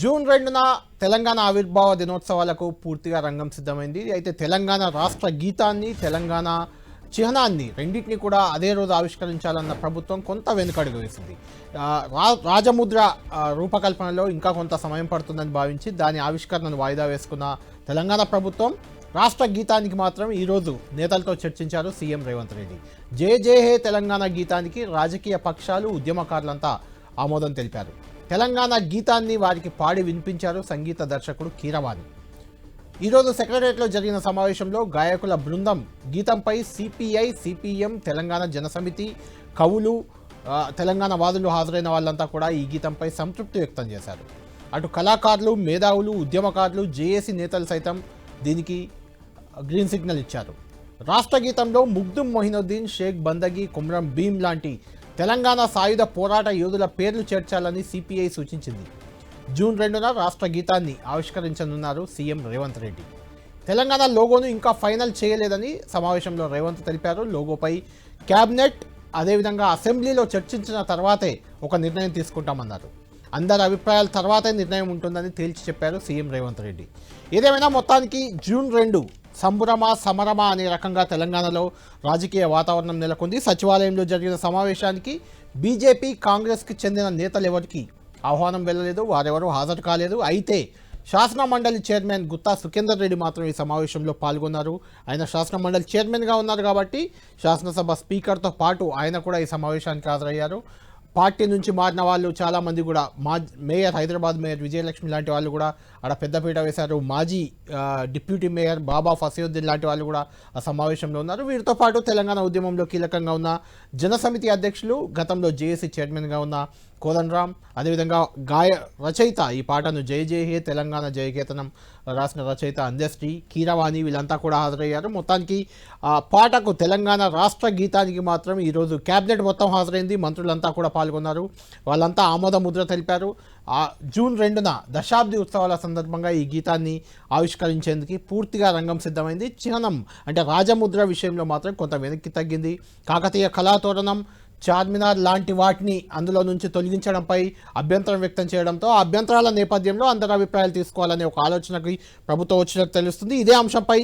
June 2న Telangana ఆవిర్భావ దినోత్సవాలకు పూర్తిగా రంగం సిద్ధమైంది. అయితే తెలంగాణ రాష్ట్ర గీతాన్ని, తెలంగాణ చిహ్నాన్ని రెండింటిని కూడా అదే రోజు ఆవిష్కరించాలన్న ప్రభుత్వం కొంత వెనుకడుగు వేసింది. రాజముద్ర రూపకల్పనలో ఇంకా కొంత సమయం పడుతుందని భావించి దాని ఆవిష్కరణను వాయిదా వేసుకున్న తెలంగాణ ప్రభుత్వం రాష్ట్ర గీతానికి మాత్రం ఈరోజు నేతలతో చర్చించారు సీఎం రేవంత్ రెడ్డి. జై జై హే తెలంగాణ గీతానికి రాజకీయ పక్షాలు, ఉద్యమకారులంతా ఆమోదం తెలిపారు. తెలంగాణ గీతాన్ని వారికి పాడి వినిపించారు సంగీత దర్శకుడు కీరవాణి. ఈరోజు సెక్రటరియట్లో జరిగిన సమావేశంలో గాయకుల బృందం గీతంపై సిపిఐ, సిపిఎం, తెలంగాణ జనసమితి, కవులు, తెలంగాణ వాదులు హాజరైన వాళ్ళంతా కూడా ఈ గీతంపై సంతృప్తి వ్యక్తం చేశారు. అటు కళాకారులు, మేధావులు, ఉద్యమకారులు, జేఏసీ నేతలు సైతం దీనికి గ్రీన్ సిగ్నల్ ఇచ్చారు. రాష్ట్ర గీతంలో ముగ్దుం మొహినుద్దీన్, షేక్ బందగి, కుమ్రం భీం లాంటి తెలంగాణ సాయుధ పోరాట యోధుల పేర్లు చేర్చాలని సిపిఐ సూచించింది. జూన్ 2న రాష్ట్ర గీతాన్ని ఆవిష్కరించనున్నారు సీఎం రేవంత్ రెడ్డి. తెలంగాణ లోగోను ఇంకా ఫైనల్ చేయలేదని సమావేశంలో రేవంత్ తెలిపారు. లోగోపై క్యాబినెట్, అదేవిధంగా అసెంబ్లీలో చర్చించిన తర్వాతే ఒక నిర్ణయం తీసుకుంటామన్నారు. అందరి అభిప్రాయాల తర్వాతే నిర్ణయం ఉంటుందని తేల్చి చెప్పారు సీఎం రేవంత్ రెడ్డి. ఏదేమైనా మొత్తానికి జూన్ 2 సంబురమా సమరమా అనే రకంగా తెలంగాణలో రాజకీయ వాతావరణం నెలకొంది. సచివాలయంలో జరిగిన సమావేశానికి బీజేపీ, కాంగ్రెస్కి చెందిన నేతలు ఎవరికి ఆహ్వానం వెళ్ళలేదు, వారెవరూ హాజరు కాలేదు. అయితే శాసన మండలి చైర్మన్ గుత్తా సుఖేందర్ రెడ్డి మాత్రం ఈ సమావేశంలో పాల్గొన్నారు. ఆయన శాసన మండలి చైర్మన్గా ఉన్నారు కాబట్టి శాసనసభ స్పీకర్తో పాటు ఆయన కూడా ఈ సమావేశానికి హాజరయ్యారు. పార్టీ నుంచి మారిన వాళ్ళు చాలామంది కూడా మేయర్, హైదరాబాద్ మేయర్ విజయలక్ష్మి లాంటి వాళ్ళు కూడా అక్కడ పెద్దపీట వేశారు. మాజీ డిప్యూటీ మేయర్ బాబా ఫసీయుద్దీన్ లాంటి వాళ్ళు కూడా ఆ సమావేశంలో ఉన్నారు. వీరితో పాటు తెలంగాణ ఉద్యమంలో కీలకంగా ఉన్న జనసమితి అధ్యక్షులు, గతంలో జేఏసీ చైర్మన్గా ఉన్న కోదండరామ్, అదేవిధంగా రచయిత ఈ పాటను జై జై హే తెలంగాణ జయకేతనం రాసిన రచయిత అందశ్రీ, కీరవాణి వీళ్ళంతా కూడా హాజరయ్యారు. మొత్తానికి ఆ పాటకు, తెలంగాణ రాష్ట్ర గీతానికి మాత్రం ఈరోజు క్యాబినెట్ మొత్తం హాజరైంది. మంత్రులంతా కూడా పాల్గొన్నారు. వాళ్ళంతా ఆమోద ముద్ర తెలిపారు. జూన్ 2న దశాబ్ది ఉత్సవాల సందర్భంగా ఈ గీతాన్ని ఆవిష్కరించేందుకు పూర్తిగా రంగం సిద్ధమైంది. చిహ్నం అంటే రాజముద్ర విషయంలో మాత్రం కొంత వెనక్కి తగ్గింది. కాకతీయ కళాతోరణం, చార్మినార్ లాంటి వాటిని అందులో నుంచి తొలగించడంపై అభ్యంతరం వ్యక్తం చేయడంతో ఆ అభ్యంతరాల నేపథ్యంలో అందరి అభిప్రాయాలు తీసుకోవాలనే ఒక ఆలోచనకి ప్రభుత్వం వచ్చినట్టు తెలుస్తుంది. ఇదే అంశంపై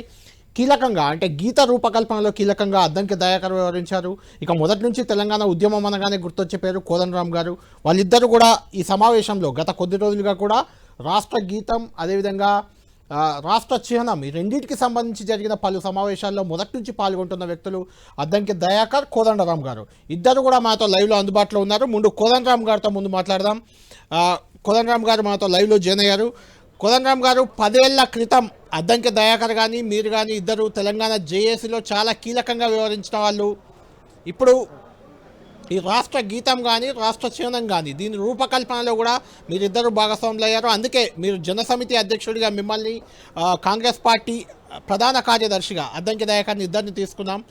కీలకంగా అంటే గీత రూపకల్పనలో కీలకంగా అద్దంకి దయాకర్ వ్యవహరించారు. ఇక మొదటి నుంచి తెలంగాణ ఉద్యమం అనగానే గుర్తొచ్చే పేరు కోదండరామ్ గారు. వాళ్ళిద్దరూ కూడా ఈ సమావేశంలో గత కొద్ది రోజులుగా కూడా రాష్ట్ర గీతం, అదేవిధంగా రాష్ట్ర చిహ్నం ఈ రెండింటికి సంబంధించి జరిగిన పలు సమావేశాల్లో మొదటి నుంచి పాల్గొంటున్న వ్యక్తులు అద్దంకి దయాకర్, కోదండరామ్ గారు. ఇద్దరు కూడా మాతో లైవ్లో అందుబాటులో ఉన్నారు. ముందు కోదండరామ్ గారితో మాట్లాడదాం. కోదండరామ్ గారు మాతో లైవ్లో జాయిన్ అయ్యారు. కోదండరామ్ గారు, 10 ఏళ్ల క్రితం అద్దంకి దయాకర్ కానీ మీరు కానీ ఇద్దరు తెలంగాణ జేఏసీలో చాలా కీలకంగా వ్యవహరించిన వాళ్ళు. ఇప్పుడు ఈ రాష్ట్ర గీతం కానీ, రాష్ట్ర చిహ్నం కానీ దీని రూపకల్పనలో కూడా మీరిద్దరు భాగస్వాములు అయ్యారు. అందుకే మీరు జనసమితి అధ్యక్షుడిగా మిమ్మల్ని, కాంగ్రెస్ పార్టీ ప్రధాన కార్యదర్శిగా అద్దంకి దయాకర్ని ఇద్దరిని తీసుకున్నాం.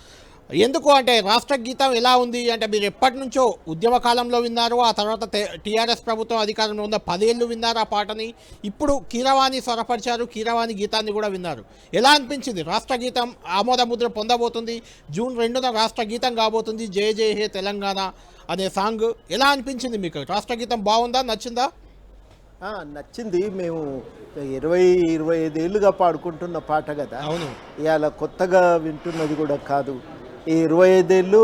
ఎందుకు అంటే రాష్ట్ర గీతం ఎలా ఉంది అంటే మీరు ఎప్పటి నుంచో ఉద్యమ కాలంలో విన్నారు, ఆ తర్వాత టీఆర్ఎస్ ప్రభుత్వం అధికారంలో ఉన్న 10 ఏళ్ళు విన్నారు ఆ పాటని. ఇప్పుడు కీరవాణి స్వరపరిచారు, కీరవాణి గీతాన్ని కూడా విన్నారు. ఎలా అనిపించింది? రాష్ట్ర గీతం ఆమోద ముద్ర పొందబోతుంది, జూన్ 2న రాష్ట్ర గీతం కాబోతుంది, జై జై హే తెలంగాణ అనే సాంగ్. ఎలా అనిపించింది మీకు? రాష్ట్ర గీతం బాగుందా, నచ్చిందా? నచ్చింది. మేము 20-25 ఏళ్ళుగా పాడుకుంటున్న పాట కదా. అవును, ఇవాళ కొత్తగా వింటున్నది కూడా కాదు. ఈ 25 ఏళ్ళు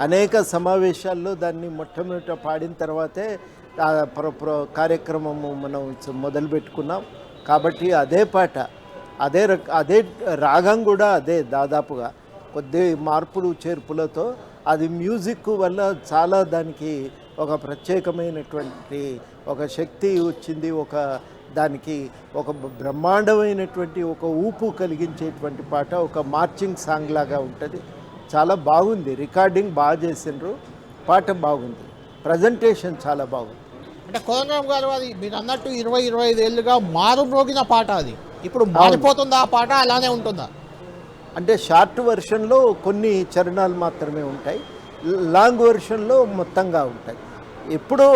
అనేక సమావేశాల్లో దాన్ని మొట్టమొదట పాడిన తర్వాతే కార్యక్రమము మనం మొదలు పెట్టుకున్నాం. కాబట్టి అదే పాట, అదే రాగం కూడా అదే, దాదాపుగా కొద్ది మార్పులు చేర్పులతో అది మ్యూజిక్ వల్ల చాలా దానికి ఒక ప్రత్యేకమైనటువంటి ఒక శక్తి వచ్చింది. దానికి ఒక బ్రహ్మాండమైనటువంటి ఒక ఊపు కలిగించేటువంటి పాట, ఒక మార్చింగ్ సాంగ్ లాగా ఉంటుంది. చాలా బాగుంది. రికార్డింగ్ బాగా చేసిండ్రు, పాట బాగుంది, ప్రజెంటేషన్ చాలా బాగుంది. అంటే కోదండరామ్ గారు, అది మీరు అన్నట్టు 20-25 ఏళ్ళుగా మారుమ్రోగిన పాట, అది ఇప్పుడు మారిపోతుందా ఆ పాట, అలానే ఉంటుందా? అంటే షార్ట్ వెర్షన్లో కొన్ని చరణాలు మాత్రమే ఉంటాయి, లాంగ్ వెర్షన్లో మొత్తంగా ఉంటాయి. ఇప్పుడు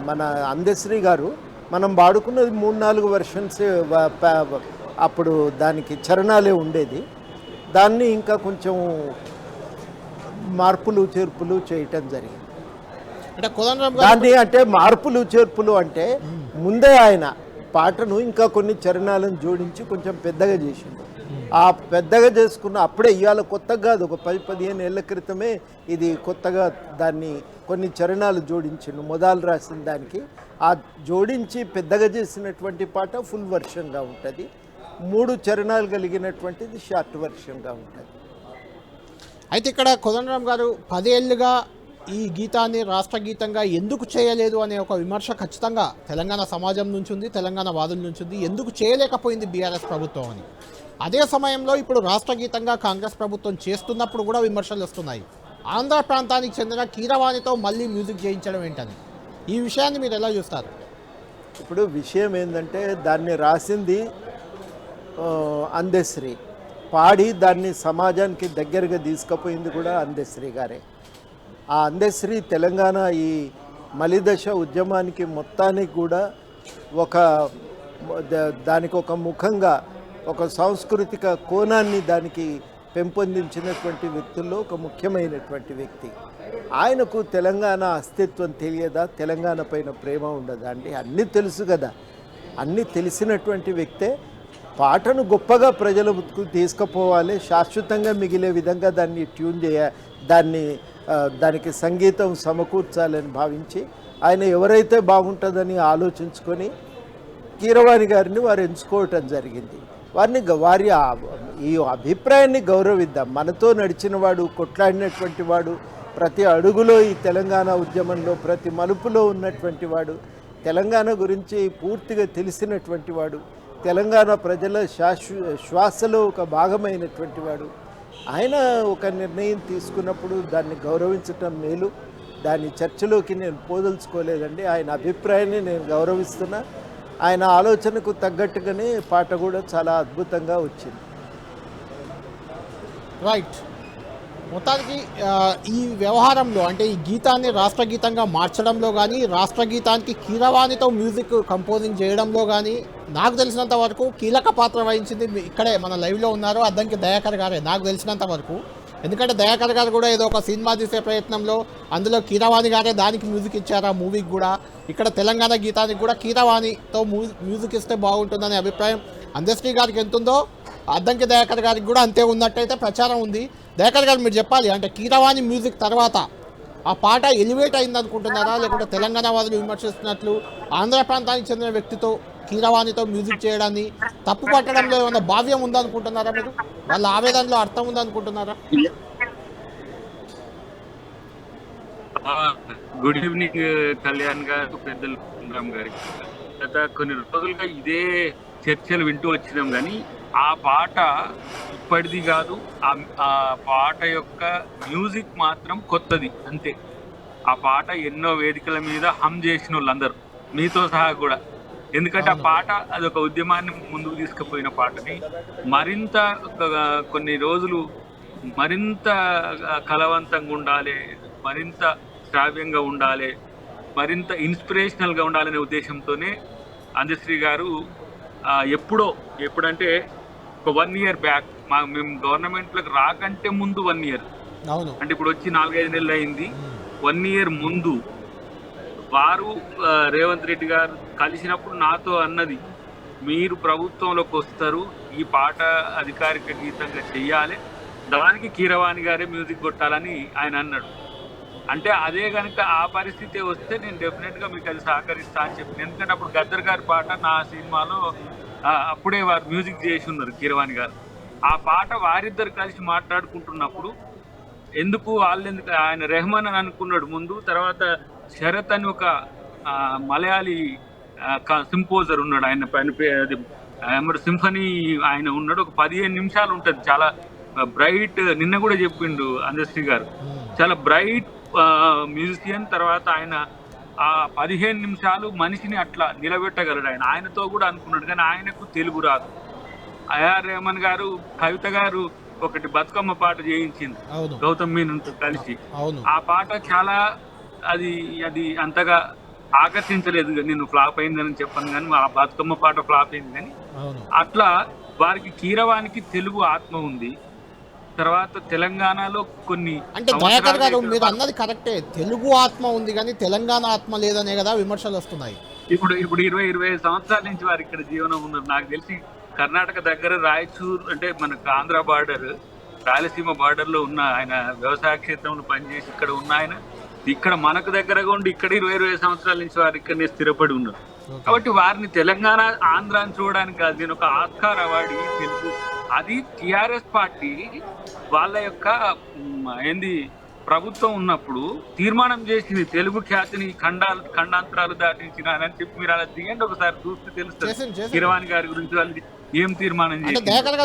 మన అందశ్రీ గారు మనం వాడుకున్నది 3-4 వెర్షన్స్, అప్పుడు దానికి చరణాలే ఉండేది. దాన్ని ఇంకా కొంచెం మార్పులు చేర్పులు చేయటం జరిగింది. అంటే కోదండరామ్ గారు దాన్ని అంటే మార్పులు చేర్పులు అంటే ముందే ఆయన పాటను ఇంకా కొన్ని చరణాలను జోడించి కొంచెం పెద్దగా చేసిండు. ఆ పెద్దగా చేసుకున్న అప్పుడే ఇవాళ కొత్తగా కాదు, ఒక 10-15 ఏళ్ల క్రితమే ఇది కొత్తగా దాన్ని కొన్ని చరణాలు జోడించిండు మొదలు రాసిన దానికి. ఆ జోడించి పెద్దగా చేసినటువంటి పాట ఫుల్ వర్షన్గా ఉంటుంది, 3 చరణాలు కలిగినటువంటిది షార్ట్ వర్షన్గా ఉంటుంది. అయితే ఇక్కడ కోదండరామ్ గారు 10 ఏళ్ళుగా ఈ గీతాన్ని రాష్ట్ర గీతంగా ఎందుకు చేయలేదు అనే ఒక విమర్శ ఖచ్చితంగా తెలంగాణ సమాజం నుంచి ఉంది, తెలంగాణ వాదుల నుంచి ఉంది. ఎందుకు చేయలేకపోయింది బీఆర్ఎస్ ప్రభుత్వం అని. అదే సమయంలో ఇప్పుడు రాష్ట్ర గీతంగా కాంగ్రెస్ ప్రభుత్వం చేస్తున్నప్పుడు కూడా విమర్శలు వస్తున్నాయి. ఆంధ్ర ప్రాంతానికి చెందిన కీరవాణితో మళ్ళీ మ్యూజిక్ చేయించడం ఏంటని, ఈ విషయాన్ని మీరు ఎలా చూస్తారు? ఇప్పుడు విషయం ఏంటంటే దాన్ని రాసింది అందశ్రీ, పాడి దాన్ని సమాజానికి దగ్గరగా తీసుకుపోయింది కూడా అందశ్రీ గారే. ఆ అందశ్రీ తెలంగాణ ఈ మలిదశ ఉద్యమానికి మొత్తానికి కూడా ఒక దానికి ఒక ముఖంగా ఒక సాంస్కృతిక కోణాన్ని దానికి పెంపొందించినటువంటి వ్యక్తుల్లో ఒక ముఖ్యమైనటువంటి వ్యక్తి. ఆయనకు తెలంగాణ అస్తిత్వం తెలియదా, తెలంగాణ పైన ప్రేమ ఉండదా అండి? అన్నీ తెలుసు కదా. అన్నీ తెలిసినటువంటి వ్యక్తే పాటను గొప్పగా ప్రజల ముందుకు తీసుకుపోవాలి, శాశ్వతంగా మిగిలే విధంగా దాన్ని ట్యూన్ దానికి సంగీతం సమకూర్చాలని భావించి ఆయన ఎవరైతే బాగుంటుందని ఆలోచించుకొని కీరవాణి గారిని వారు ఎంచుకోవటం జరిగింది. వారి ఈ అభిప్రాయాన్ని గౌరవిద్దాం. మనతో నడిచిన వాడు, కొట్లాడినటువంటి వాడు, ప్రతి అడుగులో ఈ తెలంగాణ ఉద్యమంలో ప్రతి మలుపులో ఉన్నటువంటి వాడు, తెలంగాణ గురించి పూర్తిగా తెలిసినటువంటి వాడు, తెలంగాణ ప్రజల శ్వాసలో ఒక భాగమైనటువంటి వాడు. ఆయన ఒక నిర్ణయం తీసుకున్నప్పుడు దాన్ని గౌరవించటం మేలు. దాన్ని చర్చలోకి నేను పోదలుచుకోలేదండి. ఆయన అభిప్రాయాన్ని నేను గౌరవిస్తున్నా. ఆయన ఆలోచనకు తగ్గట్టుగానే పాట కూడా చాలా అద్భుతంగా వచ్చింది. రైట్. మొత్తానికి ఈ వ్యవహారంలో అంటే ఈ గీతాన్ని రాష్ట్ర గీతంగా మార్చడంలో కానీ, రాష్ట్ర గీతానికి కీరవాణితో మ్యూజిక్ కంపోజింగ్ చేయడంలో కానీ నాకు తెలిసినంత వరకు కీలక పాత్ర వహించింది ఇక్కడే మన లైవ్లో ఉన్నారు అద్దంకి దయాకర్ గారే నాకు తెలిసినంత వరకు. ఎందుకంటే దయాకర్ గారు కూడా ఏదో ఒక సినిమా తీసే ప్రయత్నంలో అందులో కీరవాణి గారే దానికి మ్యూజిక్ ఇచ్చారు. ఆ మూవీకి కూడా ఇక్కడ తెలంగాణ గీతానికి కూడా కీరవాణితో మ్యూజిక్ ఇస్తే బాగుంటుందనే అభిప్రాయం అందశ్రీ గారికి ఎంతుందో అద్దంకి దయాకర్ గారికి కూడా అంతే ఉన్నట్టయితే ప్రచారం ఉంది. దయాకర్ గారు మీరు చెప్పాలి, అంటే కీరవాణి మ్యూజిక్ తర్వాత ఆ పాట ఎలివేట్ అయింది అనుకుంటున్నారా, లేకుంటే తెలంగాణ వాదులు విమర్శిస్తున్నట్లు ఆంధ్ర ప్రాంతానికి చెందిన వ్యక్తితో కీరవాణితో మ్యూజిక్ చేయడాన్ని తప్పు పట్టడంలో ఏమైనా భావ్యం ఉందనుకుంటున్నారా మీరు? వాళ్ళ ఆవేదనలో అర్థం ఉందనుకుంటున్నారా? గుడ్ ఈవినింగ్ కళ్యాణ్ గారు, పెద్దలు గారికి. గత కొన్ని రోజులుగా ఇదే చర్చలు వింటూ వచ్చినాం, కానీ ఆ పాట ఇప్పటిది కాదు. ఆ పాట యొక్క మ్యూజిక్ మాత్రం కొత్తది అంతే. ఆ పాట ఎన్నో వేదికల మీద హమ్ చేసిన వాళ్ళందరూ, మీతో సహా కూడా. ఎందుకంటే ఆ పాట అదొక ఉద్యమాన్ని ముందుకు తీసుకుపోయిన పాటని మరింత కొన్ని రోజులు మరింత కలవంతంగా ఉండాలి, మరింత శ్రావ్యంగా ఉండాలి, మరింత ఇన్స్పిరేషనల్గా ఉండాలనే ఉద్దేశంతోనే అందశ్రీ గారు ఎప్పుడంటే ఒక 1 year బ్యాక్ మేము గవర్నమెంట్లోకి రాకంటే ముందు 1 year, అంటే ఇప్పుడు వచ్చి 4-5 నెలలు అయింది. 1 year ముందు వారు రేవంత్ రెడ్డి గారు కలిసినప్పుడు నాతో అన్నది, మీరు ప్రభుత్వంలోకి వస్తారు, ఈ పాట అధికారిక గీతంగా చెయ్యాలి, దానికి కీరవాణి గారే మ్యూజిక్ కొట్టాలని ఆయన అన్నాడు. అంటే అదే కనుక ఆ పరిస్థితి వస్తే నేను డెఫినెట్గా మీకు అది సహకరిస్తా అని చెప్పిన. ఎందుకంటే అప్పుడు గద్దర్ గారి పాట నా సినిమాలో అప్పుడే వారు మ్యూజిక్ చేసి ఉన్నారు కీరవాణి గారు. ఆ పాట వారిద్దరు కలిసి మాట్లాడుకుంటున్నప్పుడు ఎందుకు ఆయన రెహమాన్ అని అనుకున్నాడు ముందు, తర్వాత శరత్ అని ఒక మలయాళీ సింపోజర్ ఉన్నాడు, ఆయన సింఫనీ ఆయన ఉన్నాడు. ఒక 15 నిమిషాలు ఉంటుంది, చాలా బ్రైట్. నిన్న కూడా చెప్పిండు అందశ్రీ గారు, చాలా బ్రైట్ మ్యూజిషియన్. తర్వాత ఆయన ఆ 15 నిమిషాలు మనిషిని అట్లా నిలబెట్టగలడు. ఆయనతో కూడా అనుకున్నాడు, కానీ ఆయనకు తెలుగు రాదు. AR రెహమాన్ గారు, కవిత గారు ఒకటి బతుకమ్మ పాట చేయించింది గౌతమ్ మీనన్తో కలిసి. ఆ పాట చాలా అది అంతగా ఆకర్షించలేదు, నేను ఫ్లాప్ అయిందని చెప్పాను, కానీ ఆ బతుకమ్మ పాట ఫ్లాప్ అయింది. కానీ అట్లా వారికి కీరవానికి తెలుగు ఆత్మ ఉంది, తర్వాత తెలంగాణలో కొన్ని అంటే దయాకర్ గారు మీరు అన్నది కరెక్టే, తెలుగు ఆత్మ ఉంది కానీ తెలంగాణ ఆత్మ లేదనే కదా విమర్శలు వస్తున్నాయి. ఇప్పుడు ఇప్పుడు 25 సంవత్సరాల నుంచి వారు ఇక్కడ జీవనం ఉన్నారు. నాకు తెలిసి కర్ణాటక దగ్గర రాయచూర్ అంటే మనకు ఆంధ్ర బార్డర్, రాయలసీమ బార్డర్ లో ఉన్న ఆయన వ్యవసాయ క్షేత్రంలో పనిచేసి ఇక్కడ ఉన్న ఆయన ఇక్కడ మనకు దగ్గరగా ఉండి ఇక్కడ 25 సంవత్సరాల నుంచి వారు ఇక్కడనే స్థిరపడి ఉన్నారు. కాబట్టి వారిని తెలంగాణ ఆంధ్రాన్ని చూడడానికి కాదు, నేను ఒక ఆస్కార్ అవార్డు తెలుగు అది టిఆర్ఎస్ పార్టీ వాళ్ళ యొక్క ఏంది ప్రభుత్వం ఉన్నప్పుడు తీర్మానం చేసింది, తెలుగు ఖ్యాతిని ఖండాంతరాలు దాటించిన అని చెప్పి మీరు అలా దిగండి ఒకసారి చూస్తే తెలుస్తుంది కిరవాణి గారి గురించి వాళ్ళు ఏం తీర్మానం చేసి.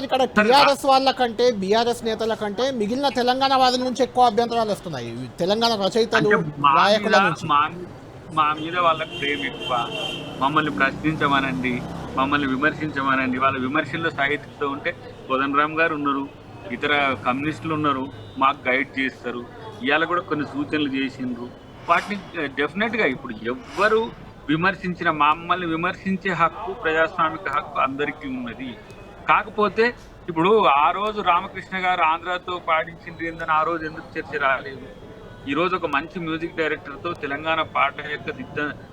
ఇక్కడ టిఆర్ఎస్ వాళ్ళ కంటే బిఆర్ఎస్ నేతల కంటే మిగిలిన తెలంగాణ వాదుల నుంచి ఎక్కువ అభ్యంతరాలు వస్తున్నాయి, తెలంగాణ రచయితలు నాయకుల నుంచి. మా మీద వాళ్ళకి ప్రేమ ఎక్కువ, మమ్మల్ని ప్రశ్నించమనండి, మమ్మల్ని విమర్శించమనండి. వాళ్ళ విమర్శల్లో సాహిత్యంతో ఉంటే కోదండరామ్ గారు ఉన్నారు, ఇతర కమ్యూనిస్టులు ఉన్నారు, మాకు గైడ్ చేస్తారు. ఇవాళ కూడా కొన్ని సూచనలు చేసిండ్రు. వాటిని డెఫినెట్గా ఇప్పుడు ఎవ్వరు విమర్శించిన మమ్మల్ని విమర్శించే హక్కు, ప్రజాస్వామిక హక్కు అందరికీ ఉన్నది. కాకపోతే ఇప్పుడు ఆ రోజు రామకృష్ణ గారు ఆంధ్రాతో పాటించింది ఏందని ఆ రోజు ఎందుకు చర్చ రాలేదు? ఈరోజు ఒక మంచి మ్యూజిక్ డైరెక్టర్తో తెలంగాణ పాట యొక్క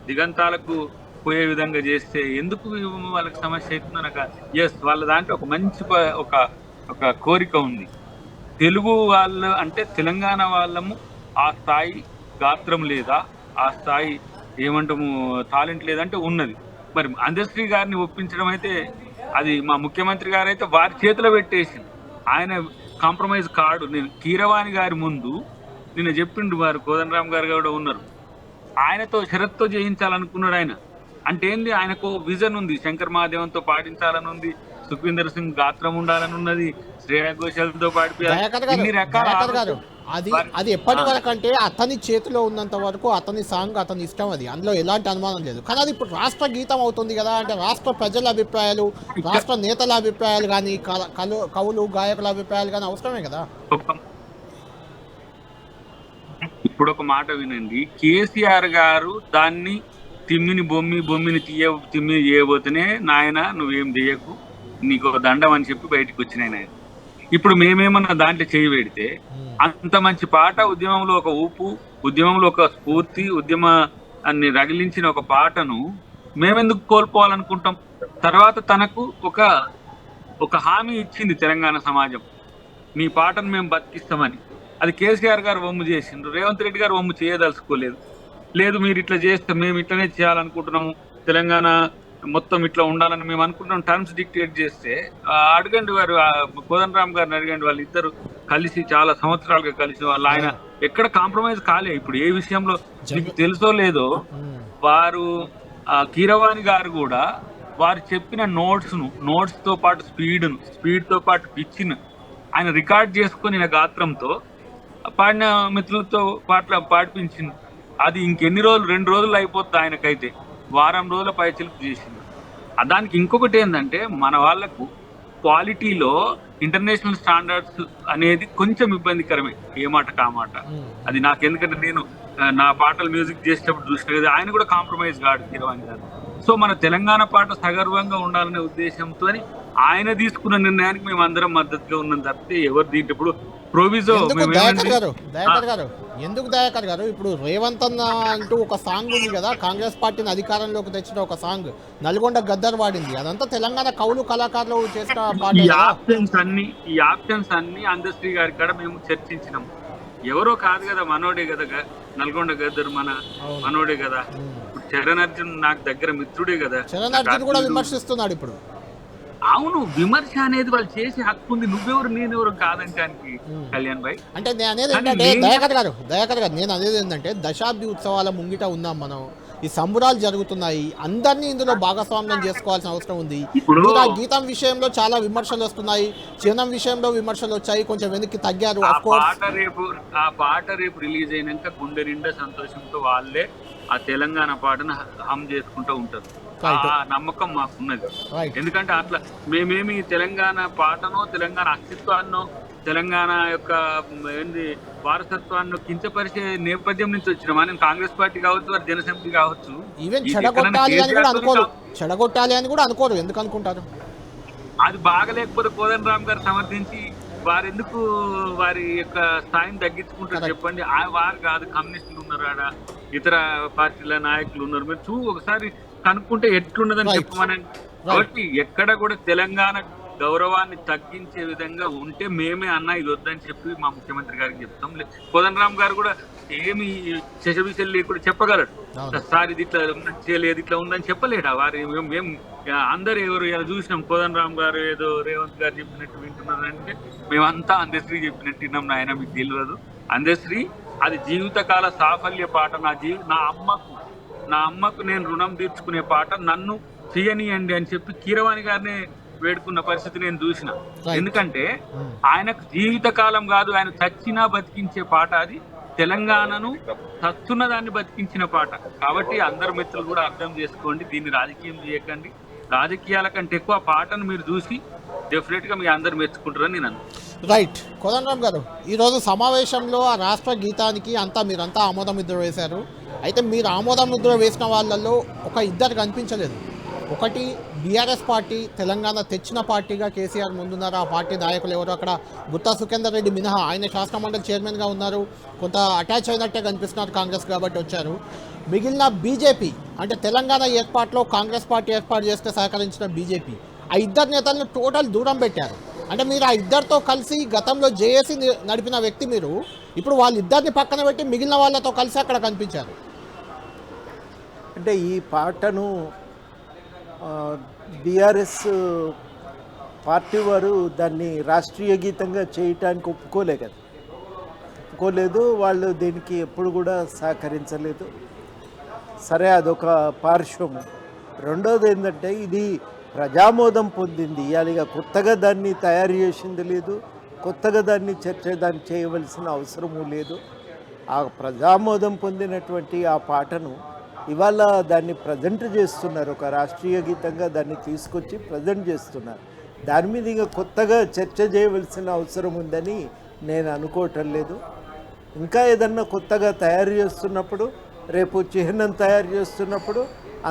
దిగంతాలకు పోయే విధంగా చేస్తే ఎందుకు వాళ్ళకి సమస్య అవుతుందనక ఎస్ వాళ్ళ దాంట్లో ఒక మంచి ఒక కోరిక ఉంది. తెలుగు వాళ్ళు అంటే తెలంగాణ వాళ్ళము ఆ స్థాయి గాత్రం లేదా, ఆ స్థాయి ఏమంటాము టాలెంట్ లేదంటే ఉన్నది. మరి అందశ్రీ గారిని ఒప్పించడం అయితే అది మా ముఖ్యమంత్రి గారు అయితే వారి చేతిలో పెట్టేసింది. ఆయన కాంప్రమైజ్ కాడు. నేను కీరవాణి గారి ముందు నిన్న చెప్పిండు, వారు కోదండరామ్ గారు కూడా ఉన్నారు, ఆయనతో షరత్తో చేయించాలనుకున్నాడు ఆయన. అంటే ఏంది, ఆయనకు విజన్ ఉంది, శంకర్ మహాదేవంతో పాటించాలని ఉంది, సుఖ్వీందర్ సింగ్ గాత్రం ఉండాలని ఉన్నది, శ్రేయా ఘోషాల్తో పాడిపోయాలి రకాల. అది ఎప్పటి వరకు అంటే అతని చేతిలో ఉన్నంత వరకు అతని సాంగ్ అతని ఇష్టం, అది అందులో ఎలాంటి అనుమానం లేదు. కానీ అది ఇప్పుడు రాష్ట్ర గీతం అవుతుంది కదా, అంటే రాష్ట్ర ప్రజల అభిప్రాయాలు, రాష్ట్ర నేతల అభిప్రాయాలు కానీ కవులు గాయకుల అభిప్రాయాలు కానీ అవసరమే కదా. ఇప్పుడు ఒక మాట వినండి, కేసీఆర్ గారు దాన్ని బొమ్మిని తిమ్మిని చేయబోతేనే నాయన నువ్వేం చేయకు, నీకు దండం అని చెప్పి బయటకు వచ్చినాయన. ఇప్పుడు మేమేమన్నా దాంట్లో చేయి పెడితే అంత మంచి పాట, ఉద్యమంలో ఒక ఊపు, ఉద్యమంలో ఒక స్ఫూర్తి, ఉద్యమాన్ని రగిలించిన ఒక పాటను మేమెందుకు కోల్పోవాలనుకుంటాం? తర్వాత తనకు ఒక హామీ ఇచ్చింది తెలంగాణ సమాజం, మీ పాటను మేము బతికిస్తామని. అది కేసీఆర్ గారు వమ్ము చేసిండ్రు, రేవంత్ రెడ్డి గారు వమ్ము చేయదలుచుకోలేదు. లేదు మీరు ఇట్లా చేస్తే మేము ఇట్లనే చేయాలనుకుంటున్నాము, తెలంగాణ మొత్తం ఇట్లా ఉండాలని మేము అనుకుంటున్నాం, టర్మ్స్ డిక్టేట్ చేస్తే అడగండి, వారు కోదండరామ్ గారిని అడగండి, వాళ్ళు ఇద్దరు కలిసి చాలా సంవత్సరాలుగా కలిసి వాళ్ళు ఆయన ఎక్కడ కాంప్రమైజ్ కాలే. ఇప్పుడు ఏ విషయంలో మీకు తెలుసో లేదో, వారు కీరవాణి గారు కూడా వారు చెప్పిన నోట్స్ తో పాటు స్పీడ్ తో పాటు పిచ్చిన ఆయన రికార్డ్ చేసుకుని గాత్రంతో పాడిన మిత్రులతో పాడిపించింది. అది ఇంకెన్ని రోజులు, 2 రోజులు అయిపోతుంది, ఆయనకైతే వారం రోజుల పైచిలుపు చేసింది. దానికి ఇంకొకటి ఏంటంటే, మన వాళ్ళకు క్వాలిటీలో ఇంటర్నేషనల్ స్టాండర్డ్స్ అనేది కొంచెం ఇబ్బందికరమే, ఏ మాట కామాట. అది నాకు ఎందుకంటే నేను నా పాటలు మ్యూజిక్ చేసేటప్పుడు చూసిన కదా, ఆయన కూడా కాంప్రమైజ్ కాడు కీరవాణి గారు. సో మన తెలంగాణ పాట సగర్వంగా ఉండాలనే ఉద్దేశంతో ఆయన తీసుకున్న నిర్ణయానికి మేము అందరం మద్దతుగా ఉన్నాం తప్పితే ఎవరు దీంట్లో ఇప్పుడు ప్రొవిజో. ఎందుకు దయాకర్ గారు ఇప్పుడు రేవంత్ అన్న అంటూ ఒక సాంగ్ ఉంది కదా, కాంగ్రెస్ పార్టీని అధికారంలోకి తెచ్చిన ఒక సాంగ్, నల్గొండ గద్దర్ వాడింది, అదంతా తెలంగాణ కవులు కళాకారులు చేసిన పాట. ఈ ఆప్షన్స్ అన్ని అందశ్రీ గారి కాడ మేము చర్చించినాం. ఎవరో కాదు కదా, మనోడే కదా నల్గొండ గద్దర్, మనోడే కదా. ఇప్పుడు చరణ్ అర్జున్ నాకు దగ్గర మిత్రుడే కదా, చరణ్ అర్జున్ కూడా విమర్శిస్తున్నాడు ఇప్పుడు. అవును, విమర్శ అనేది వాళ్ళు చేసే హక్కు ఉంది, నువ్వెవరు నేనెవరు కాదంటానికి కళ్యాణ్ భాయ్. అంటే నేను అనేది ఏంటంటే దయాకర్ గారు నేను అనేది ఏంటంటే దశాబ్ది ఉత్సవాల ముంగిట ఉన్నాం మనం, ఈ సంబురాలు జరుగుతున్నాయి, అందరినీ ఇందులో భాగస్వామ్యం చేసుకోవాల్సిన అవసరం ఉంది. ఇప్పుడు ఆ గీతం విషయంలో చాలా విమర్శలు వస్తున్నాయి, చిహ్నం విషయంలో విమర్శలు వచ్చాయి, కొంచెం వెనక్కి తగ్గారు. ఆ పాట రేపు రిలీజ్ అయినాక గుండె నిండా సంతోషంతో వాళ్ళే ఆ తెలంగాణ పాటను హమ్ చేసుకుంటూ ఉంటారు. ఆ నమ్మకం మాకున్నది. ఎందుకంటే అట్లా మేమేమి తెలంగాణ పాటనో, తెలంగాణ అస్తిత్వాన్నో, తెలంగాణ యొక్క ఏంది వారసత్వాన్ని కించపరిచే నేపథ్యం నుంచి వచ్చినాం. మనం కాంగ్రెస్ పార్టీ కావచ్చు, జనసమితి కావచ్చు, ఈవెన్ చెడగొట్టాలి అని కూడా అనుకోరు. ఎందుకు అనుకుంటారు? అది బాగలేకపోతే కోదండరామ్ గారు సమర్థించి వారు ఎందుకు వారి యొక్క స్థాయిని తగ్గించుకుంటారు చెప్పండి? వారు కాదు, కమ్యూనిస్టులు ఉన్నారు, ఆడ ఇతర పార్టీల నాయకులు ఉన్నారు, మీరు ఒకసారి కనుక్కుంటే ఎట్లున్నదని చెప్పమనండి. కాబట్టి ఎక్కడ కూడా తెలంగాణ గౌరవాన్ని తగ్గించే విధంగా ఉంటే మేమే అన్నా ఇది వద్దని చెప్పి మా ముఖ్యమంత్రి గారికి చెప్తాం. కోదండరామ్ గారు కూడా ఏమి శశబిశలు లేకుండా చెప్పగలరు, సార్ ఇది ఇట్లా చేయలేదు, ఇట్లా ఉందని చెప్పలేడా? వారి మేము అందరు ఎవరు చూసినాం, కోదండరామ్ గారు ఏదో రేవంత్ గారు చెప్పినట్టు వింటున్నారంటే మేమంతా అందశ్రీ చెప్పినట్టు విన్నాం. నాయన మీకు తెలియదు, అందశ్రీ అది జీవితకాల సాఫల్య పాట. నా అమ్మకు నేను రుణం తీర్చుకునే పాట, నన్ను చేయనియండి అని చెప్పి కీరవాణి గారిని వేడుకున్న పరిస్థితి నేను చూసిన. ఎందుకంటే ఆయనకు జీవితకాలం కాదు, ఆయన చచ్చినా బతికించే పాట అది. తెలంగాణను చస్తున్న దాన్ని బతికించిన పాట. కాబట్టి అందరు మిత్రులు కూడా అర్థం చేసుకోండి, దీన్ని రాజకీయం చేయకండి. రాజకీయాల కంటే ఎక్కువ పాటను మీరు చూసి డెఫినెట్ గా మీ అందరు మెచ్చుకుంటారని నేను రైట్. కోదండరామ్ గారు, ఈరోజు సమావేశంలో ఆ రాష్ట్ర గీతానికి మీరంతా ఆమోద ముద్ర వేశారు. అయితే మీరు ఆమోద ముద్ర వేసిన వాళ్ళల్లో ఇద్దరు కనిపించలేదు. ఒకటి బీఆర్ఎస్ పార్టీ, తెలంగాణ తెచ్చిన పార్టీగా కేసీఆర్ ముందున్నారు. ఆ పార్టీ నాయకులు ఎవరు? అక్కడ గుత్తా సుఖేందర్ రెడ్డి మినహా, ఆయన శాసనమండలి చైర్మన్గా ఉన్నారు, కొంత అటాచ్ అయినట్టే కనిపిస్తున్నారు కాంగ్రెస్ కాబట్టి వచ్చారు. మిగిలిన బీజేపీ, అంటే తెలంగాణ ఏర్పాటులో కాంగ్రెస్ పార్టీ ఏర్పాటు చేస్తే సహకరించిన బీజేపీ, ఆ ఇద్దరు నేతలను టోటల్ దూరం పెట్టారు. అంటే మీరు ఆ ఇద్దరితో కలిసి గతంలో జేఏసీ నడిపిన వ్యక్తి మీరు, ఇప్పుడు వాళ్ళిద్దరిని పక్కన పెట్టి మిగిలిన వాళ్ళతో కలిసి అక్కడ కనిపించారు. అంటే ఈ పాటను బీఆర్ఎస్ పార్టీ వారు దాన్ని రాష్ట్రీయ గీతంగా చేయటానికి ఒప్పుకోలేదు. వాళ్ళు దీనికి ఎప్పుడు కూడా సహకరించలేదు. సరే, అదొక పార్శ్వము. రెండోది ఏంటంటే ఇది ప్రజామోదం పొందింది. ఇక కొత్తగా దాన్ని తయారు చేసింది లేదు, కొత్తగా దాన్ని దాన్ని చేయవలసిన అవసరము లేదు. ఆ ప్రజామోదం పొందినటువంటి ఆ పాటను ఇవాళ దాన్ని ప్రజెంట్ చేస్తున్నారు, ఒక రాష్ట్రీయ గీతంగా దాన్ని తీసుకొచ్చి ప్రజెంట్ చేస్తున్నారు. దాని మీద ఇక కొత్తగా చర్చ చేయవలసిన అవసరం ఉందని నేను అనుకోవటం లేదు. ఇంకా ఏదన్నా కొత్తగా తయారు చేస్తున్నప్పుడు, రేపు చిహ్నం తయారు చేస్తున్నప్పుడు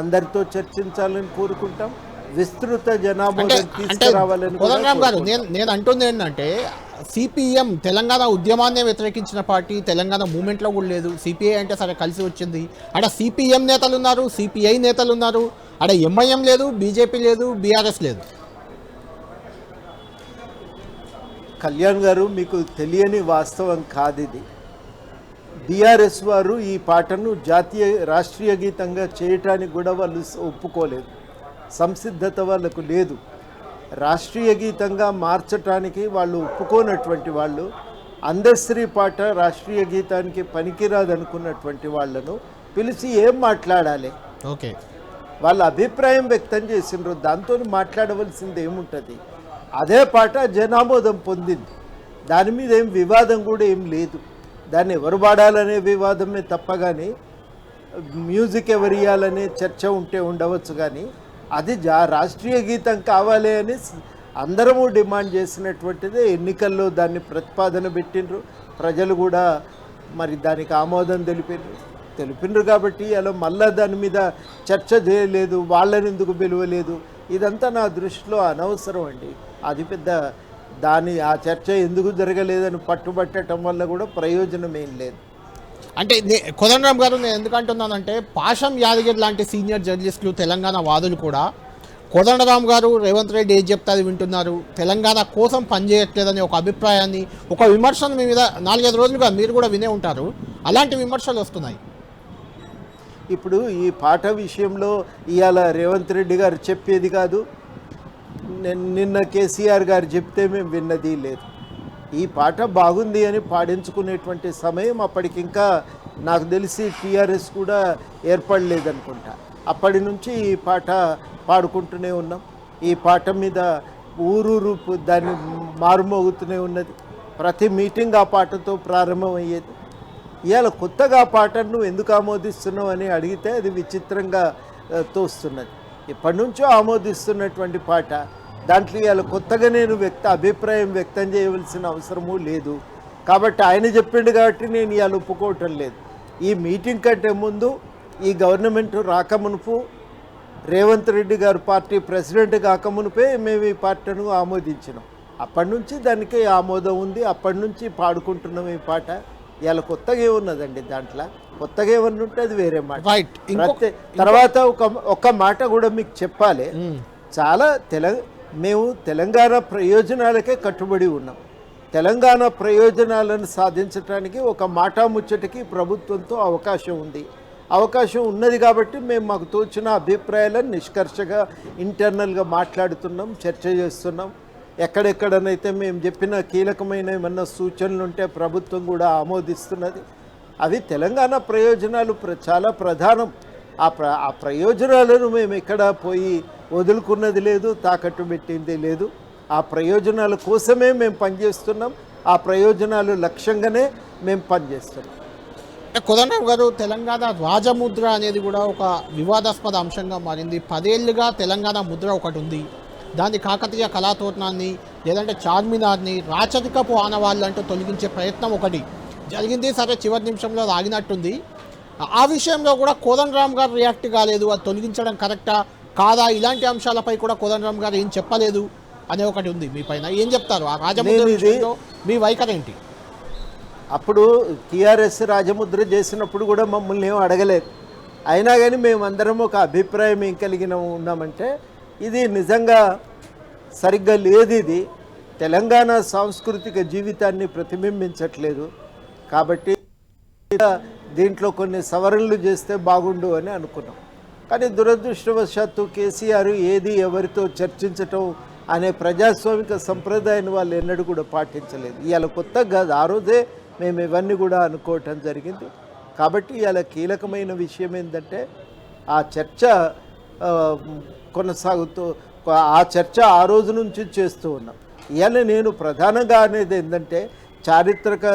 అందరితో చర్చించాలని కోరుకుంటాం. విస్తృత జనాభాను తీసుకురావాలని. కోదండరామ్ గారు, నేను అంటుంది ఏంటంటే, సిపిఎం తెలంగాణ ఉద్యమాన్నే వ్యతిరేకించిన పార్టీ తెలంగాణ మూమెంట్లో కూడా లేదు. సిపిఐ అంటే సరే కలిసి వచ్చింది. అక్కడ సిపిఎం నేతలు ఉన్నారు, సిపిఐ నేతలు ఉన్నారు, అక్కడ ఎంఐఎం లేదు, బీజేపీ లేదు, బీఆర్ఎస్ లేదు. కళ్యాణ్ గారు, మీకు తెలియని వాస్తవం కాదు ఇది. బీఆర్ఎస్ వారు ఈ పాటను రాష్ట్రీయ గీతంగా చేయటానికి కూడా వాళ్ళు ఒప్పుకోలేదు. సంసిద్ధత వాళ్ళకు లేదు. రాష్ట్రీయ గీతంగా మార్చటానికి వాళ్ళు ఒప్పుకోనటువంటి వాళ్ళు, అందశ్రీ పాట రాష్ట్రీయ గీతానికి పనికిరాదనుకున్నటువంటి వాళ్ళను పిలిచి ఏం మాట్లాడాలి? ఓకే, వాళ్ళ అభిప్రాయం వ్యక్తం చేసిండ్రు, దాంతో మాట్లాడవలసింది ఏముంటుంది? అదే పాట జనామోదం పొందింది, దాని మీద ఏం వివాదం కూడా ఏం లేదు. దాన్ని ఎవరు పాడాలనే వివాదమే తప్ప కానీ మ్యూజిక్ ఎవరు ఇవ్వాలనే చర్చ ఉండవచ్చు. కానీ అది రాష్ట్రీయ గీతం కావాలి అని అందరము డిమాండ్ చేసినటువంటిదే. ఎన్నికల్లో దాన్ని ప్రతిపాదన పెట్టిండ్రు, ప్రజలు కూడా మరి దానికి ఆమోదం తెలిపిండ్రు. కాబట్టి అలా మళ్ళా దాని మీద చర్చ చేయలేదు, వాళ్ళని ఎందుకు పిలవలేదు, ఇదంతా నా దృష్టిలో అనవసరం అండి. అది పెద్ద ఆ చర్చ ఎందుకు జరగలేదని పట్టుబట్టడం వల్ల కూడా ప్రయోజనం ఏం లేదు. అంటే కోదండరామ్ గారు, నేను ఎందుకు అంటున్నానంటే, పాషం యాదగిరి లాంటి సీనియర్ జర్నలిస్టులు, తెలంగాణ వాదులు కూడా కోదండరామ్ గారు రేవంత్ రెడ్డి ఏం చెప్తే అది వింటున్నారు, తెలంగాణ కోసం పనిచేయట్లేదని ఒక అభిప్రాయాన్ని, ఒక విమర్శను మీ మీద 4-5 రోజులుగా మీరు కూడా వినే ఉంటారు. అలాంటి విమర్శలు వస్తున్నాయి. ఇప్పుడు ఈ పాట విషయంలో ఇవాళ రేవంత్ రెడ్డి గారు చెప్పేది కాదు, నిన్న కేసీఆర్ గారు చెప్తే మేము విన్నది లేదు. ఈ పాట బాగుంది అని పాడించుకునేటువంటి సమయం అప్పటికి ఇంకా నాకు తెలిసి టీఆర్ఎస్ కూడా ఏర్పడలేదనుకుంటా. అప్పటి నుంచి ఈ పాట పాడుకుంటూనే ఉన్నాం. ఈ పాట మీద ఊరూరు దాన్ని మారుమోగుతూనే ఉన్నది. ప్రతి మీటింగ్ ఆ పాటతో ప్రారంభమయ్యేది. ఇవాళ కొత్తగా ఆ పాటను ఎందుకు ఆమోదిస్తున్నావు అని అడిగితే అది విచిత్రంగా తోస్తున్నది. ఎప్పటి నుంచో ఆమోదిస్తున్నటువంటి పాట, దాంట్లో ఇవాళ కొత్తగా నేను అభిప్రాయం వ్యక్తం చేయవలసిన అవసరము లేదు. కాబట్టి ఆయన చెప్పిండు కాబట్టి నేను ఇవాళ ఒప్పుకోవటం లేదు. ఈ మీటింగ్ కంటే ముందు, ఈ గవర్నమెంట్ రాకమునుపు, రేవంత్ రెడ్డి గారు పార్టీ ప్రెసిడెంట్ కాకమునిపే మేము ఈ పార్టీను ఆమోదించినాం. అప్పటి నుంచి దానికి ఆమోదం ఉంది, అప్పటి నుంచి పాడుకుంటున్నాం ఈ పాట. ఇలా కొత్తగా ఏమున్నదండి దాంట్లో? కొత్తగా ఏమన్నా ఉంటే అది వేరే మాట. రైట్. తర్వాత ఒక మాట కూడా మీకు చెప్పాలి. చాలా మేము తెలంగాణ ప్రయోజనాలకే కట్టుబడి ఉన్నాం. తెలంగాణ ప్రయోజనాలను సాధించడానికి ఒక మాట ముచ్చటికి ప్రభుత్వంతో అవకాశం ఉన్నది కాబట్టి మేము మాకు తోచిన అభిప్రాయాలను నిష్కర్షగా ఇంటర్నల్గా మాట్లాడుతున్నాం, చర్చ చేస్తున్నాం. ఎక్కడెక్కడనైతే మేము చెప్పిన కీలకమైన ఏమన్నా సూచనలు ఉంటే ప్రభుత్వం కూడా ఆమోదిస్తున్నది. అవి తెలంగాణ ప్రయోజనాలు చాలా ప్రధానం. ఆ ప్రయోజనాలను మేము ఎక్కడ పోయి వదులుకున్నది లేదు, తాకట్టు పెట్టింది లేదు. ఆ ప్రయోజనాల కోసమే మేము పనిచేస్తున్నాం, ఆ ప్రయోజనాలు లక్ష్యంగానే మేము పనిచేస్తున్నాం. కోదండరాం గారు, తెలంగాణ రాజముద్ర అనేది కూడా ఒక వివాదాస్పద అంశంగా మారింది. 10 ఏళ్ళుగా తెలంగాణ ముద్ర ఒకటి ఉంది. దాన్ని కాకతీయ కళాతోరణాన్ని లేదంటే చార్మినార్ని రాచరికపు ఆనవాళ్ళంటూ తొలగించే ప్రయత్నం ఒకటి జరిగింది. సరే, చివరి నిమిషంలో ఆగినట్టుంది. ఆ విషయంలో కూడా కోదండరాం గారు రియాక్ట్ కాలేదు. అది తొలగించడం కరెక్టా కాదా, ఇలాంటి అంశాలపై కూడా కోదండరాం గారు ఏం చెప్పలేదు అనే ఒకటి ఉంది మీ పైన. ఏం చెప్తారు ఆ రాజముద్ర విషయంలో మీ వైఖరి ఏంటి? అప్పుడు టీఆర్ఎస్ రాజముద్ర చేసినప్పుడు కూడా మమ్మల్ని ఏం అడగలేదు. అయినా కానీ మేమందరం ఒక అభిప్రాయం ఏం కలిగిన ఉన్నామంటే, ఇది నిజంగా సరిగ్గా లేదు, ఇది తెలంగాణ సాంస్కృతిక జీవితాన్ని ప్రతిబింబించట్లేదు, కాబట్టి దీంట్లో కొన్ని సవరణలు చేస్తే బాగుండు అని అనుకున్నాం. కానీ దురదృష్టవశాత్తు కేసీఆర్ ఏది ఎవరితో చర్చించటం అనే ప్రజాస్వామిక సంప్రదాయాన్ని వాళ్ళు ఎన్నడూ కూడా పాటించలేదు. ఇవాళ కొత్తగా కాదు, ఆ రోజే మేము ఇవన్నీ కూడా అనుకోవటం జరిగింది. కాబట్టి ఇవాళ కీలకమైన విషయం ఏంటంటే ఆ చర్చ కొనసాగుతూ, ఆ చర్చ ఆ రోజు నుంచి చేస్తూ ఉన్నాం. ఇవాళ నేను ప్రధానంగా అనేది ఏంటంటే, చారిత్రక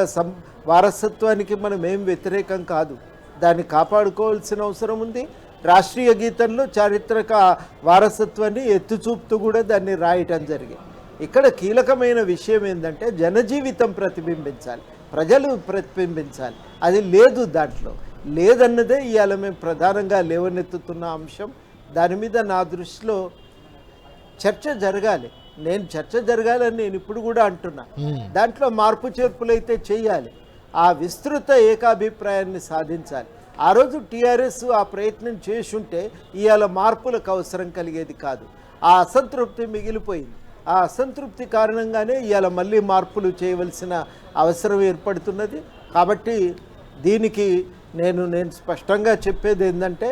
వారసత్వానికి మనం ఏం వ్యతిరేకం కాదు, దాన్ని కాపాడుకోవాల్సిన అవసరం ఉంది. రాష్ట్రీయ గీతంలో చారిత్రక వారసత్వాన్ని ఎత్తుచూపుతూ కూడా దాన్ని రాయటం జరిగింది. ఇక్కడ కీలకమైన విషయం ఏంటంటే, జనజీవితం ప్రతిబింబించాలి, ప్రజలు ప్రతిబింబించాలి. అది లేదు, దాంట్లో లేదన్నదే ఇవాళ మేము ప్రధానంగా లేవనెత్తుతున్న అంశం. దాని మీద నా దృష్టిలో చర్చ జరగాలి. చర్చ జరగాలని నేను ఇప్పుడు కూడా అంటున్నా. దాంట్లో మార్పు చేర్పులు అయితే చేయాలి, ఆ విస్తృత ఏకాభిప్రాయాన్ని సాధించాలి. ఆ రోజు టీఆర్ఎస్ ఆ ప్రయత్నం చేసుంటే ఇవాళ మార్పులకు అవసరం కలిగేది కాదు. ఆ అసంతృప్తి మిగిలిపోయింది. ఆ అసంతృప్తి కారణంగానే ఇవాళ మళ్ళీ మార్పులు చేయవలసిన అవసరం ఏర్పడుతున్నది. కాబట్టి దీనికి నేను స్పష్టంగా చెప్పేది ఏంటంటే,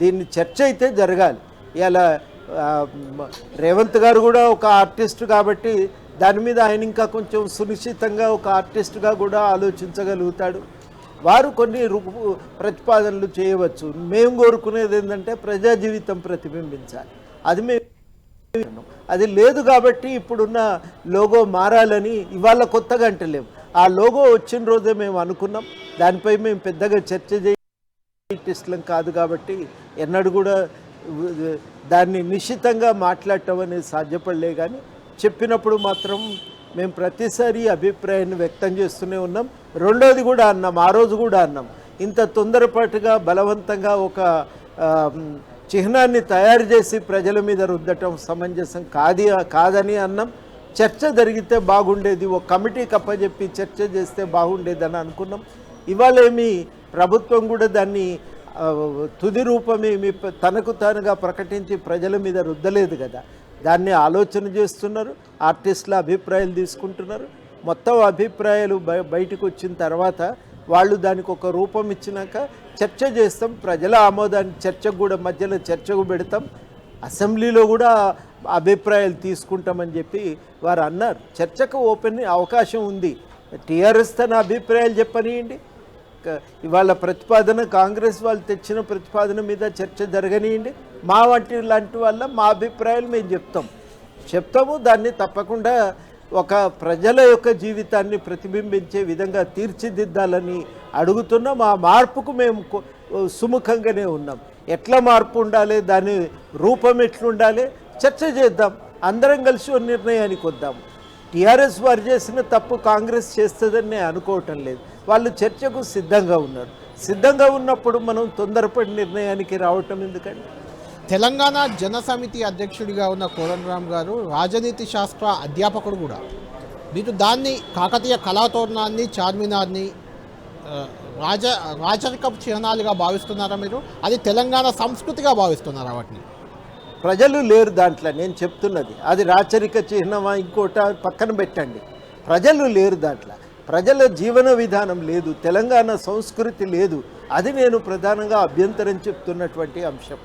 దీన్ని చర్చ అయితే జరగాలి. ఇలా రేవంత్ గారు కూడా ఒక ఆర్టిస్ట్ కాబట్టి దాని మీద ఆయన ఇంకా కొంచెం సునిశ్చితంగా ఒక ఆర్టిస్ట్గా కూడా ఆలోచించగలుగుతాడు. వారు కొన్ని ప్రతిపాదనలు చేయవచ్చు. మేము కోరుకునేది ఏంటంటే ప్రజా జీవితం ప్రతిబింబించాలి. అది లేదు కాబట్టి ఇప్పుడున్న లోగో మారాలని ఇవాళ కొత్తగా అంటలేము. ఆ లోగో వచ్చిన రోజే మేము అనుకున్నాం. దానిపై మేము పెద్దగా చర్చ ఆర్టిస్టులం కాదు కాబట్టి ఎన్నడూ కూడా దాన్ని నిశ్చితంగా మాట్లాడటం అనేది సాధ్యపడలే. కానీ చెప్పినప్పుడు మాత్రం మేము ప్రతిసారి అభిప్రాయాన్ని వ్యక్తం చేస్తూనే ఉన్నాం. రెండోది కూడా అన్నాం, ఆ రోజు కూడా అన్నాం, ఇంత తొందరపాటుగా బలవంతంగా ఒక చిహ్నాన్ని తయారు చేసి ప్రజల మీద రుద్దటం సమంజసం కాదని అన్నాం. చర్చ జరిగితే బాగుండేది, ఒక కమిటీకి అప్పచెప్పి చర్చ చేస్తే బాగుండేదని అనుకున్నాం. ఇవాళ ఏమి ప్రభుత్వం కూడా దాన్ని తుది రూపమేమి తనకు తానుగా ప్రకటించి ప్రజల మీద రుద్దలేదు కదా. దాన్ని ఆలోచన చేస్తున్నారు, ఆర్టిస్టుల అభిప్రాయాలు తీసుకుంటున్నారు. మొత్తం అభిప్రాయాలు బయటకు వచ్చిన తర్వాత వాళ్ళు దానికి ఒక రూపం ఇచ్చినాక చర్చ చేస్తాం. ప్రజల ఆమోదాన్ని చర్చకు కూడా మధ్యలో చర్చకు పెడతాం. అసెంబ్లీలో కూడా అభిప్రాయాలు తీసుకుంటామని చెప్పి వారు అన్నారు. చర్చకు ఓపెన్ అవకాశం ఉంది. టీఆర్ఎస్ తన అభిప్రాయాలు చెప్పనియండి. ఇవాళ ప్రతిపాదన కాంగ్రెస్ వాళ్ళు తెచ్చిన ప్రతిపాదన మీద చర్చ జరగనియండి. మా లాంటి వల్ల మా అభిప్రాయాలు మేము చెప్తాము. దాన్ని తప్పకుండా ఒక ప్రజల యొక్క జీవితాన్ని ప్రతిబింబించే విధంగా తీర్చిదిద్దాలని అడుగుతున్నాం. ఆ మార్పుకు మేము సుముఖంగానే ఉన్నాం. ఎట్లా మార్పు ఉండాలి, దాని రూపం ఎట్లుండాలి చర్చ చేద్దాం. అందరం కలిసి ఒక నిర్ణయానికి వద్దాం. టీఆర్ఎస్ వారు చేసిన తప్పు కాంగ్రెస్ చేస్తుందని నేను అనుకోవటం లేదు. వాళ్ళు చర్చకు సిద్ధంగా ఉన్నారు. సిద్ధంగా ఉన్నప్పుడు మనం తొందరపడి నిర్ణయానికి రావటం ఎందుకండి? తెలంగాణ జనసమితి అధ్యక్షుడిగా ఉన్న కోదండరాం గారు రాజనీతి శాస్త్ర అధ్యాపకుడు కూడా. మీరు దాన్ని కాకతీయ కళాతోరణాన్ని, చార్మినార్ని రాజరికపు చిహ్నాలుగా భావిస్తున్నారా? మీరు అది తెలంగాణ సంస్కృతిగా భావిస్తున్నారా వాటిని? ప్రజలు లేరు దాంట్లో. నేను చెప్తున్నది అది రాచరిక చిహ్నమా ఇంకోట పక్కన పెట్టండి. ప్రజలు లేరు దాంట్లో. ప్రజల జీవన విధానం లేదు, తెలంగాణ సంస్కృతి లేదు. అది నేను ప్రధానంగా అభ్యంతరం చెప్తున్నటువంటి అంశం.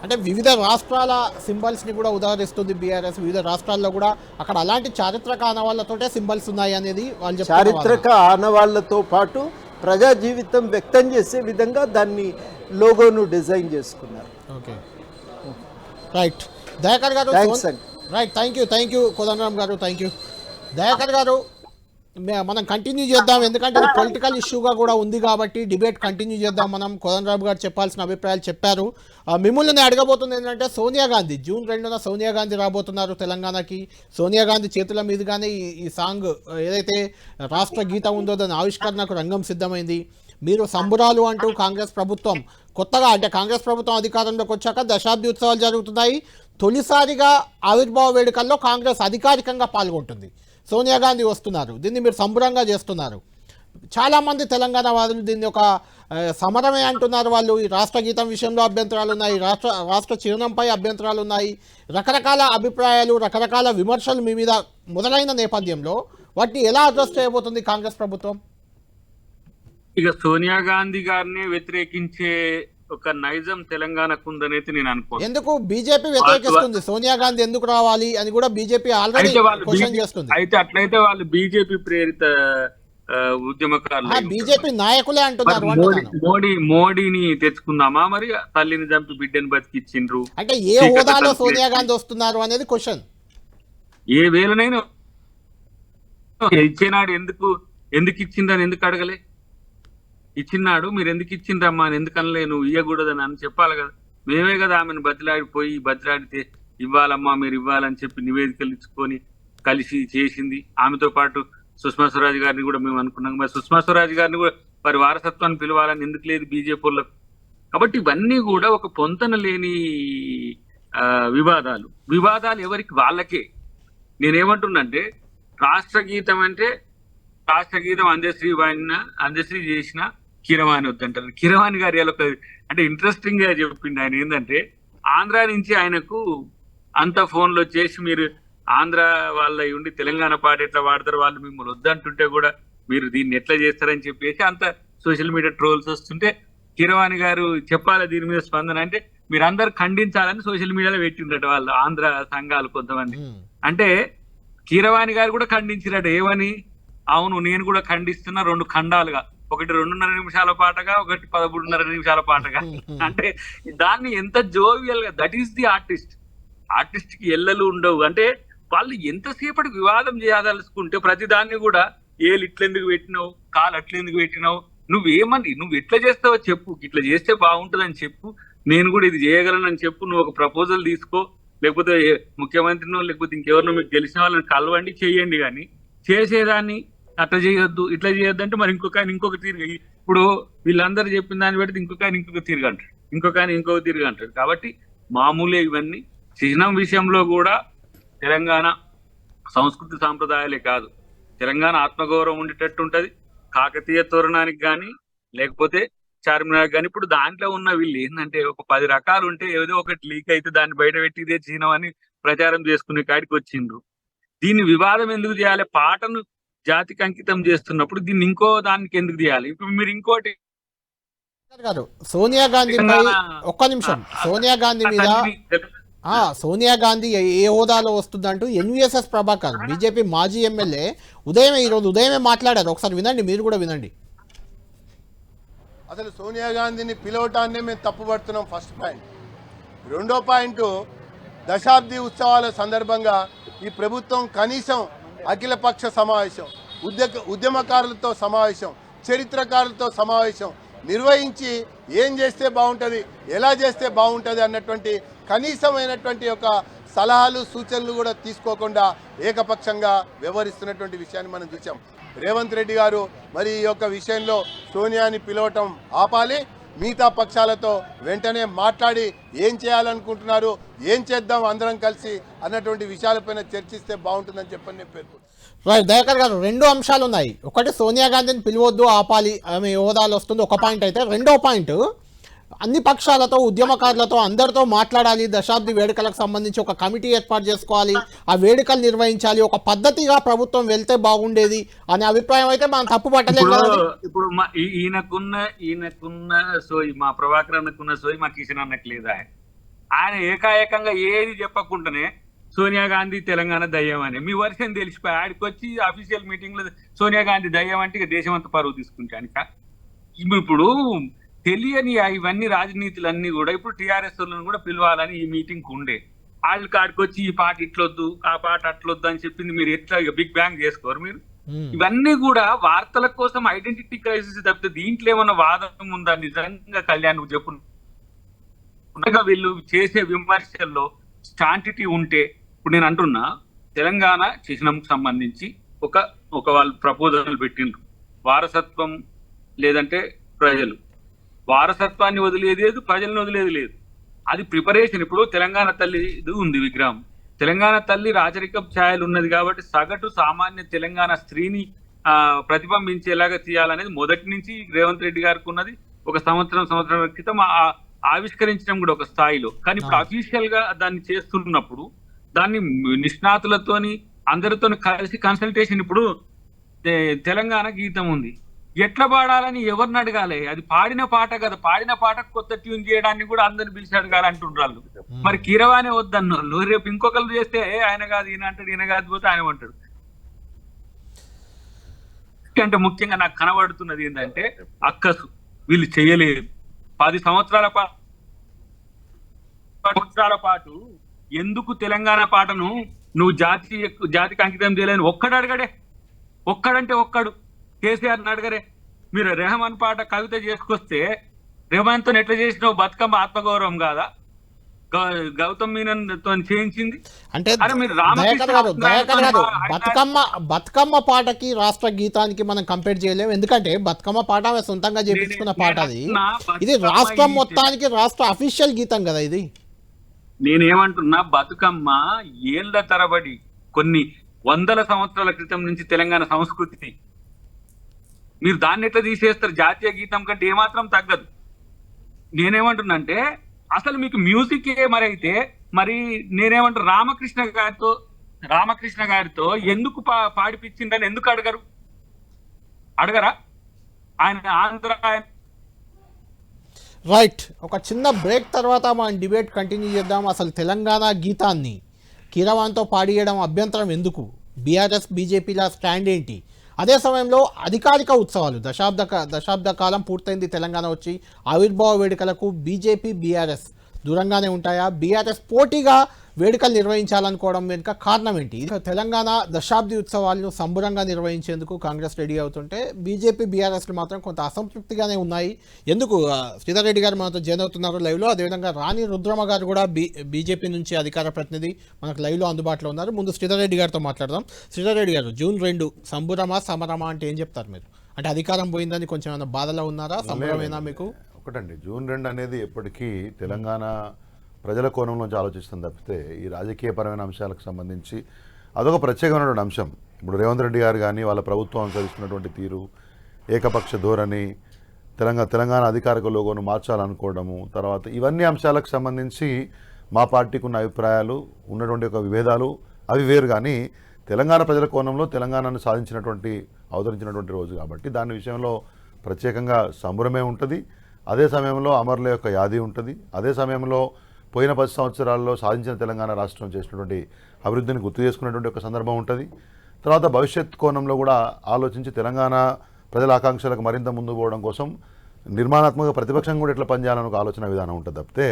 అంటే వివిధ రాష్ట్రాల సింబల్స్ని కూడా ఉదాహరిస్తుంది బీఆర్ఎస్. వివిధ రాష్ట్రాల్లో కూడా అక్కడ అలాంటి చారిత్రక ఆనవాళ్లతోటే సింబల్స్ ఉన్నాయి అనేది వాళ్ళు చెప్తున్నారు. చారిత్రక ఆనవాళ్లతో పాటు ప్రజా జీవితం వ్యక్తం చేసే విధంగా దాన్ని లోగోను డిజైన్ చేసుకున్నారు. Okay, right. Dayakar garu, right, thank you Kodandaram గారు, థ్యాంక్ యూ. దయాకర్ గారు, మనం కంటిన్యూ చేద్దాం, ఎందుకంటే ఇది పొలిటికల్ ఇష్యూగా కూడా ఉంది కాబట్టి డిబేట్ కంటిన్యూ చేద్దాం. మనం కోదండరాం గారు చెప్పాల్సిన అభిప్రాయాలు చెప్పారు. మిమ్మల్ని అడగబోతుంది ఏంటంటే, సోనియా గాంధీ జూన్ 2న సోనియా గాంధీ రాబోతున్నారు తెలంగాణకి. సోనియా గాంధీ చేతుల మీదుగానే ఈ సాంగ్ ఏదైతే రాష్ట్ర గీతం ఉందో దాని ఆవిష్కరణకు రంగం సిద్ధమైంది. మీరు సంబురాలు అంటూ కాంగ్రెస్ ప్రభుత్వం కొత్తగా, అంటే కాంగ్రెస్ ప్రభుత్వం అధికారంలోకి వచ్చాక దశాబ్ది ఉత్సవాలు జరుగుతున్నాయి. తొలిసారిగా ఆవిర్భావ వేడుకల్లో కాంగ్రెస్ అధికారికంగా పాల్గొంటుంది. సోనియా గాంధీ వస్తున్నారు, దీన్ని మీరు సంబరంగా చేస్తున్నారు. చాలామంది తెలంగాణ వాదులు దీన్ని ఒక సమరమే అంటున్నారు. వాళ్ళు ఈ రాష్ట్ర గీతం విషయంలో అభ్యంతరాలు ఉన్నాయి, రాష్ట్ర చిహ్నంపై అభ్యంతరాలు ఉన్నాయి, రకరకాల అభిప్రాయాలు, రకరకాల విమర్శలు మీ మీద మొదలైన నేపథ్యంలో వాటిని ఎలా అడ్రస్ చేయబోతుంది కాంగ్రెస్ ప్రభుత్వం? ఇక సోనియా గాంధీ గారిని వ్యతిరేకించే ఒక నైజం తెలంగాణకు ఉందనైతే నేను అనుకోను. ఎందుకు బీజేపీ వ్యతిరేకిస్తుంది? సోనియా గాంధీ ఎందుకు రావాలి అని కూడా బీజేపీ ఆల్రెడీ క్వశ్చన్ చేస్తుంది. అయితే అట్లయితే వాళ్ళు బీజేపీ ప్రేరిత ఉద్యమకారులు, బీజేపీ నాయకులే అంటున్నారు. మోడీని తెచ్చుకుందామా మరి? తల్లిని చంపి బిడ్డని బతికిచ్చిండ్రు అంటే ఏ హోదాలో సోనియా గాంధీ వస్తున్నారు అనేది క్వశ్చన్. ఏ వేలనైనా ఇచ్చేనాడు ఎందుకు ఇచ్చిందని ఎందుకు అడగలే? ఇచ్చినాడు, మీరు ఎందుకు ఇచ్చిండ్రమ్మా అని ఎందుకు అనలే? నువ్వు ఇయ్యకూడదని అని చెప్పాలి కదా. మేమే కదా ఆమెను బతిలాడితే ఇవ్వాలమ్మా మీరు ఇవ్వాలని చెప్పి నివేదికలు ఇచ్చుకొని కలిసి చేసింది. ఆమెతో పాటు సుష్మా స్వరాజ్ గారిని కూడా మేము అనుకున్నాం. మరి సుష్మా స్వరాజ్ గారిని కూడా వారి వారసత్వాన్ని పిలవాలని ఎందుకు లేదు బీజేపీలకు? కాబట్టి ఇవన్నీ కూడా ఒక పొంతన లేని వివాదాలు ఎవరికి వాళ్ళకే. నేనేమంటున్నంటే, రాష్ట్ర గీతం అంటే రాష్ట్ర గీతం అందశ్రీ చేసిన కీరవాణి వద్దంటారు. కీరవాణి గారి అంటే ఇంట్రెస్టింగ్ గా చెప్పిండు ఆయన. ఏంటంటే, ఆంధ్ర నుంచి ఆయనకు అంత ఫోన్లో చేసి మీరు ఆంధ్ర వాళ్ళ ఉండి తెలంగాణ పాట ఎట్లా వాడతారు, వాళ్ళు మిమ్మల్ని వద్దంటుంటే కూడా మీరు దీన్ని ఎట్లా చేస్తారని చెప్పేసి అంత సోషల్ మీడియా ట్రోల్స్ వస్తుంటే కీరవాణి గారు చెప్పాలి దీని మీద స్పందన. అంటే మీరు అందరు ఖండించాలని సోషల్ మీడియాలో పెట్టిండ్రట వాళ్ళు ఆంధ్ర సంఘాలు కొంతమంది. అంటే కీరవాణి గారు కూడా ఖండించిరట. ఏమని? అవును, నేను కూడా ఖండిస్తున్నా, 2 ఖండాలుగా, ఒకటి 2.5 నిమిషాల పాటగా, ఒకటి 13.5 నిమిషాల పాటగా. అంటే దాన్ని ఎంత జోవియల్ గా, దట్ ఈస్ ది ఆర్టిస్ట్ కి ఎల్లలు ఉండవు. అంటే వాళ్ళు ఎంతసేపటి వివాదం చేయదలుచుకుంటే ప్రతి దాన్ని కూడా ఏళ్ళు ఇట్లెందుకు పెట్టినావు, కాలు అట్లెందుకు పెట్టినావు, నువ్వు ఎట్లా చేస్తావో చెప్పు, ఇట్లా చేస్తే బాగుంటుందని చెప్పు, నేను కూడా ఇది చేయగలనని చెప్పు, నువ్వు ఒక ప్రపోజల్ తీసుకో, లేకపోతే ముఖ్యమంత్రినో లేకపోతే ఇంకెవరినో మీకు తెలిసిన వాళ్ళని కలవండి, చేయండి. కానీ చేసేదాన్ని అట్లా చేయొద్దు, ఇట్లా చేయొద్దు అంటే మరి ఇంకొక తీరుగా, ఇప్పుడు వీళ్ళందరూ చెప్పిన దాన్ని పెడితే ఇంకొక తీరుగా అంటారు, ఇంకొక తీరుగా అంటారు. కాబట్టి మామూలే ఇవన్నీ. చిహ్నం విషయంలో కూడా తెలంగాణ సంస్కృతి సాంప్రదాయాలే కాదు, తెలంగాణ ఆత్మగౌరవం ఉండేటట్టు ఉంటది. కాకతీయ తోరణానికి కానీ లేకపోతే చార్మినార్ కానీ ఇప్పుడు దాంట్లో ఉన్న వీళ్ళు ఏంటంటే ఒక 10 రకాలు ఉంటే ఏదో ఒకటి లీక్ అయితే దాన్ని బయట పెట్టి ఇదే చిహ్నం అని ప్రచారం చేసుకునే కాడికి వచ్చిండ్రు. దీన్ని వివాదం ఎందుకు చేయాలి? పాటను జాతికి అంకితం చేస్తున్నప్పుడు దీన్ని ఇంకో దానికి ఎందుకు చేయాలి? ఇప్పుడు మీరు ఇంకోటి సోనియా గాంధీ, ఒక్క నిమిషం, సోనియా గాంధీ మీద సోనియా గాంధీ ఏ హోదాలో వస్తుందంటూ ఎన్విఎస్ఎస్ ప్రభాకర్ బీజేపీ మాజీ ఎమ్మెల్యే ఈరోజు ఉదయమే మాట్లాడారు. ఒకసారి వినండి, మీరు కూడా వినండి. అసలు సోనియా గాంధీని పిలవటాన్నే మేము తప్పుపడుతున్నాం, ఫస్ట్ పాయింట్. రెండో పాయింట్, దశాబ్ది ఉత్సవాల సందర్భంగా ఈ ప్రభుత్వం కనీసం అఖిలపక్ష సమావేశం, ఉద్యమకారులతో సమావేశం, చరిత్రకారులతో సమావేశం నిర్వహించి ఏం చేస్తే బాగుంటుంది, ఎలా చేస్తే బాగుంటుంది అన్నటువంటి కనీసమైనటువంటి ఒక సలహాలు సూచనలు కూడా తీసుకోకుండా ఏకపక్షంగా వ్యవహరిస్తున్నటువంటి విషయాన్ని మనం చూసాం. రేవంత్ రెడ్డి గారు మరి ఈ యొక్క విషయంలో సోనియాని పిలవటం ఆపాలి. మిగతా పక్షాలతో వెంటనే మాట్లాడి ఏం చేయాలనుకుంటున్నారు, ఏం చేద్దాం అందరం కలిసి అన్నటువంటి విషయాలపైన చర్చిస్తే బాగుంటుందని చెప్పని నేను పేర్కొంటున్నాను. రైట్ దయాకర్ గారు, రెండు అంశాలు ఉన్నాయి. ఒకటి సోనియా గాంధీని పిలవద్దు, ఆపాలి, ఆమె హోదాలో వస్తుంది, ఒక పాయింట్ అయితే. రెండో పాయింట్, అన్ని పక్షాలతో, ఉద్యమకారులతో, అందరితో మాట్లాడాలి, దశాబ్ది వేడుకలకు సంబంధించి ఒక కమిటీ ఏర్పాటు చేసుకోవాలి, ఆ వేడుకలు నిర్వహించాలి, ఒక పద్ధతిగా ప్రభుత్వం వెళ్తే బాగుండేది అనే అభిప్రాయం అయితే మనం తప్పు పట్టలేదు కదా. ఇప్పుడు ఈయనకున్న సోయి, మా ప్రభాకర్ అన్నకున్న సోయి మా కిషన్ అన్నకు లేదా? ఆయన ఏకాఏకంగా ఏది చెప్పకుండానే సోనియా గాంధీ తెలంగాణ దయ్యం అని మీ వర్షం తెలిసిపోయి ఆడికి వచ్చి అఫీషియల్ మీటింగ్ లో సోనియా గాంధీ దయ్యం అంటే ఇక దేశం అంతా పరువు తీసుకుంటానిక. ఇప్పుడు తెలియని ఇవన్నీ రాజనీతులన్నీ కూడా ఇప్పుడు టీఆర్ఎస్ వాళ్ళని కూడా పిలవాలని ఈ మీటింగ్ ఉండే. వాళ్ళకి ఆడికి వచ్చి ఈ పాట ఇట్లొద్దు, ఆ పాట అట్లొద్దు అని చెప్పింది మీరు ఎట్లా బిగ్ బ్యాంగ్ చేసుకోరు మీరు? ఇవన్నీ కూడా వార్తల కోసం ఐడెంటిటీ క్రైసిస్ తప్పితే దీంట్లో ఏమన్నా వాదం ఉందా? నిజంగా కళ్యాణ్ నువ్వు చెప్పు, వీళ్ళు చేసే విమర్శల్లో స్టాంటిటీ ఉంటే, ఇప్పుడు నేను అంటున్నా తెలంగాణ చిహ్నంకు సంబంధించి ఒక వాళ్ళు ప్రపోజల్ పెట్టిండ్రు, వారసత్వం లేదంటే ప్రజలు. వారసత్వాన్ని వదిలేది లేదు, ప్రజలను వదిలేది లేదు. అది ప్రిపరేషన్. ఇప్పుడు తెలంగాణ తల్లి ఉంది విగ్రహం, తెలంగాణ తల్లి రాజరికపు ఛాయలు ఉన్నది కాబట్టి సగటు సామాన్య తెలంగాణ స్త్రీని ప్రతిబింబించేలాగా తీయాలనేది మొదటి నుంచి రేవంత్ రెడ్డి గారికి ఉన్నది. ఒక సంవత్సరం క్రితం ఆవిష్కరించడం కూడా ఒక స్థాయిలో. కానీ ఇప్పుడు అఫీషియల్ గా దాన్ని చేస్తున్నప్పుడు దాన్ని నిష్ణాతులతోని అందరితో కలిసి కన్సల్టేషన్. ఇప్పుడు తెలంగాణ గీతం ఉంది, ఎట్లా పాడాలని ఎవరిని అడగాలి? అది పాడిన పాట కదా, పాడిన పాటకు కొత్త ట్యూన్ చేయడానికి కూడా అందరిని పిలిచి అడగాలి అంటుండ్రు. మరి కీరవానే వద్దన్నోళ్ళు రేపు ఇంకొకరు చేస్తే ఆయన కాదు ఈయన అంటాడు, ఈయన కాదు పోతే ఆయన అంటాడు. అంటే ముఖ్యంగా నాకు కనబడుతున్నది ఏంటంటే అక్కసు వీళ్ళు చేయలేదు. 10 సంవత్సరాల పాటు ఎందుకు తెలంగాణ పాటను నువ్వు జాతికి అంకితం చేయలేని ఒక్కడు అడగడే. ఒక్కడంటే ఒక్కడు కేసీఆర్ని అడగరే. మీరు రెహమాన్ పాట కవిత చేసుకొస్తే రెహమాన్తో ఎట్లా చేసినావు? బతుకమ్మ ఆత్మగౌరవం కాదా? గౌతమ్ మీనన్తో చేయించింది అంటే బతుకమ్మ పాటకి రాష్ట్ర గీతానికి మనం కంపేర్ చేయలేము. ఎందుకంటే బతుకమ్మ పాట ఆమె సొంతంగా చేపించుకున్న పాట అది. ఇది రాష్ట్రం మొత్తానికి రాష్ట్ర అఫీషియల్ గీతం కదా ఇది. నేనేమంటున్నా, బతుకమ్మ ఏళ్ల తరబడి కొన్ని వందల సంవత్సరాల క్రితం నుంచి తెలంగాణ సంస్కృతి. మీరు దాన్ని ఎట్లా తీసేస్తారు? జాతీయ గీతం కంటే ఏమాత్రం తగ్గదు. నేనేమంటున్నా అంటే అసలు మీకు మ్యూజిక్ మరి అయితే మరి నేనేమంటారు, రామకృష్ణ గారితో ఎందుకు పాడిపించిందని ఎందుకు అడగరా? ఆయన ఆంధ్ర. రైట్, ఒక చిన్న బ్రేక్ తర్వాత మనం డిబేట్ కంటిన్యూ చేద్దాం. అసలు తెలంగాణ గీతాన్ని కీరవాన్తో పాడియడం అభ్యంతరం ఎందుకు? బీఆర్ఎస్ బీజేపీల స్టాండ్ ఏంటి? అదే సమయంలో అధికారిక ఉత్సవాలు దశాబ్ద కాలం పూర్తయింది తెలంగాణ వచ్చి. ఆవిర్భావ వేడుకలకు బీజేపీ బీఆర్ఎస్ దూరంగానే ఉంటాయా? బీఆర్ఎస్ పోటీగా వేడుకలు నిర్వహించాలనుకోవడం వెనుక కారణం ఏంటి? తెలంగాణ దశాబ్ది ఉత్సవాలను సంబురంగా నిర్వహించేందుకు కాంగ్రెస్ రెడీ అవుతుంటే బీజేపీ బీఆర్ఎస్లు మాత్రం కొంత అసంతృప్తిగానే ఉన్నాయి. ఎందుకు? శ్రీధర్ రెడ్డి గారు మనతో జాయిన్ అవుతున్నారు లైవ్లో. అదేవిధంగా రాణి రుద్రమ గారు కూడా బీజేపీ నుంచి అధికార ప్రతినిధి మనకు లైవ్లో అందుబాటులో ఉన్నారు. ముందు శ్రీధర్ రెడ్డి గారితో మాట్లాడదాం. శ్రీధర్ రెడ్డి గారు, జూన్ 2 సంబురమా సమరమా అంటే ఏం చెప్తారు మీరు? అంటే అధికారం పోయిందని కొంచెం ఏమైనా బాధలో ఉన్నారా? సంబరమేనా మీకు? ఒకటండి, జూన్ 2 అనేది ఎప్పటికీ తెలంగాణ ప్రజల కోణంలోంచి ఆలోచిస్తుంది తప్పితే ఈ రాజకీయపరమైన అంశాలకు సంబంధించి అదొక ప్రత్యేకమైనటువంటి అంశం. ఇప్పుడు రేవంత్ రెడ్డి గారు కానీ వాళ్ళ ప్రభుత్వం అనుసరిస్తున్నటువంటి తీరు, ఏకపక్ష ధోరణి, తెలంగాణ అధికారిక లోగోను మార్చాలనుకోవడము, తర్వాత ఇవన్నీ అంశాలకు సంబంధించి మా పార్టీకి ఉన్న అభిప్రాయాలు, ఉన్నటువంటి ఒక విభేదాలు అవి వేరు. కానీ తెలంగాణ ప్రజల కోణంలో తెలంగాణను అవతరించినటువంటి రోజు కాబట్టి దాని విషయంలో ప్రత్యేకంగా సంబరమే ఉంటుంది. అదే సమయంలో అమరుల యొక్క యాది ఉంటుంది. అదే సమయంలో పోయిన 10 సంవత్సరాల్లో సాధించిన తెలంగాణ రాష్ట్రం చేసినటువంటి అభివృద్ధిని గుర్తు చేసుకున్నటువంటి ఒక సందర్భం ఉంటుంది. తర్వాత భవిష్యత్ కోణంలో కూడా ఆలోచించి తెలంగాణ ప్రజల ఆకాంక్షలకు మరింత ముందుకు పోవడం కోసం నిర్మాణాత్మక ప్రతిపక్షం కూడా ఎట్లా పనిచేయాలని ఒక ఆలోచన విధానం ఉంటుంది తప్పితే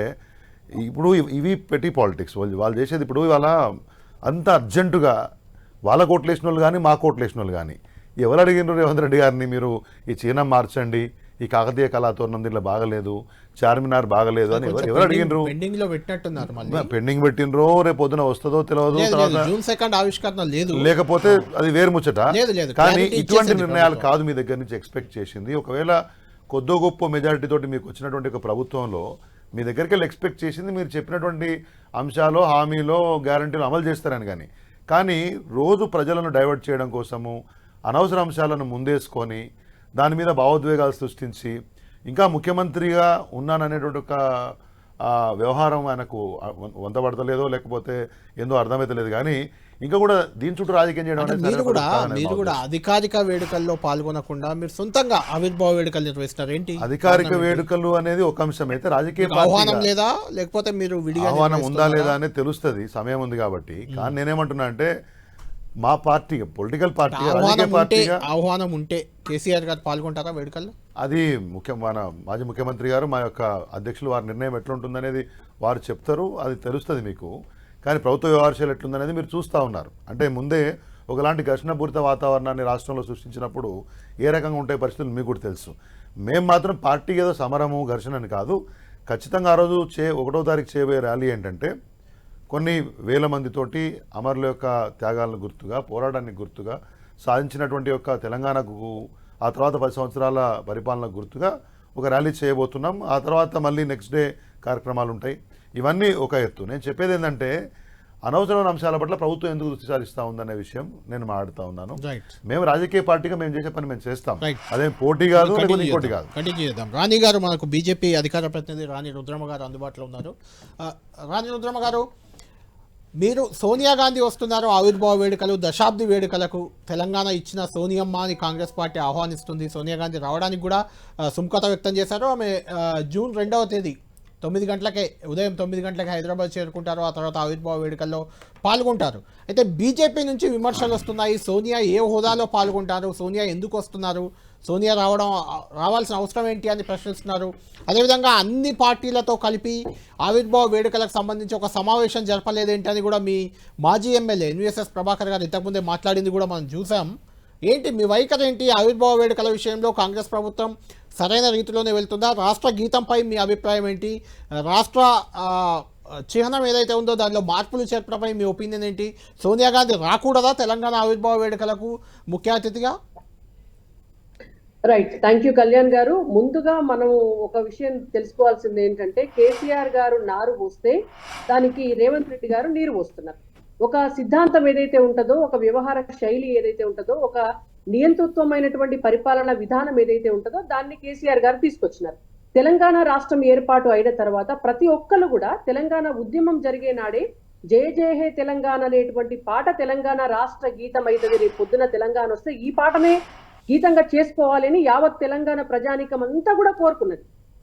ఇప్పుడు ఇవి పెట్టి పాలిటిక్స్ వాళ్ళు చేసేది. ఇప్పుడు ఇవాళ అంత అర్జెంటుగా వాళ్ళ కోట్లేసిన వాళ్ళు కానీ మా కోట్లేసిన వాళ్ళు కానీ ఎవరు అడిగినారు రేవంత్ రెడ్డి గారిని, మీరు ఈ చిహ్నం మార్చండి, ఈ కాకతీయ కళాతోరణం దీంట్లో బాగలేదు, చార్మినార్ బాగలేదు అని ఎవరు అడిగినారు? పెండింగ్ పెట్టినరో రేపు పొద్దున వస్తుందో తెలియదు, జూన్ 2 ఆవిష్కరణ లేదు, లేకపోతే అది వేరు ముచ్చట. కానీ ఇటువంటి నిర్ణయాలు కాదు మీ దగ్గర నుంచి ఎక్స్పెక్ట్ చేసింది. ఒకవేళ కొద్దో గొప్ప మెజారిటీ తోటి మీకు వచ్చినటువంటి ఒక ప్రభుత్వంలో మీ దగ్గరికి వెళ్ళి ఎక్స్పెక్ట్ చేసింది మీరు చెప్పినటువంటి అంశాలు, హామీలో, గ్యారంటీలు అమలు చేస్తారని. కానీ రోజు ప్రజలను డైవర్ట్ చేయడం కోసము అనవసర అంశాలను ముందేసుకొని దాని మీద భావోద్వేగాలు సృష్టించి ఇంకా ముఖ్యమంత్రిగా ఉన్నాననేటువంటి ఒక వ్యవహారం ఆయనకు వంతపడతలేదో లేకపోతే ఏందో అర్థమవుతలేదు. కానీ ఇంకా కూడా దీని చుట్టూ రాజకీయం చేయడం అనేది మీరు కూడా అధికారిక వేడుకల్లో పాల్గొనకుండా మీరు సొంతంగా ఆవిర్భావ వేడుకలు నిర్వహిస్తారు ఏంటి? అధికారిక వేడుకలు అనేది ఒక అంశం అయితే రాజకీయ ఆహ్వానం లేదా లేకపోతే మీరు విడిగా ఆహ్వానం ఉందా లేదా అనేది తెలుస్తుంది, సమయం ఉంది కాబట్టి. కానీ నేనేమంటున్నా అంటే మా పార్టీ పొలిటికల్ పార్టీ రాజకీయ పార్టీగా ఆహ్వానం ఉంటే కేసీఆర్ గారు పాల్గొంటారా వేడుకల్లో? అది మన మాజీ ముఖ్యమంత్రి గారు, మా యొక్క అధ్యక్షులు, వారి నిర్ణయం ఎట్లుంటుందనేది వారు చెప్తారు, అది తెలుస్తుంది మీకు. కానీ ప్రభుత్వ వ్యవహారాలు ఎట్లుందనేది మీరు చూస్తూ ఉన్నారు. అంటే ముందే ఒకలాంటి ఘర్షణపూరిత వాతావరణాన్ని రాష్ట్రంలో సృష్టించినప్పుడు ఏ రకంగా ఉంటాయి పరిస్థితులు మీకు కూడా తెలుసు. మేము మాత్రం పార్టీ ఏదో సమరము, ఘర్షణ అని కాదు. ఖచ్చితంగా ఆ రోజు 1వ తారీఖు చేయబోయే ర్యాలీ ఏంటంటే కొన్ని వేల మందితోటి అమరుల యొక్క త్యాగాలను గుర్తుగా, పోరాటానికి గుర్తుగా, సాధించినటువంటి యొక్క తెలంగాణకు ఆ తర్వాత 10 సంవత్సరాల పరిపాలన గుర్తుగా ఒక ర్యాలీ చేయబోతున్నాం. ఆ తర్వాత మళ్ళీ నెక్స్ట్ డే కార్యక్రమాలు ఉంటాయి. ఇవన్నీ ఒక ఎత్తు. నేను చెప్పేది ఏంటంటే అనవసరమైన అంశాల పట్ల ప్రభుత్వం ఎందుకు దృష్టి సారిస్తూ ఉందనే విషయం నేను మాట్లాడుతూ ఉన్నాను. మేము రాజకీయ పార్టీగా మేము చేసే పని మేము చేస్తాం, అదేం పోటీ కాదు, ఇంకోటి కాదు. కంటిన్యూ చేద్దాం. రాణి గారు, మనకు బీజేపీ అధికార ప్రతినిధి రాణి రుద్రమ గారు అందుబాటులో ఉన్నారు. రాణి రుద్రమ గారు, మీరు సోనియా గాంధీ వస్తున్నారు ఆవిర్భావ వేడుకలు, దశాబ్ది వేడుకలకు తెలంగాణ ఇచ్చిన సోనియమ్మ అని కాంగ్రెస్ పార్టీ ఆహ్వానిస్తుంది. సోనియా గాంధీ రావడానికి కూడా సుముఖత వ్యక్తం చేశారు. ఆమె జూన్ 2వ తేదీ 9 గంటలకే, ఉదయం 9 గంటలకే హైదరాబాద్ చేరుకుంటారు. ఆ తర్వాత ఆవిర్భావ వేడుకల్లో పాల్గొంటారు. అయితే బీజేపీ నుంచి విమర్శలు వస్తున్నాయి. సోనియా ఏ హోదాలో పాల్గొంటారు, సోనియా ఎందుకు వస్తున్నారు, సోనియా రావాల్సిన అవసరం ఏంటి అని ప్రశ్నిస్తున్నారు. అదేవిధంగా అన్ని పార్టీలతో కలిపి ఆవిర్భావ వేడుకలకు సంబంధించి ఒక సమావేశం జరపలేదేంటి అని కూడా మీ మాజీ ఎమ్మెల్యే ఎన్వీఎస్ఎస్ ప్రభాకర్ గారు ఇంతకుముందే మాట్లాడింది కూడా మనం చూసాం. ఏంటి మీ వైఖరి ఏంటి? ఆవిర్భావ వేడుకల విషయంలో కాంగ్రెస్ ప్రభుత్వం సరైన రీతిలోనే వెళ్తుందా? రాష్ట్ర గీతంపై మీ అభిప్రాయం ఏంటి? రాష్ట్ర చిహ్నం ఏదైతే ఉందో దానిలో మార్పులు చేర్పడంపై మీ ఒపీనియన్ ఏంటి? సోనియా గాంధీ రాకూడదా తెలంగాణ ఆవిర్భావ వేడుకలకు ముఖ్య అతిథిగా? రైట్, థ్యాంక్ యూ కళ్యాణ్ గారు. ముందుగా మనం ఒక విషయం తెలుసుకోవాల్సింది ఏంటంటే, కేసీఆర్ గారు నారు పోస్తే దానికి రేవంత్ రెడ్డి గారు నీరు పోస్తున్నారు. ఒక సిద్ధాంతం ఏదైతే ఉంటుందో, ఒక వ్యవహార శైలి ఏదైతే ఉంటుందో, ఒక నియంతృత్వమైనటువంటి పరిపాలన విధానం ఏదైతే ఉంటుందో దాన్ని కేసీఆర్ గారు తీసుకొచ్చినారు. తెలంగాణ రాష్ట్రం ఏర్పాటు అయిన తర్వాత ప్రతి ఒక్కరు కూడా తెలంగాణ ఉద్యమం జరిగే నాడే జయ జయ హే తెలంగాణ అనేటువంటి పాట తెలంగాణ రాష్ట్ర గీతం అవుతుంది. రేపు పొద్దున తెలంగాణ వస్తే ఈ పాటనే గీతంగా చేసుకోవాలని యావత్ తెలంగాణ ప్రజానీకం అంతా కూడా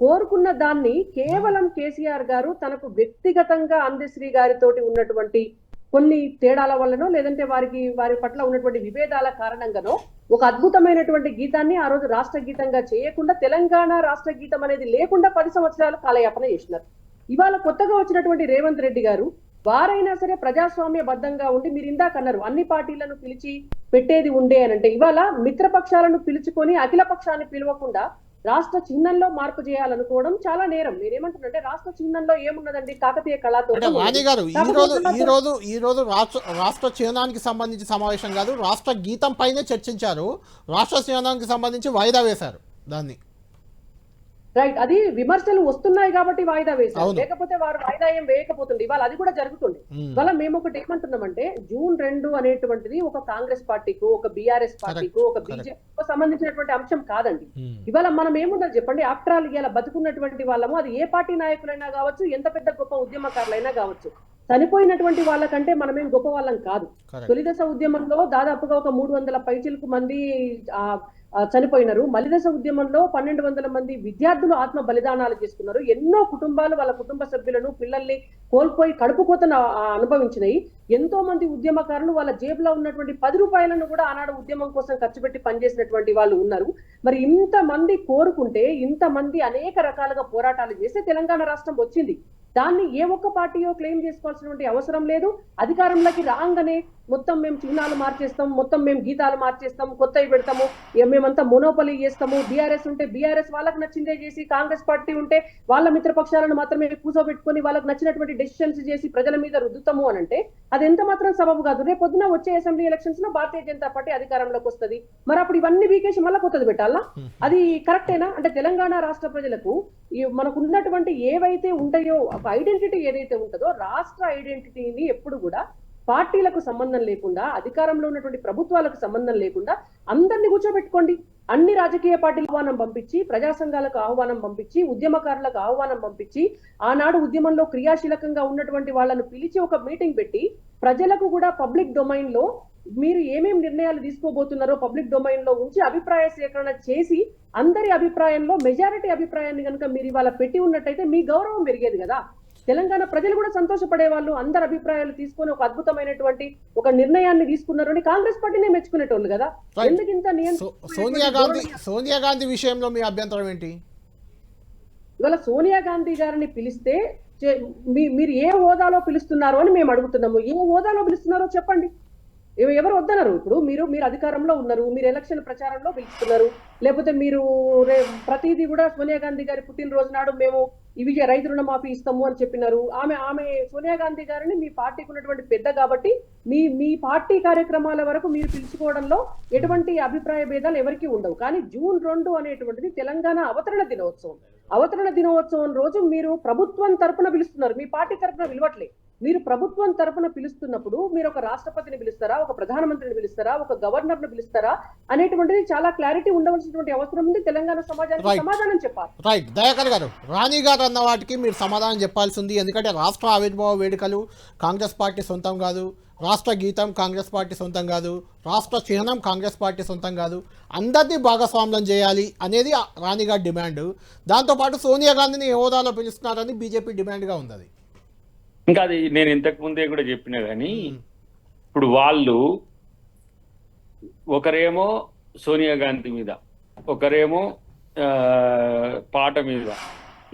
కోరుకున్న దాన్ని కేవలం కేసీఆర్ గారు తనకు వ్యక్తిగతంగా అందశ్రీ గారితోటి ఉన్నటువంటి కొన్ని తేడాల వల్లనో లేదంటే వారి పట్ల ఉన్నటువంటి విభేదాల కారణంగానో ఒక అద్భుతమైనటువంటి గీతాన్ని ఆ రోజు రాష్ట్ర గీతంగా చేయకుండా తెలంగాణ రాష్ట్ర గీతం అనేది లేకుండా 10 సంవత్సరాలు కాలయాపన చేసినారు. ఇవాళ కొత్తగా వచ్చినటువంటి రేవంత్ రెడ్డి గారు వారైనా సరే ప్రజాస్వామ్య బద్దంగా ఉండి, మీరు ఇందాక అన్నారు అన్ని పార్టీలను పిలిచి పెట్టేది ఉండే అని అంటే, ఇవాళ మిత్రపక్షాలను పిలుచుకొని అఖిల పక్షాన్ని పిలవకుండా రాష్ట్ర చిహ్నంలో మార్పు చేయాలనుకోవడం చాలా నేరం. నేనేమంటున్నానంటే రాష్ట్ర చిహ్నంలో ఏమున్నదండి? కాకతీయ కళాతోరణం. రాణి గారు, ఈ రోజు రాష్ట్ర చిహ్నానికి సంబంధించి సమావేశం కాదు, రాష్ట్ర గీతం పైనే చర్చించారు. రాష్ట్ర చిహ్నానికి సంబంధించి వాయిదా వేశారు దాన్ని. రైట్, అది విమర్శలు వస్తున్నాయి కాబట్టి వాయిదా వేశారు, లేకపోతే వారు వాయిదా ఏం వేయకపోతుంది. ఇవాళ అది కూడా జరుగుతుంది. ఇవాళ మేము ఒకటి ఏమంటున్నామంటే, జూన్ 2 అనేటువంటిది ఒక కాంగ్రెస్ పార్టీకు, ఒక బీఆర్ఎస్ పార్టీకు, ఒక బీజేపీకి సంబంధించినటువంటి అంశం కాదండి. ఇవాళ మనం ఏముందని చెప్పండి, ఆఫ్టర్ ఆల్ ఇలా బతుకున్నటువంటి వాళ్ళము, అది ఏ పార్టీ నాయకులైనా కావచ్చు, ఎంత పెద్ద గొప్ప ఉద్యమకారులైనా కావచ్చు, చనిపోయినటువంటి వాళ్ళకంటే మనమేం గొప్ప వాళ్ళం కాదు. తొలిదశ ఉద్యమంలో దాదాపుగా ఒక 300 పైచిలకు మంది చనిపోయినారు. మలిదశ ఉద్యమంలో 1200 మంది విద్యార్థులు ఆత్మ బలిదానాలు చేసుకున్నారు. ఎన్నో కుటుంబాలు వాళ్ళ కుటుంబ సభ్యులను, పిల్లల్ని కోల్పోయి కడుపు కోతను అనుభవించినాయి. ఎంతో మంది ఉద్యమకారులు వాళ్ళ జేబులో ఉన్నటువంటి 10 రూపాయలను కూడా ఆనాడు ఉద్యమం కోసం ఖర్చు పెట్టి పనిచేసినటువంటి వాళ్ళు ఉన్నారు. మరి ఇంతమంది కోరుకుంటే, ఇంతమంది అనేక రకాలుగా పోరాటాలు చేస్తే తెలంగాణ రాష్ట్రం వచ్చింది. దాన్ని ఏ ఒక్క పార్టీయో క్లెయిమ్ చేసుకోవాల్సినటువంటి అవసరం లేదు. అధికారంలోకి రాగానే మొత్తం మేము చిహ్నాలు మార్చేస్తాం, మొత్తం మేము గీతాలు మార్చేస్తాం, కొత్తవి పెడతాము, మేమంతా మోనోపలి చేస్తాము, బీఆర్ఎస్ ఉంటే బీఆర్ఎస్ వాళ్ళకి నచ్చిందే చేసి, కాంగ్రెస్ పార్టీ ఉంటే వాళ్ళ మిత్రపక్షాలను మాత్రమే కూర్చోబెట్టుకొని వాళ్ళకి నచ్చినటువంటి డెసిషన్స్ చేసి ప్రజల మీద రుద్దుతాము అని అంటే అది ఎంత మాత్రం సబబు కాదు. రేపు పొద్దున వచ్చే అసెంబ్లీ ఎలక్షన్స్ లో భారతీయ జనతా పార్టీ అధికారంలోకి వస్తుంది, మరి అప్పుడు ఇవన్నీ బీకేసి మళ్ళీ కొత్తది పెట్టాలా? అది కరెక్టేనా? అంటే తెలంగాణ రాష్ట్ర ప్రజలకు మనకు ఉన్నటువంటి ఏవైతే ఉంటాయో ఒక ఐడెంటిటీ ఏదైతే ఉంటుందో రాష్ట్ర ఐడెంటిటీని ఎప్పుడు కూడా పార్టీలకు సంబంధం లేకుండా, అధికారంలో ఉన్నటువంటి ప్రభుత్వాలకు సంబంధం లేకుండా అందరినీ కూర్చోబెట్టుకోండి. అన్ని రాజకీయ పార్టీలకు ఆహ్వానం పంపించి, ప్రజా సంఘాలకు ఆహ్వానం పంపించి, ఉద్యమకారులకు ఆహ్వానం పంపించి, ఆనాడు ఉద్యమంలో క్రియాశీలకంగా ఉన్నటువంటి వాళ్ళను పిలిచి ఒక మీటింగ్ పెట్టి ప్రజలకు కూడా పబ్లిక్ డొమైన్ లో మీరు ఏమేమి నిర్ణయాలు తీసుకోబోతున్నారో పబ్లిక్ డొమైన్ లో ఉంచి అభిప్రాయ సేకరణ చేసి అందరి అభిప్రాయంలో మెజారిటీ అభిప్రాయాన్ని కనుక మీరు ఇవాళ పెట్టి ఉన్నట్టయితే మీ గౌరవం పెరిగేది కదా. తెలంగాణ ప్రజలు కూడా సంతోషపడే వాళ్ళు, అందరి అభిప్రాయాలు తీసుకొని ఒక అద్భుతమైనటువంటి ఒక నిర్ణయాన్ని తీసుకున్నారు అని కాంగ్రెస్ పార్టీనే మెచ్చుకునేటోళ్ళు కదా. ఎందుకు ఇంత సోనియా గాంధీ విషయంలో మీ అభ్యంతరం ఏంటి? ఇవాళ సోనియా గాంధీ గారిని పిలిస్తే మీరు ఏ హోదాలో పిలుస్తున్నారో అని మేము అడుగుతున్నాము. ఏ హోదాలో పిలుస్తున్నారో చెప్పండి. ఎవరు వద్దన్నారు? ఇప్పుడు మీరు అధికారంలో ఉన్నారు, మీరు ఎలక్షన్ ప్రచారంలో పిలుస్తున్నారు, లేకపోతే మీరు ప్రతిదీ కూడా సోనియా గాంధీ గారి పుట్టినరోజు నాడు మేము ఇవి రైతు రుణమాఫీ ఇస్తాము అని చెప్పినారు. ఆమె సోనియా గాంధీ గారిని మీ పార్టీకి ఉన్నటువంటి పెద్ద కాబట్టి మీ పార్టీ కార్యక్రమాల వరకు మీరు పిలుచుకోవడంలో ఎటువంటి అభిప్రాయ భేదాలు ఎవరికి ఉండవు. కానీ June 2 అనేటువంటిది తెలంగాణ అవతరణ దినోత్సవం. అవతరణ దినోత్సవం రోజు మీరు ప్రభుత్వం తరపున పిలుస్తున్నారు, మీ పార్టీ తరపున పిలవట్లే. మీరు ప్రభుత్వం తరపున పిలుస్తున్నప్పుడు మీరు ఒక రాష్ట్రపతిని పిలుస్తారా, ఒక ప్రధానమంత్రిని పిలుస్తారా, ఒక గవర్నర్ ను పిలుస్తారా అనేటువంటిది చాలా క్లారిటీ ఉండవలసినటువంటి అవసరం ఉంది. తెలంగాణ సమాజానికి సమాధానం చెప్పాలి. రైట్. దయాకర్ గారు, రాణి గారు అన్న వాటికి మీరు సమాధానం చెప్పాల్సి ఉంది. ఎందుకంటే రాష్ట్ర ఆవిర్భావ వేడుకలు కాంగ్రెస్ పార్టీ సొంతం కాదు, రాష్ట్ర గీతం కాంగ్రెస్ పార్టీ సొంతం కాదు, రాష్ట్ర చిహ్నం కాంగ్రెస్ పార్టీ సొంతం కాదు, అందరినీ భాగస్వామ్యం చేయాలి అనేది రాణి గారి డిమాండ్. దాంతోపాటు సోనియా గాంధీని ఏ హోదాలో పిలుస్తున్నారని బీజేపీ డిమాండ్గా ఉంది. అది ఇంకా అది నేను ఇంతకు ముందే కూడా చెప్పినా కానీ ఇప్పుడు వాళ్ళు ఒకరేమో సోనియా గాంధీ మీద, ఒకరేమో పాట మీద,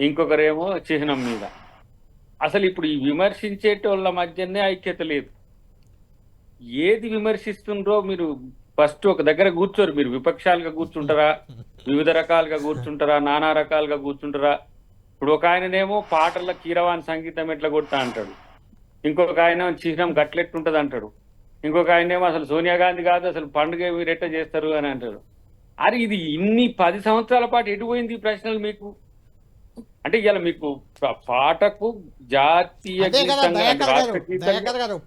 ఇంకొకరేమో చిహ్నం మీద. అసలు ఇప్పుడు ఈ విమర్శించేటోళ్ళ మధ్యనే ఐక్యత లేదు. ఏది విమర్శిస్తుండ్రో మీరు ఫస్ట్ ఒక దగ్గర కూర్చోరు. మీరు విపక్షాలుగా కూర్చుంటారా, వివిధ రకాలుగా కూర్చుంటారా, నానా రకాలుగా కూర్చుంటారా? ఇప్పుడు ఒక ఆయననేమో పాటల కీరవాణి సంగీతం ఎట్లా కొడతా అంటాడు, ఇంకొక ఆయన చిహ్నం గట్లెట్టుంటది అంటాడు, ఇంకొక ఆయనేమో అసలు సోనియా గాంధీ కాదు అసలు పండుగ మీరు ఎట్లా చేస్తారు అని అంటారు. అరే ఇది ఇన్ని 10 సంవత్సరాల పాటు ఎటు పోయింది ఈ ప్రశ్నలు మీకు? అంటే ఇలా మీకు పాటకు జాతీయ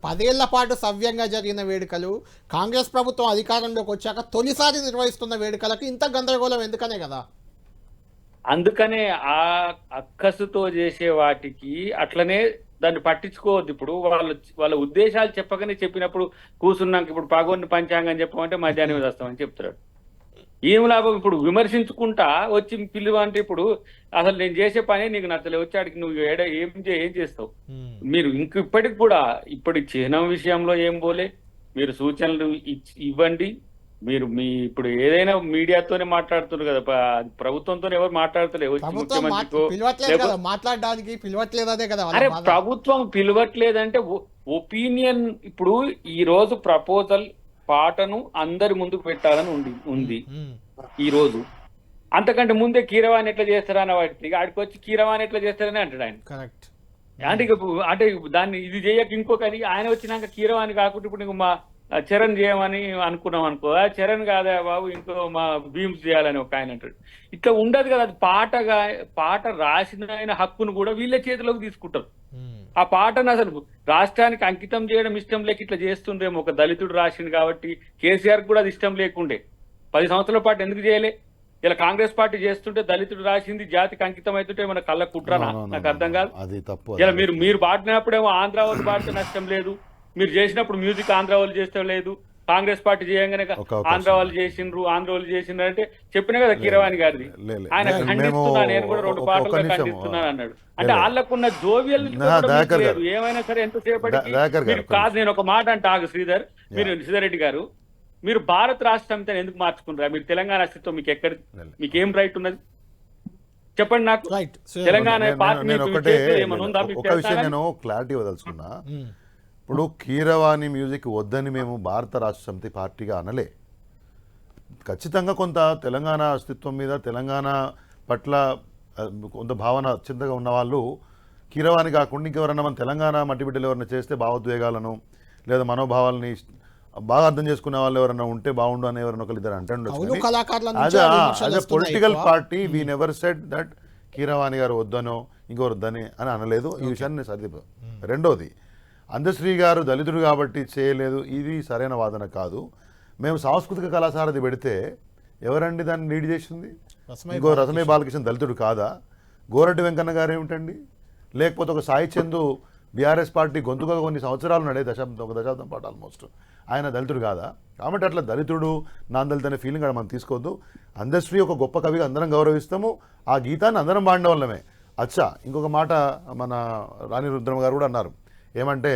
10 ఏళ్ల పాటు సవ్యంగా జరిగిన వేడుకలు కాంగ్రెస్ ప్రభుత్వం అధికారంలోకి వచ్చాక తొలిసారి నిర్వహిస్తున్న వేడుకలకు ఇంత గందరగోళం ఎందుకనే కదా. అందుకనే ఆ అక్కసుతో చేసే వాటికి అట్లనే దాన్ని పట్టించుకోవద్దు. ఇప్పుడు వాళ్ళ ఉద్దేశాలు చెప్పగానే చెప్పినప్పుడు కూర్చున్నాక ఇప్పుడు పగొన్ని పంచాంగం చెప్పమంటే మధ్యాహ్నం వస్తామని చెప్తాడు. ఏం లాభం? ఇప్పుడు విమర్శించుకుంటా వచ్చి పిలువంటే ఇప్పుడు అసలు నేను చేసే పని నీకు నచ్చలే, వచ్చాడికి నువ్వు ఏం చేస్తావు? మీరు ఇప్పటికి కూడా ఇప్పుడు చిహ్నం విషయంలో ఏం పోలే, మీరు సూచనలు ఇవ్వండి. మీరు ఇప్పుడు ఏదైనా మీడియాతోనే మాట్లాడుతున్నారు కదా, ప్రభుత్వంతో ఎవరు మాట్లాడతలేదు. అరే ప్రభుత్వం పిలవట్లేదంటే ఒపీనియన్. ఇప్పుడు ఈ రోజు ప్రపోజల్ పాటను అందరి ముందుకు పెట్టాలని ఉంది ఈ రోజు. అంతకంటే ముందే కీరవాణి ఎట్లా చేస్తారని వాటికి ఆడికి వచ్చి కీరవాణి ఎట్లా చేస్తారని అంటాడు ఆయన. అంటే దాన్ని ఇది చేయక ఇంకొకరి ఆయన వచ్చినాక కీరవాణి కాకుండా ఇప్పుడు నీకు మా చరణ్ చేయమని అనుకున్నాం అనుకో, చరణ్ కాదా బాబు ఇంకో మా భీమ్స్ చేయాలని ఒక ఆయన అంటాడు. ఇట్లా ఉండదు కదా. అది పాట రాసిన హక్కును కూడా వీళ్ళ చేతిలోకి తీసుకుంటారు. ఆ పాటను అసలు రాష్ట్రానికి అంకితం చేయడం ఇష్టం లేక ఇట్లా చేస్తుండేమో. ఒక దళితుడు రాసిండు కాబట్టి కేసీఆర్ కూడా అది ఇష్టం లేకుండే 10 సంవత్సరాల పాటు ఎందుకు చేయలే? ఇలా కాంగ్రెస్ పార్టీ చేస్తుంటే దళితుడు రాసింది జాతికి అంకితం అవుతుంటే మన కళ్ళ కుట్రనా? నాకు అర్థం కాదు. ఇలా మీరు పాడినప్పుడేమో ఆంధ్ర వాళ్ళు పాడితే నష్టం లేదు, మీరు చేసినప్పుడు మ్యూజిక్ ఆంధ్ర వాళ్ళు చేస్తే లేదు, కాంగ్రెస్ పార్టీ చేయంగానే ఆంధ్ర వాళ్ళు చేసిండ్రు అంటే చెప్పిన కదా కీరవాణి గారిది. ఆయన ఖండిస్తున్నా, నేను కూడా 2 పాటలు ఖండిస్తున్నాను అన్నాడు. అంటే వాళ్ళకున్న జోవియల్ ఏమైనా సరే ఎంతసేపటికి కాదు. నేను ఒక మాట అంటే ఆగు శ్రీధర్ రెడ్డి గారు, మీరు భారత రాష్ట్రంతో ఎందుకు మార్చుకున్నారా? మీరు తెలంగాణ అస్తిత్వం మీకేం రైట్ ఉన్నది చెప్పండి నాకు. నేను క్లారిటీ ఇవ్వదలుచుకున్నా. ఇప్పుడు కీరవాణి మ్యూజిక్ వద్దని మేము భారత రాష్ట్ర సమితి పార్టీగా అనలే. ఖచ్చితంగా కొంత తెలంగాణ అస్తిత్వం మీద తెలంగాణ పట్ల కొంత భావన చింతగా ఉన్న వాళ్ళు కీరవాణి కాకుండా ఇంకెవరన్నా మన తెలంగాణ మట్టి బిడ్డలు ఎవరైనా చేస్తే భావోద్వేగాలను లేదా మనోభావాలని బాగా అర్థం చేసుకునే వాళ్ళు ఎవరైనా ఉంటే బాగుండు అని ఎవరైనా ఒకరు ఇద్దరు అంటే political party we never said that Keeravani గారు వద్దనో ఇంకొకరు వద్దని అని అనలేదు. ఈ విషయాన్ని సరిదిద్దు. రెండోది, అందశ్రీ గారు దళితుడు కాబట్టి చేయలేదు, ఇది సరైన వాదన కాదు. మేము సాంస్కృతిక కళాసారథి పెడితే ఎవరండి దాన్ని లీడ్ చేసింది? ఇంకో రసమే బాలకృష్ణ దళితుడు కాదా? గోరటి వెంకన్న గారు ఏమిటండి? లేకపోతే ఒక సాయి చందు బీఆర్ఎస్ పార్టీ గొంతుగా కొన్ని సంవత్సరాలు నడే ఒక దశాబ్దం పాటు ఆల్మోస్ట్, ఆయన దళితుడు కాదా? కాబట్టి అట్లా దళితుడు నాన్ దళిత అనే ఫీలింగ్ మనం తీసుకోవద్దు. అందశ్రీ ఒక గొప్ప కవిగా అందరం గౌరవిస్తాము, ఆ గీతాన్ని అందరం పాడిన వాళ్ళమే. అచ్చా, ఇంకొక మాట మన రాణి రుద్రమ గారు కూడా అన్నారు, ఏమంటే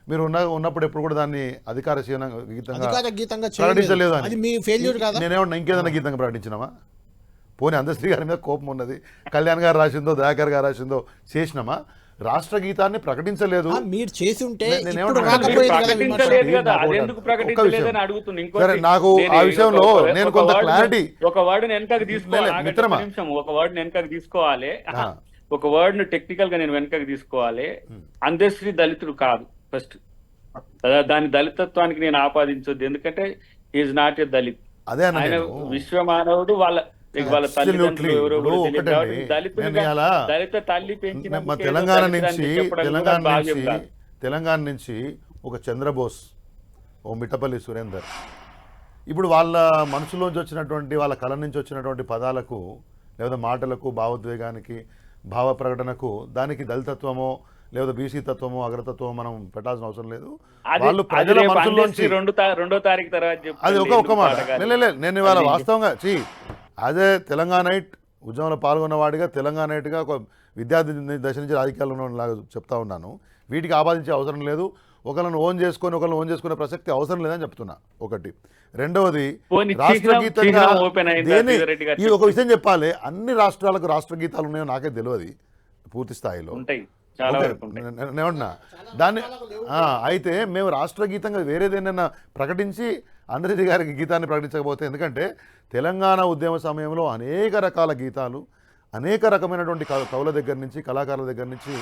మీరు ఉన్నప్పుడు ఎప్పుడు కూడా దాన్ని అధికార గీతంగా ప్రకటించలేదు అని. నేనేమన్నా ఇంకేదైనా గీతంగా ప్రకటించినామా? పోనీ అందశ్రీ గారి మీద కోపం ఉన్నది, కళ్యాణ్ గారు రాసిందో దయాకర్ గారు రాసిందో చేసినామా? రాష్ట్ర గీతాన్ని ప్రకటించలేదు. మీరు చేసి ఉంటే సరే, నాకు ఆ విషయంలో నేను కొంత క్లారిటీ ఒక వర్డ్ వెనకకి తీసుకోవాలి, ఒక వర్డ్ ను టెక్నికల్ గా నేను వెనకకి తీసుకోవాలి. అందశ్రీ దళితుడు కాదు ఫస్ట్, దాని దళితత్వానికి నేను ఆపాదించొద్దు, ఎందుకంటే ఈజ్ నాట్ ఎ దళిత్. అదే ఆయన విశ్వమానవుడు. వాళ్ళ తల్లిదండ్రులు ఎవరో దళిత తల్లి పెంచిన తెలంగాణ నుంచి ఒక చంద్రబోస్, ఓ మిట్టపల్లి సురేందర్, ఇప్పుడు వాళ్ళ మనసులోంచి వచ్చినటువంటి వాళ్ళ కళ నుంచి వచ్చినటువంటి పదాలకు లేదా మాటలకు భావోద్వేగానికి భావ ప్రకటనకు దానికి దళితత్వమో లేదా బీసీ తత్వమో అగ్రతత్వమో మనం పెట్టాల్సిన అవసరం లేదు. వాళ్ళు ప్రజల మనసులోంచి 2వ తారీఖు తర్వాత అది ఒక మాట. నేను ఇవాళ వాస్తవంగా అదే తెలంగాణైట్ ఉద్యమంలో పాల్గొన్నవాడిగా తెలంగాణైట్గా ఒక విద్యార్థి దశ నుంచి రాజకీయాల్లో ఉన్నలాగా చెప్తా ఉన్నాను. వీటికి ఆపాదించే అవసరం లేదు. ఒకళ్ళని ఓన్ చేసుకునే ప్రసక్తి అవసరం లేదని చెప్తున్నా. ఒకటి. రెండవది, రాష్ట్ర గీతంగా ఈ ఒక విషయం చెప్పాలి, అన్ని రాష్ట్రాలకు రాష్ట్ర గీతాలు ఉన్నాయో నాకే తెలియదు పూర్తి స్థాయిలో. నేమన్నా దాన్ని అయితే మేము రాష్ట్ర గీతంగా వేరేదేనైనా ప్రకటించి అందరి గారికి గీతాన్ని ప్రకటించకపోతే, ఎందుకంటే తెలంగాణ ఉద్యమ సమయంలో అనేక రకాల గీతాలు అనేక రకమైనటువంటి కవుల దగ్గర నుంచి కళాకారుల దగ్గర నుంచి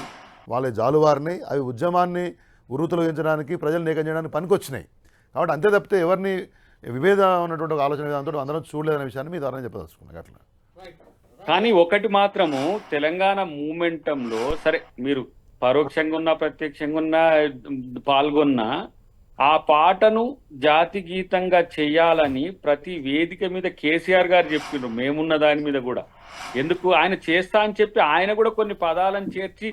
వాళ్ళే జాలువారిని, అవి ఉద్యమాన్ని ఉరుతులగించడానికి ప్రజలు ఏకం చేయడానికి పనికొచ్చినాయి. కాబట్టి అంతే తప్పితే ఎవరిని విభేదం ఉన్నటువంటి ఒక ఆలోచన విధానంతో అందరం చూడలేదనే విషయాన్ని మీ ద్వారా చెప్పదలుచుకున్నాను. అట్లా కానీ ఒకటి మాత్రము, తెలంగాణ మూమెంటంలో సరే మీరు పరోక్షంగా ఉన్నా ప్రత్యక్షంగా ఉన్నా పాల్గొన్నా ఆ పాటను జాతి గీతంగా చెయ్యాలని ప్రతి వేదిక మీద కేసీఆర్ గారు చెప్పిండ్రు. మేమున్న దాని మీద కూడా ఎందుకు ఆయన చేస్తా అని చెప్పి ఆయన కూడా కొన్ని పదాలను చేర్చి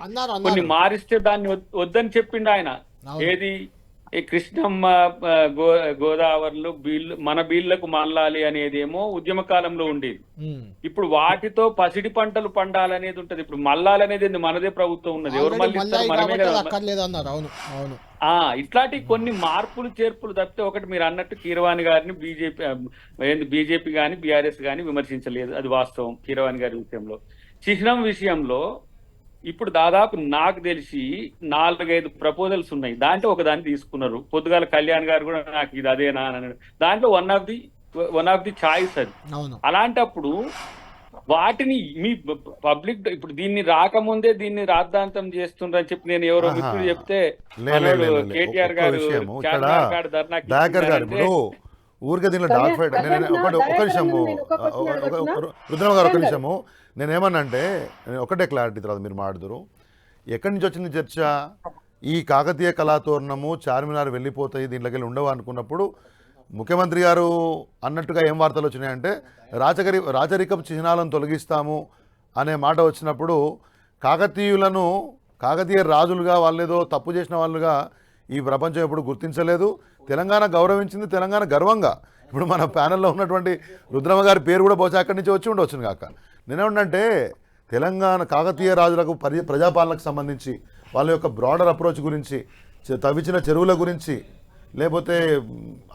కొన్ని మారిస్తే దాన్ని వద్దని చెప్పిండు ఆయన. ఏది కృష్ణమ్మ గోదావరిలో మన బీళ్లకు మల్లాలి అనేదేమో ఉద్యమ కాలంలో ఉండేది. ఇప్పుడు వాటితో పసిడి పంటలు పండాలనేది ఉంటది. ఇప్పుడు మల్లాలి అనేది మనదే ప్రభుత్వం ఉన్నది, ఎవరు మళ్ళీ మనమే కదా. ఇట్లాంటి కొన్ని మార్పులు చేర్పులు తప్పితే ఒకటి మీరు అన్నట్టు కీరవాణి గారిని బీజేపీ కానీ బీఆర్ఎస్ కానీ విమర్శించలేదు, అది వాస్తవం. కీరవాణి గారి విషయంలో, చిహ్నం విషయంలో ఇప్పుడు దాదాపు నాకు తెలిసి 4-5 ప్రపోజల్స్ ఉన్నాయి. దాంట్లో ఒక దాన్ని తీసుకున్నారు. పొద్దుగాల కళ్యాణ్ గారు కూడా నాకు ఇది అదేనా అని అన్నాడు. దాంట్లో వన్ ఆఫ్ ది చాయిస్ అది. అలాంటప్పుడు వాటిని మీ పబ్లిక్ ఇప్పుడు దీన్ని రాకముందే దీన్ని రాద్ధాంతం చేస్తుండ్రని చెప్పి నేను ఎవరో మిత్రులు చెప్తే కేటీఆర్ గారు ఊరికే దీనిలో డాక్ ఫైట్. ఒక నిమిషము రుద్రమ గారు, ఒక నిమిషము. నేనేమన్నంటే ఒకటే క్లారిటీ తర్వాత మీరు మాట్లాడుతురు. ఎక్కడి నుంచి వచ్చింది చర్చ? ఈ కాకతీయ కళాతోరణము చార్మినార్ వెళ్ళిపోతాయి, దీంట్లోకి వెళ్ళి ఉండవు అనుకున్నప్పుడు ముఖ్యమంత్రి గారు అన్నట్టుగా ఏం వార్తలు వచ్చినాయంటే రాచరికపు చిహ్నాలను తొలగిస్తాము అనే మాట వచ్చినప్పుడు కాకతీయ రాజులుగా వాళ్ళేదో తప్పు చేసిన వాళ్ళుగా ఈ ప్రపంచం ఎప్పుడు గుర్తించలేదు. తెలంగాణ గౌరవించింది, తెలంగాణ గర్వంగా. ఇప్పుడు మన ప్యానెల్లో ఉన్నటువంటి రుద్రమ గారి పేరు కూడా బహుశా అక్కడి నుంచి వచ్చి ఉండవచ్చు కాక. నేనేమంటే తెలంగాణ కాకతీయ రాజులకు ప్రజాపాలనకు సంబంధించి వాళ్ళ యొక్క బ్రాడర్ అప్రోచ్ గురించి, తవ్వించిన చెరువుల గురించి, లేకపోతే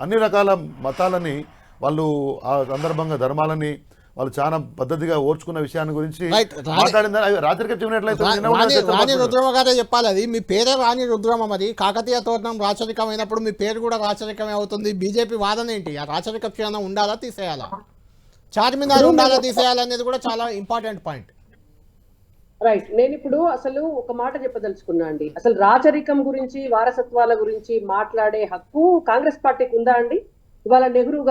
అన్ని రకాల మతాలని వాళ్ళు ఆ సందర్భంగా ధర్మాలని వాళ్ళు చాలా పద్ధతిగా ఓర్చుకున్న విషయాన్ని గురించి Right. మాట్లాడిందని అవి రాత్రికి చెప్పినట్లయితే నిన్న కూడా రాణి చర్చలు రుద్రమ గారే చెప్పాలి. అది మీ పేరే రాణి రుద్రమ, మరి కాకతీయ తోరణం రాచరికమైనప్పుడు మీ పేరు కూడా రాచరికమే అవుతుంది. బీజేపీ వాదన ఏంటి? ఆ రాచరిక చిహ్నం ఉండాలా తీసేయాలా, చార్మినార్ ఉండాలా తీసేయాలా అనేది కూడా చాలా ఇంపార్టెంట్ పాయింట్. రైట్. నేను ఇప్పుడు అసలు ఒక మాట చెప్పదలుచుకున్నా అండి. అసలు రాచరికం గురించి, వారసత్వాల గురించి మాట్లాడే హక్కు కాంగ్రెస్ పార్టీకి ఉందా అండి? ఇవాళ నెహ్రూ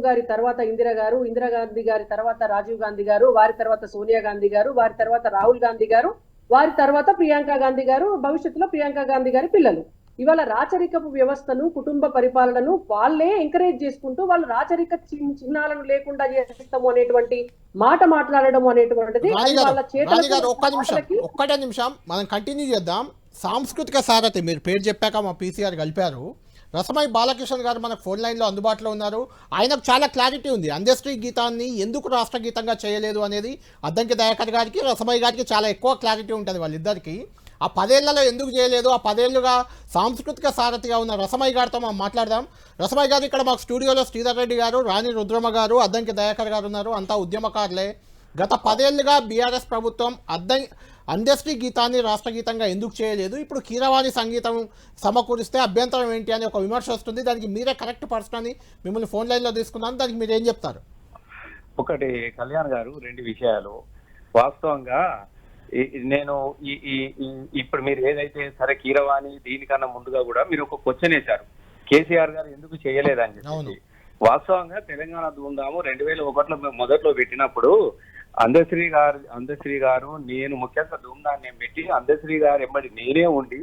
గారి తర్వాత ఇందిరాగాంధీ గారి తర్వాత రాజీవ్ గాంధీ గారు, వారి తర్వాత సోనియా గాంధీ గారు, వారి తర్వాత రాహుల్ గాంధీ గారు, వారి తర్వాత ప్రియాంక గాంధీ గారు, భవిష్యత్తులో ప్రియాంక గాంధీ గారి పిల్లలు. ఇవాళ రాచరికపు వ్యవస్థను, కుటుంబ పరిపాలనను వాళ్ళే ఎంకరేజ్ చేసుకుంటూ వాళ్ళు రాచరిక చిహ్నాలను లేకుండా చేస్తాము అనేటువంటి మాట మాట్లాడడం అనేటువంటిది వాళ్ళ ఒక్కటే నిమిషం మనం కంటిన్యూ చేద్దాం. సాంస్కృతిక సారథి మీరు పేరు చెప్పాక మా పీసీఆర్ కలిపారు. రసమై బాలకృష్ణ గారు మనకు ఫోన్ లైన్లో అందుబాటులో ఉన్నారు. ఆయనకు చాలా క్లారిటీ ఉంది. అందశ్రీ గీతాన్ని ఎందుకు రాష్ట్ర గీతంగా చేయలేదు అనేది అద్దంకి దయాకర్ గారికి, రసమై గారికి చాలా ఎక్కువ క్లారిటీ ఉంటుంది వాళ్ళిద్దరికి. ఆ 10 ఏళ్లలో ఎందుకు చేయలేదు, ఆ 10 ఏళ్లుగా సాంస్కృతిక సారథిగా ఉన్న రసమై గారితో మనం మాట్లాడదాం. రసమై గారు ఇక్కడ మాకు స్టూడియోలో శ్రీధర్ రెడ్డి గారు, రాణి రుద్రమ గారు, అద్దంకి దయాకర్ గారు ఉన్నారు. అంతా ఉద్యమకారులే. గత 10 ఏళ్లుగా బీఆర్ఎస్ ప్రభుత్వం అందశ్రీ గీతాన్ని రాష్ట్ర గీతంగా ఎందుకు చేయలేదు, ఇప్పుడు కీరవాణి సంగీతం సమకూరిస్తే అభ్యంతరం ఏంటి అని ఒక విమర్శ వస్తుంది. దానికి మీరే కరెక్ట్ పర్సన్ అని మిమ్మల్ని ఫోన్ లైన్లో తీసుకున్నాను. దానికి మీరు ఏం చెప్తారు? ఒకటి కళ్యాణ్ గారు, 2 విషయాలు. వాస్తవంగా నేను ఇప్పుడు మీరు ఏదైతే సరే కీరవాణి దీనికన్నా ముందుగా కూడా మీరు ఒక క్వశ్చన్ వేశారు, కేసీఆర్ గారు ఎందుకు చేయలేదని చెప్పి. వాస్తవంగా తెలంగాణ ధూమ్ధాము 2001లో మొదట్లో పెట్టినప్పుడు అందశ్రీ గారు నేను ముఖ్యంగా ధూమ్ధాన్ని పెట్టి అందశ్రీ గారు ఎమ్మడి నేనే ఉండి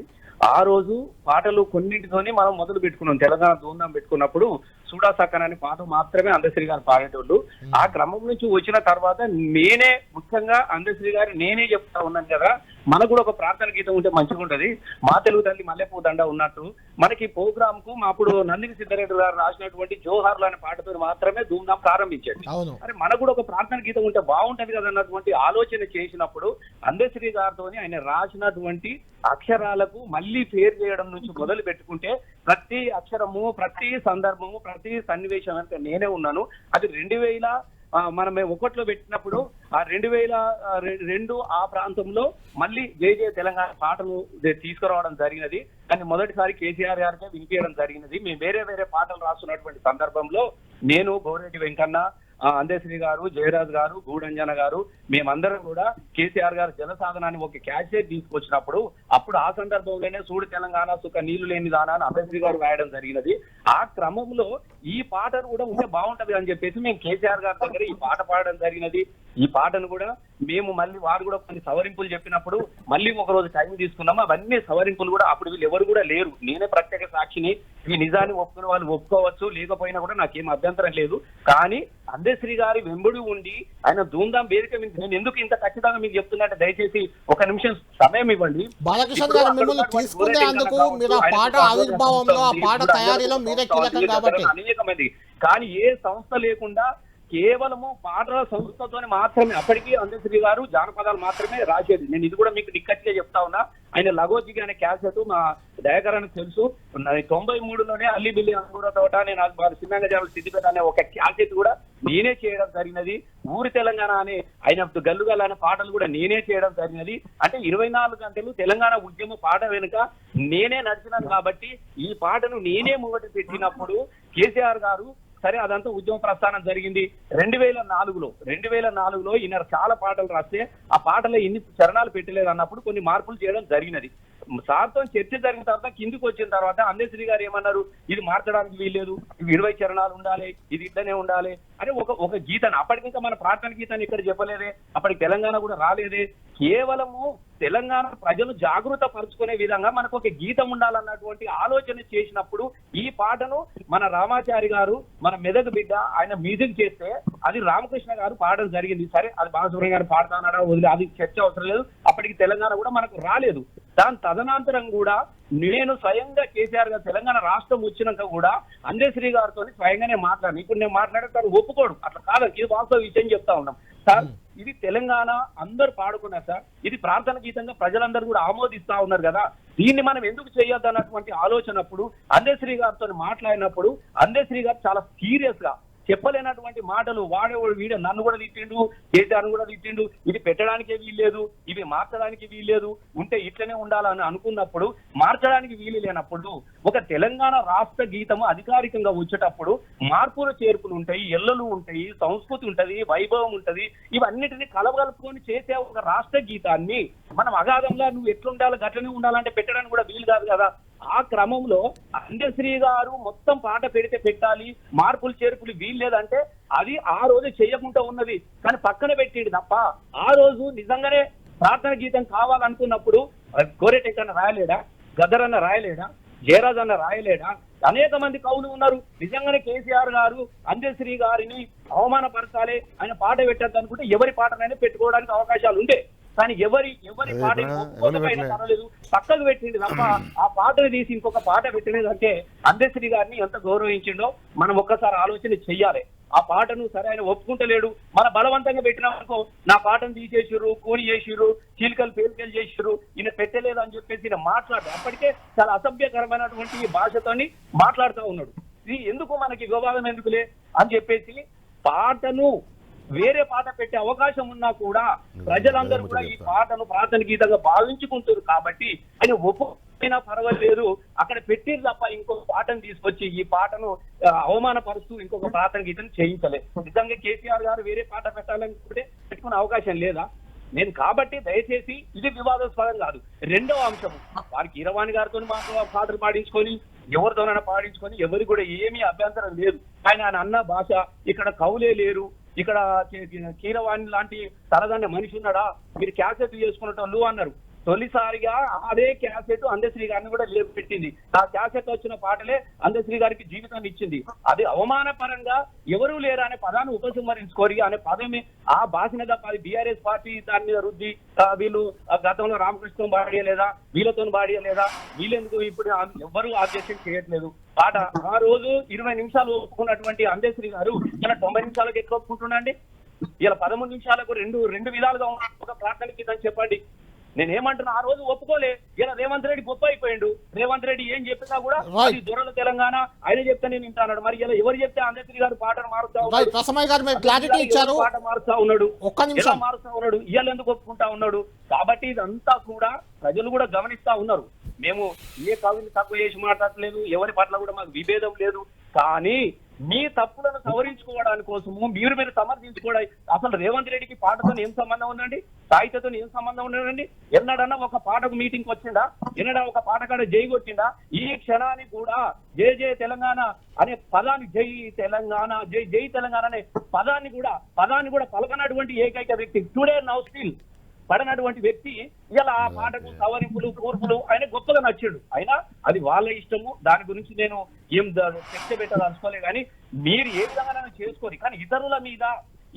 ఆ రోజు పాటలు కొన్నింటితోని మనం మొదలు పెట్టుకున్నాం. తెలంగాణ ధూమ్ధాం పెట్టుకున్నప్పుడు సూడా సక్కన్ అనే పాట మాత్రమే అందశ్రీ గారు పాడేటోళ్ళు. ఆ క్రమం నుంచి వచ్చిన తర్వాత నేనే ముఖ్యంగా అందశ్రీ గారు నేనే చెప్తా ఉన్నాను కదా, మనకు కూడా ఒక ప్రార్థన గీతం ఉంటే మంచిగా ఉంటది. మా తెలుగు తల్లి మల్లెపూ దండ ఉన్నట్టు మనకి ప్రోగ్రామ్ కు అప్పుడు నందిని సిద్ధారెడ్డి గారు రాసినటువంటి జోహార్లు అనే పాటతో మాత్రమే ధూమ్ధాం ప్రారంభించండి. అరే మనకు కూడా ఒక ప్రార్థన గీతం ఉంటే బాగుంటది కదా అన్నటువంటి ఆలోచన చేసినప్పుడు అందశ్రీ గారితో ఆయన రాసినటువంటి అక్షరాలకు మళ్ళీ పేరు చేయడం నుంచి మొదలు పెట్టుకుంటే ప్రతి అక్షరము, ప్రతి సందర్భము, ప్రతి సన్నివేశం అంటే నేనే ఉన్నాను. అది 2000 మనం 1లో పెట్టినప్పుడు ఆ 2002 ఆ ప్రాంతంలో మళ్ళీ జై జయ తెలంగాణ పాటలు తీసుకురావడం జరిగినది. కానీ మొదటిసారి కేసీఆర్ గారికే వినిపించడం జరిగినది. మేము వేరే పాటలు రాస్తున్నటువంటి సందర్భంలో నేను, గోరెడ్డి వెంకన్న, అందశ్రీ గారు, జయరాజ్ గారు, గూడంజన గారు మేమందరం కూడా కేసీఆర్ గారు జనసాధనాన్ని ఒక క్యాసెట్ తీసుకొచ్చినప్పుడు అప్పుడు ఆ సందర్భంలోనే సూడు తెలంగాణ సుఖ నీళ్లు లేని దానా అని అందశ్రీ గారు రాయడం జరిగినది. ఆ క్రమంలో ఈ పాటను కూడా ఉంటే బాగుంటది అని చెప్పేసి మేము కేసీఆర్ గారి దగ్గర ఈ పాట పాడడం జరిగినది. ఈ పాటను కూడా మేము మళ్ళీ వారు కూడా కొన్ని సవరింపులు చెప్పినప్పుడు మళ్ళీ ఒక రోజు టైం తీసుకున్నాము. అవన్నీ సవరింపులు కూడా అప్పుడు వీళ్ళు ఎవరు కూడా లేరు, నేనే ప్రత్యేక సాక్షిని. ఈ నిజాన్ని ఒప్పుకునే వాళ్ళు ఒప్పుకోవచ్చు, లేకపోయినా కూడా నాకేం అభ్యంతరం లేదు. కానీ అందశ్రీ గారి వెంబడి ఉండి ఆయన ధూమ్ధాం వేదిక నేను ఎందుకు ఇంత ఖచ్చితంగా మీకు చెప్తున్నట్టే దయచేసి 1 నిమిషం సమయం ఇవ్వండి. బాలకృష్ణ గారు మిమ్మల్ని తీసుకునేందుకు మీరు ఆ పాట ఆవిర్భావంలో, ఆ పాట తయారీలో మీరే కీలకం కాబట్టి అనేకమంది. కానీ ఏ సంస్థ లేకుండా కేవలము పాటల సంస్థతోనే మాత్రమే అప్పటికీ అందశ్రీ గారు జానపదాలు మాత్రమే రాసేది. నేను ఇది కూడా మీకు నిక్కచ్చిగా చెప్తా ఉన్నా. ఆయన లగోజిగి అనే క్యాసెట్ మా దయాకరానికి తెలుసు. 93లోనే అల్లి బిల్లి అంగూర తోట, నేను చిన్నగా జాబులు సిద్దిపేట అనే ఒక క్యాసెట్ కూడా నేనే చేయడం జరిగినది. ఊరి తెలంగాణ అనే ఆయన గల్లుగల్ అనే పాటలు కూడా నేనే చేయడం జరిగినది. అంటే 24 గంటలు తెలంగాణ ఉద్యమ పాట వెనుక నేనే నడిచినాను. కాబట్టి ఈ పాటను నేనే ముంగట పెట్టినప్పుడు కేసీఆర్ గారు సరే అదంతా ఉద్యమ ప్రస్థానం జరిగింది. 2004లో ఈయన చాలా పాటలు రాస్తే ఆ పాటలో ఇన్ని చరణాలు పెట్టలేదు అన్నప్పుడు కొన్ని మార్పులు చేయడం జరిగినది. సార్తో చర్చ జరిగిన తర్వాత కిందికి వచ్చిన తర్వాత అందశ్రీ గారు ఏమన్నారు, ఇది మార్చడానికి వీల్లేదు, ఇవి 20 చరణాలు ఉండాలి, ఇది ఇట్లనే ఉండాలి అని ఒక గీతాన్ని అప్పటికింకా మన ప్రార్థన గీతాన్ని ఇక్కడ చెప్పలేదే, అప్పటికి తెలంగాణ కూడా రాలేదే. కేవలము తెలంగాణ ప్రజలు జాగృత పరుచుకునే విధంగా మనకు ఒక గీతం ఉండాలన్నటువంటి ఆలోచన చేసినప్పుడు ఈ పాటను మన రామాచారి గారు, మన మెదక్ బిడ్డ ఆయన మ్యూజిక్ చేస్తే అది రామకృష్ణ గారు పాడడం జరిగింది. సరే అది బాలసుబ్రహ్మణ్యం గారు పాడుతున్నారా వదిలే, అది చర్చ అవసరం లేదు. అప్పటికి తెలంగాణ కూడా మనకు రాలేదు. దాని తదనంతరం కూడా నేను స్వయంగా కేసీఆర్ గారు తెలంగాణ రాష్ట్రం వచ్చినాక కూడా అందశ్రీ గారితో స్వయంగానే మాట్లాడాను. ఇప్పుడు నేను మాట్లాడే తను ఒప్పుకోడు, అట్లా కాదు, ఇది వాస్తవ విషయం చెప్తా ఉన్నాం సార్. ఇది తెలంగాణ అందరు పాడుకున్నారు సార్, ఇది ప్రార్థన గీతంగా ప్రజలందరూ కూడా ఆమోదిస్తా ఉన్నారు కదా, దీన్ని మనం ఎందుకు చేయొద్దు అన్నటువంటి ఆలోచనప్పుడు అందశ్రీ గారితో మాట్లాడినప్పుడు అందశ్రీ గారు చాలా సీరియస్ గా చెప్పలేనటువంటి మాటలు వాడేవాడు వీడే నన్ను కూడా తిట్టిండు, కేసీఆర్ను కూడా తిట్టిండు. ఇది పెట్టడానికే వీల్లేదు, ఇవి మార్చడానికి వీల్లేదు, ఉంటే ఇట్లనే ఉండాలని అనుకున్నప్పుడు మార్చడానికి వీలు లేనప్పుడు ఒక తెలంగాణ రాష్ట్ర గీతము అధికారికంగా వచ్చేటప్పుడు మార్పులు చేర్పులు ఉంటాయి, ఎల్లలు ఉంటాయి, సంస్కృతి ఉంటది, వైభవం ఉంటది. ఇవన్నిటిని కలగలుపుకొని చేసే ఒక రాష్ట్ర గీతాన్ని మనం అగాధంగా నువ్వు ఎట్లుండాలి గట్లనే ఉండాలంటే పెట్టడానికి కూడా వీలు కాదు కదా. ఆ క్రమంలో అందశ్రీ గారు మొత్తం పాట పెడితే పెట్టాలి, మార్పులు చేర్పులు వీల్లేదంటే అది ఆ రోజు చేయకుండా ఉన్నది, కానీ పక్కన పెట్టింది తప్ప ఆ రోజు నిజంగానే ప్రార్థన గీతం కావాలనుకున్నప్పుడు కోరేటెక్కన్న రాయలేడా, గద్దరన్న రాయలేడా, జయరాజ్ అన్న రాయలేడా? అనేక మంది కవులు ఉన్నారు. నిజంగానే కేసీఆర్ గారు అందశ్రీ గారిని అవమానపరచాలి, ఆయన పాట పెట్టద్దు అనుకుంటే ఎవరి పాటనైనా పెట్టుకోవడానికి అవకాశాలు ఉండే, కానీ ఎవరి పాట పర్వాలేదు పక్కకు పెట్టింది తప్ప ఆ పాటను తీసి ఇంకొక పాట పెట్టినదంటే అందశ్రీ గారిని ఎంత గౌరవించిండో మనం ఒక్కసారి ఆలోచన చెయ్యాలి. ఆ పాటను సరే ఆయన ఒప్పుకుంటలేడు, మన బలవంతంగా పెట్టినామనుకో నా పాటను తీసేసిర్రు, కూని చేసిర్రు, చీలికలు పేలికలు చేసిర్రు, ఈయన పెట్టలేదు అని చెప్పేసి ఈయన మాట్లాడు అప్పటికే చాలా అసభ్యకరమైనటువంటి భాషతోని మాట్లాడుతూ ఉన్నాడు. ఇది ఎందుకు మనకి వివాదం ఎందుకులే అని చెప్పేసి పాటను వేరే పాట పెట్టే అవకాశం ఉన్నా కూడా ప్రజలందరూ కూడా ఈ పాటను ప్రార్థన గీతంగా భావించుకుంటారు కాబట్టి ఆయన ఒప్పుకైనా పర్వాలేదు అక్కడ పెట్టిరు తప్ప ఇంకొక పాటను తీసుకొచ్చి ఈ పాటను అవమానపరుస్తూ ఇంకొక ప్రార్థన గీతం చేయించలేదు. నిజంగా కేసీఆర్ గారు వేరే పాట పెట్టాలనుకుంటే పెట్టుకునే అవకాశం లేదా? నేను కాబట్టి దయచేసి ఇది వివాదాస్పదం కాదు. రెండవ అంశము వారికి కీరవాణి గారితో పాటలు పాడించుకొని ఎవరితోనైనా పాడించుకొని ఎవరికి కూడా ఏమీ అభ్యంతరం లేదు. ఆయన అన్న భాష ఇక్కడ కవులే లేరు, ఇక్కడ కీరవాణి లాంటి తలదన్న మనిషి ఉన్నాడా, మీరు క్యాసెట్ చేసుకున్నట్టు అన్నారు. తొలిసారిగా అదే క్యాసెట్ అందశ్రీ గారిని కూడా లేపు పెట్టింది. ఆ క్యాసెట్ వచ్చిన పాటలే అందశ్రీ గారికి జీవితాన్ని ఇచ్చింది. అది అవమానపరంగా ఎవరూ లేరు అనే పదాన్ని ఉపసంహరించుకోరి అనే పదమే ఆ భాషనే తప్ప అది బీఆర్ఎస్ పార్టీ దాని మీద రుద్ది వీళ్ళు గతంలో రామకృష్ణతో బాడియలేదా, వీళ్ళతో బాడియలేదా, వీళ్ళెందుకు ఇప్పుడు ఎవరు ఆబ్జెక్షన్ చేయట్లేదు. పాట ఆ రోజు 20 నిమిషాలు ఒప్పుకున్నటువంటి అందశ్రీ గారు ఇలా 90 నిమిషాలకు ఎట్లా ఒప్పుకుంటున్నాండి? ఇలా 13 నిమిషాలకు రెండు విధాలుగా ఒక ప్రార్థన గీతం చెప్పండి. నేనేమంటున్నా ఆ రోజు ఒప్పుకోలే. ఇలా రేవంత్ రెడ్డి గొప్ప అయిపోయిండు. రేవంత్ రెడ్డి ఏం చెప్పినా కూడా అది దొరల తెలంగాణ ఆయన చెప్తే నేను వింటాడు. మరి ఇలా ఎవరు చెప్తే అందశ్రీ గారు పాటను మారుస్తా ఉన్నాడు, పాట మారుస్తా ఉన్నాడు, ఎలా మారుస్తా ఉన్నాడు, ఇవాళ ఎందుకు ఒప్పుకుంటా ఉన్నాడు? కాబట్టి ఇదంతా కూడా ప్రజలు కూడా గమనిస్తా ఉన్నారు. మేము ఏ కవిని తక్కువ చేసి మాట్లాడలేదు, ఎవరి పట్ల కూడా మాకు విభేదం లేదు. కానీ మీ తప్పులను సవరించుకోవడానికి కోసము మీరు సమర్థించుకోవడానికి అసలు రేవంత్ రెడ్డికి పాటతో ఏం సంబంధం ఉందండి? సాహిత్యతో ఏం సంబంధం ఉండదండి? ఎన్నడన్నా ఒక పాటకు మీటింగ్ వచ్చిందా? ఎన్నడా ఒక పాట కాడ జై కొట్టిందా? ఈ క్షణానికి కూడా జై జై తెలంగాణ అనే పదాన్ని, జై తెలంగాణ జై తెలంగాణ అనే పదాన్ని కూడా పలకనటువంటి ఏకైక వ్యక్తి టుడే నౌ స్టిల్ పడినటువంటి వ్యక్తి ఇలా ఆ పాటకు సవరింపులు కూర్పులు ఆయన గొప్పగా నచ్చాడు. అయినా అది వాళ్ళ ఇష్టము, దాని గురించి నేను ఏం చర్చ పెట్టదలుచుకోలే. కానీ మీరు ఏ విధంగా చేసుకోరు, కానీ ఇతరుల మీద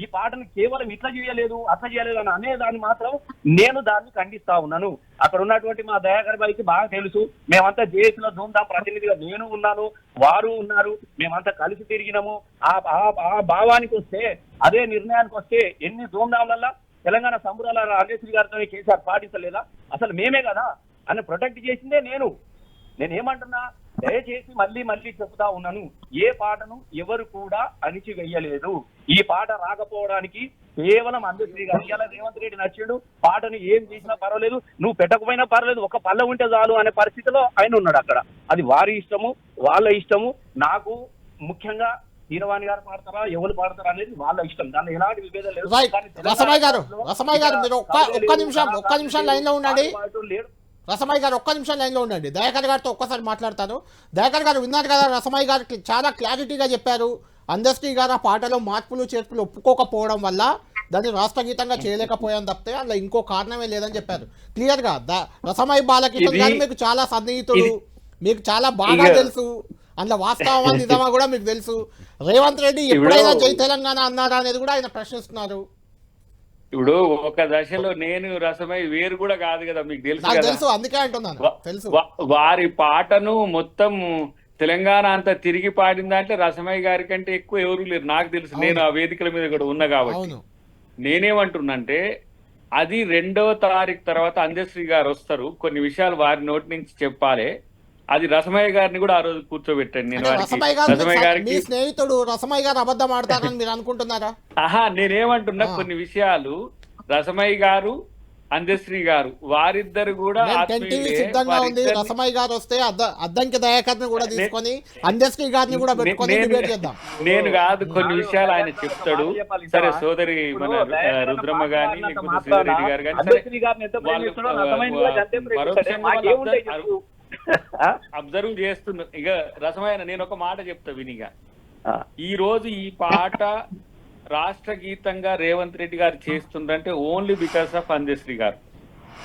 ఈ పాటను కేవలం ఇట్లా చేయలేదు అట్లా చేయలేదు అని అనేదాన్ని మాత్రం నేను దాన్ని ఖండిస్తా ఉన్నాను. అక్కడ ఉన్నటువంటి మా దయాకర్ బాయికి బాగా తెలుసు, మేమంతా జేఏసీలో ధూమ్ధాం ప్రతినిధిగా నేను ఉన్నాను, వారు ఉన్నారు, మేమంతా కలిసి తిరిగినాము. ఆ భావానికి వస్తే, అదే నిర్ణయానికి వస్తే ఎన్ని ధూమ్ధాంలల్లా తెలంగాణ సంబరాల అందశ్రీ గారితో కేసీఆర్ పాటించలేదా? అసలు మేమే కదా అని ప్రొటెక్ట్ చేసిందే నేనేమంటున్నా, దయచేసి మళ్ళీ చెప్తా ఉన్నాను, ఏ పాటను ఎవరు కూడా అణిచివేయలేదు. ఈ పాట రాకపోవడానికి కేవలం అందశ్రీ గారు ఇలా రేవంత్ రెడ్డి నచ్చాడు, పాటను ఏం చేసినా పర్వాలేదు, నువ్వు పెట్టకపోయినా పర్వాలేదు, ఒక పల్ల ఉంటే చాలు అనే పరిస్థితిలో ఆయన ఉన్నాడు అక్కడ. అది వారి ఇష్టము, వాళ్ళ ఇష్టము. నాకు ముఖ్యంగా కీరవాణి గారు పాడతారా ఎవరు పాడతారా అనేది వాళ్ళ ఇష్టం, దానిలో ఎలాంటి విభేదం లేదు. రసమయ్య గారు మీరు ఒక్క నిమిషం లైన్ లో ఉండండి. రసమయ్య గారు ఒక్క నిమిషం లైన్లో ఉండండి. దయాకర్ గారితో ఒక్కసారి మాట్లాడతాను. దయాకర్ గారు విన్నారు కదా, రసమయ్య గారికి చాలా క్లారిటీగా చెప్పారు. అందశ్రీ గారు ఆ పాటలో మార్పులు చేర్పులు ఒప్పుకోకపోవడం వల్ల దాన్ని రాష్ట్ర గీతంగా చేయలేకపోయాం తప్పితే అందులో ఇంకో కారణమే లేదని చెప్పారు క్లియర్గా. రసమయ్య బాలకిషన్ గారు మీకు చాలా సన్నిహితుడు, మీకు చాలా బాగా తెలుసు, అందులో వాస్తవమా నిజమా కూడా మీకు తెలుసు. రేవంత్ రెడ్డి ఎప్పుడైనా జై తెలంగాణ అన్నారా అనేది కూడా ఆయన ప్రశ్నిస్తున్నారు. ఇప్పుడు ఒక దశలో నేను రసమయ్య వేరు కూడా కాదు కదా, మీకు తెలుసు, అందుకే అంటున్నాను తెలుసు. వారి పాటను మొత్తం తెలంగాణ అంతా తిరిగి పాడిన దాంట్లో రసమయ్య గారి కంటే ఎక్కువ ఎవరు లేరు నాకు తెలుసు. నేను ఆ వేదికల మీద కూడా ఉన్నా కాబట్టి నేనేమంటున్నంటే, అది 2వ తారీఖు తర్వాత అందశ్రీ గారు వస్తారు, కొన్ని విషయాలు వారి నోటి నుంచి చెప్పాలి. అది రసమయ్య గారిని కూడా ఆ రోజు కూర్చోబెట్టాను నేను. రసమయ్య గారికి మీ స్నేహితుడు రసమయ్య గారు అబద్ధం ఆడతారని మీరు అనుకుంటున్నారా? నేనేమంటున్నా కొన్ని విషయాలు రసమయ్య గారు అందశ్రీ గారు వారిద్దరు కూడా సిద్ధంగా ఉంది. రసమయ్య గారు వస్తే అద్దంకి దయాకర్ని కూడా తీసుకొని అందశ్రీ గారిని కూడా పెట్టుకొని డిబేట్ చేద్దాం. నేను కాదు, కొన్ని విషయాలు ఆయన చెప్తాడు. సరే సోదరి మన రుద్రమ్మ గాని లేకపోతే శ్రీరెడ్డి గారు కానీ అబ్జర్వ్ చేస్తున్నారు. ఇక రసమైన నేను ఒక మాట చెప్తా వినిగా. ఈ రోజు ఈ పాట రాష్ట్ర గీతంగా రేవంత్ రెడ్డి గారు చేస్తుండ్రంటే ఓన్లీ బికాస్ ఆఫ్ అందశ్రీ గారు.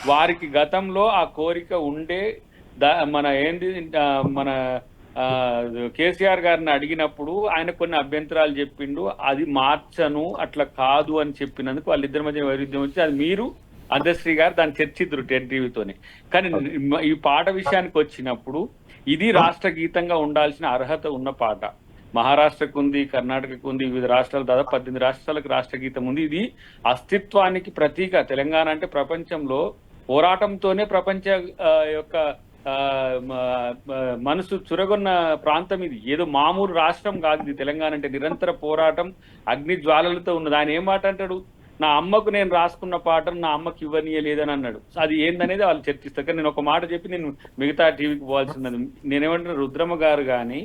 వారికి గతంలో ఆ కోరిక ఉండే మన ఏంది మన కేసీఆర్ గారిని అడిగినప్పుడు ఆయన కొన్ని అభ్యంతరాలు చెప్పిండు. అది మార్చను అట్లా కాదు అని చెప్పినందుకు వాళ్ళిద్దరి మధ్య వైరుధ్యం వచ్చి అది మీరు అందశ్రీ గారు దాన్ని చర్చిద్దురు టీవీతోనే. కానీ ఈ పాట విషయానికి వచ్చినప్పుడు ఇది రాష్ట్ర గీతంగా ఉండాల్సిన అర్హత ఉన్న పాట. మహారాష్ట్రకు ఉంది, కర్ణాటకకు ఉంది, వివిధ రాష్ట్రాలు దాదాపు 18 రాష్ట్రాలకు రాష్ట్ర గీతం ఉంది. ఇది అస్తిత్వానికి ప్రతీక. తెలంగాణ అంటే ప్రపంచంలో పోరాటంతోనే ప్రపంచ యొక్క మనసు చురగొన్న ప్రాంతం ఇది. ఏదో మామూలు రాష్ట్రం కాదు ఇది. తెలంగాణ అంటే నిరంతర పోరాటం, అగ్ని జ్వాలలతో ఉన్నది. ఆయన ఏం మాట అంటాడు, నా అమ్మకు నేను రాసుకున్న పాటను నా అమ్మకి ఇవ్వనీయలేదని అన్నాడు. అది ఏందనేది వాళ్ళు చర్చిస్తారు. కానీ నేను ఒక మాట చెప్పి నేను మిగతా టీవీకి పోవాల్సిందని నేనేమంటున్నా, రుద్రమ్మ గారు కానీ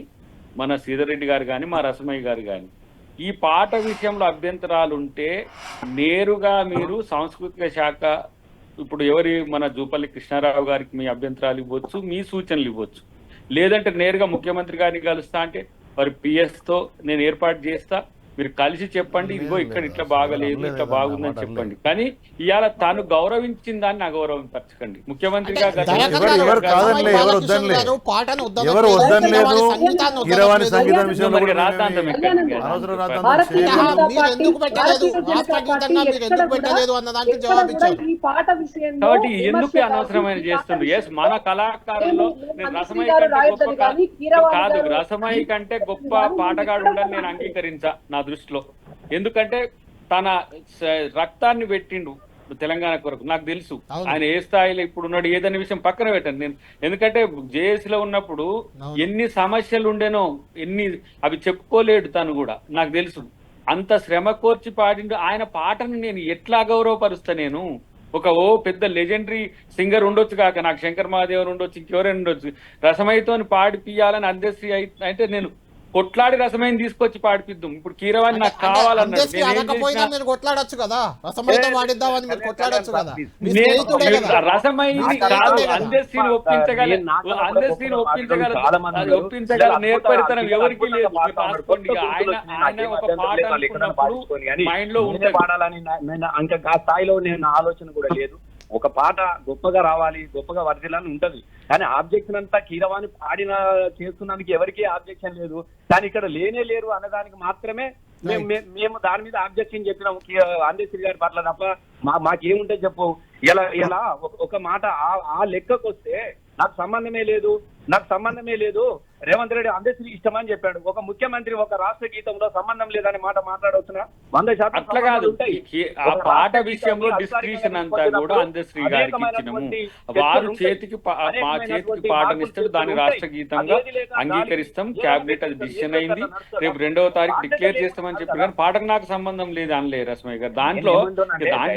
మన శ్రీధర్ గారు కానీ మా రసమయ్య గారు కానీ ఈ పాట విషయంలో అభ్యంతరాలు ఉంటే నేరుగా మీరు సాంస్కృతిక శాఖ ఇప్పుడు మన జూపల్లి కృష్ణారావు గారికి మీ అభ్యంతరాలు ఇవ్వచ్చు, మీ సూచనలు ఇవ్వచ్చు. లేదంటే నేరుగా ముఖ్యమంత్రి గారిని కలుస్తా అంటే వారి పిఎస్తో నేను ఏర్పాటు చేస్తా, మీరు కలిసి చెప్పండి, ఇదిగో ఇక్కడ ఇట్లా బాగలేదు ఇట్లా బాగుందని చెప్పండి. కానీ ఇవాళ తాను గౌరవించిన దాన్ని అగౌరవం పరచకండి. ముఖ్యమంత్రిగా కాబట్టి ఎందుకు అనవసరమైన చేస్తుంది. ఎస్, మన కళాకారుల్లో నేను రసమయ్య కంటే గొప్ప కాదు, రసమయ్య కంటే గొప్ప పాటగాడు ఉండని నేను అంగీకరించా నా దృష్టిలో. ఎందుకంటే తన రక్తాన్ని పెట్టిండు తెలంగాణ కొరకు. నాకు తెలుసు ఆయన ఏ స్థాయిలో ఇప్పుడు ఉన్నాడు ఏదనే విషయం పక్కన పెట్టండి నేను. ఎందుకంటే జేఏసీలో ఉన్నప్పుడు ఎన్ని సమస్యలు ఉండేనో అవి చెప్పుకోలేడు తను కూడా. నాకు తెలుసు అంత శ్రమ కోర్చి పాడిండు. ఆయన పాటను నేను ఎట్లా గౌరవపరుస్తా? నేను పెద్ద లెజెండరీ సింగర్ ఉండొచ్చు కాక, నాకు శంకర్ మహాదేవన్ ఉండొచ్చు, ఇంకెవరైనా ఉండొచ్చు, రసమయ్యతో పాడిపియాలని అందశ్రీ అయితే నేను కొట్లాడి రసమైన తీసుకొచ్చి పాడిపిద్దాం. ఇప్పుడు కీరవాణి నాకు కావాలన్నాడు, కొట్లాడొచ్చు కదా, రసమైంది కాదు అందశ్రీని ఒప్పించగల నేర్పరితనం ఎవరికి లేదు. ఆయన ఒక పాట అనుకున్నప్పుడు మైండ్ లో పాడాలని ఆ స్థాయిలో నేను ఆలోచన కూడా లేదు. ఒక పాట గొప్పగా రావాలి, గొప్పగా వర్ధిల్లాలని ఉంటది. కానీ ఆబ్జెక్షన్ అంతా కీరవాణి పాడిన చేస్తున్నందుకు ఎవరికీ ఆబ్జెక్షన్ లేదు. కానీ ఇక్కడ లేరు అన్నదానికి మాత్రమే మేము దాని మీద ఆబ్జెక్షన్ చెప్పినాం అందశ్రీ గారి పట్ల తప్ప మాకేముంటే చెప్పు. ఇలా ఒక మాట ఆ లెక్కకు వస్తే నాకు సంబంధమే లేదు రేవంత్ రెడ్డి అందశ్రీ ఇష్టం అని చెప్పాడు. ఒక ముఖ్యమంత్రి ఒక రాష్ట్ర గీతంలో సంబంధం లేదనే మాట మాట్లాడవచ్చునా? 100% అట్లా కాదు. ఆ పాట విషయంలో డిస్క్రిప్షన్ అంతా కూడా అందశ్రీ గారికి ఇచ్చినాము. వారు చేతికి పాటనిస్తాడు, దాన్ని రాష్ట్ర గీతంగా అంగీకరిస్తాం. క్యాబినెట్ అది డిసిషన్ అయింది. రేపు 2వ తారీఖు డిక్లేర్ చేస్తామని చెప్పి కానీ పాటకు నాకు సంబంధం లేదు అనలే రసమయ్య గారు. దాంట్లో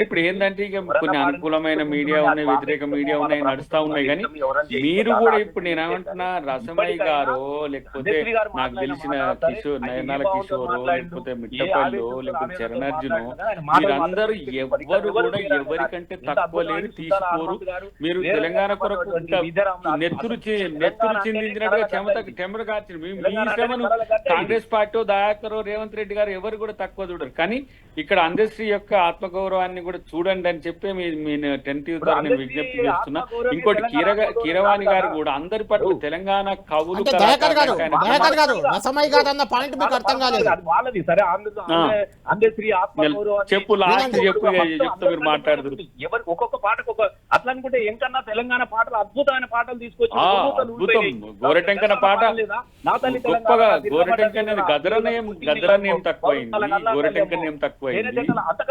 ఇప్పుడు ఏంటంటే ఇక కొన్ని అనుకూలమైన మీడియా ఉన్నాయి, వ్యతిరేక మీడియా ఉన్నాయి, నడుస్తా ఉన్నాయి. కానీ మీరు కూడా ఇప్పుడు నేనేమంటున్నా, రసమయ్య గారు లేకపోతే నాకు తెలిసిన నయనాల కిషోర్ లేకపోతే మిట్టపల్లిలో లేకపోతే చరణార్జును మీరందరూ ఎవ్వరు కూడా ఎవరికంటే తక్కువ లేరు, తీసుకోరు. మీరు తెలంగాణ కొరకు నెత్తురు చిందించినట్టుగా చెమట కార్చి మీ శ్రమను కాంగ్రెస్ పార్టీ దయాకర్ రేవంత్ రెడ్డి గారు ఎవరు కూడా తక్కువ చూడరు. కానీ ఇక్కడ అందశ్రీ యొక్క ఆత్మగౌరవాన్ని కూడా చూడండి అని చెప్పి మీ 10th ద్వారా నేను విజ్ఞప్తి చేస్తున్నా. ఇంకోటి కీరవాణి గారు కూడా అందరి పట్ల తెలంగాణ కవులు చెప్పు లాస్ట్ చెప్తూ మీరు మాట్లాడుతున్నారు. ఒక్కొక్క పాటకు అట్లా అనుకుంటే ఎంకన్నా తెలంగాణ పాటలు అద్భుతమైన పాటలు తీసుకొచ్చి అద్భుతం. గోరెటెంకన పాట గొప్పగా, గోరెటెంకన గదరనేం తక్కువైంది, గోరెటెంకనేం తక్కువైంది.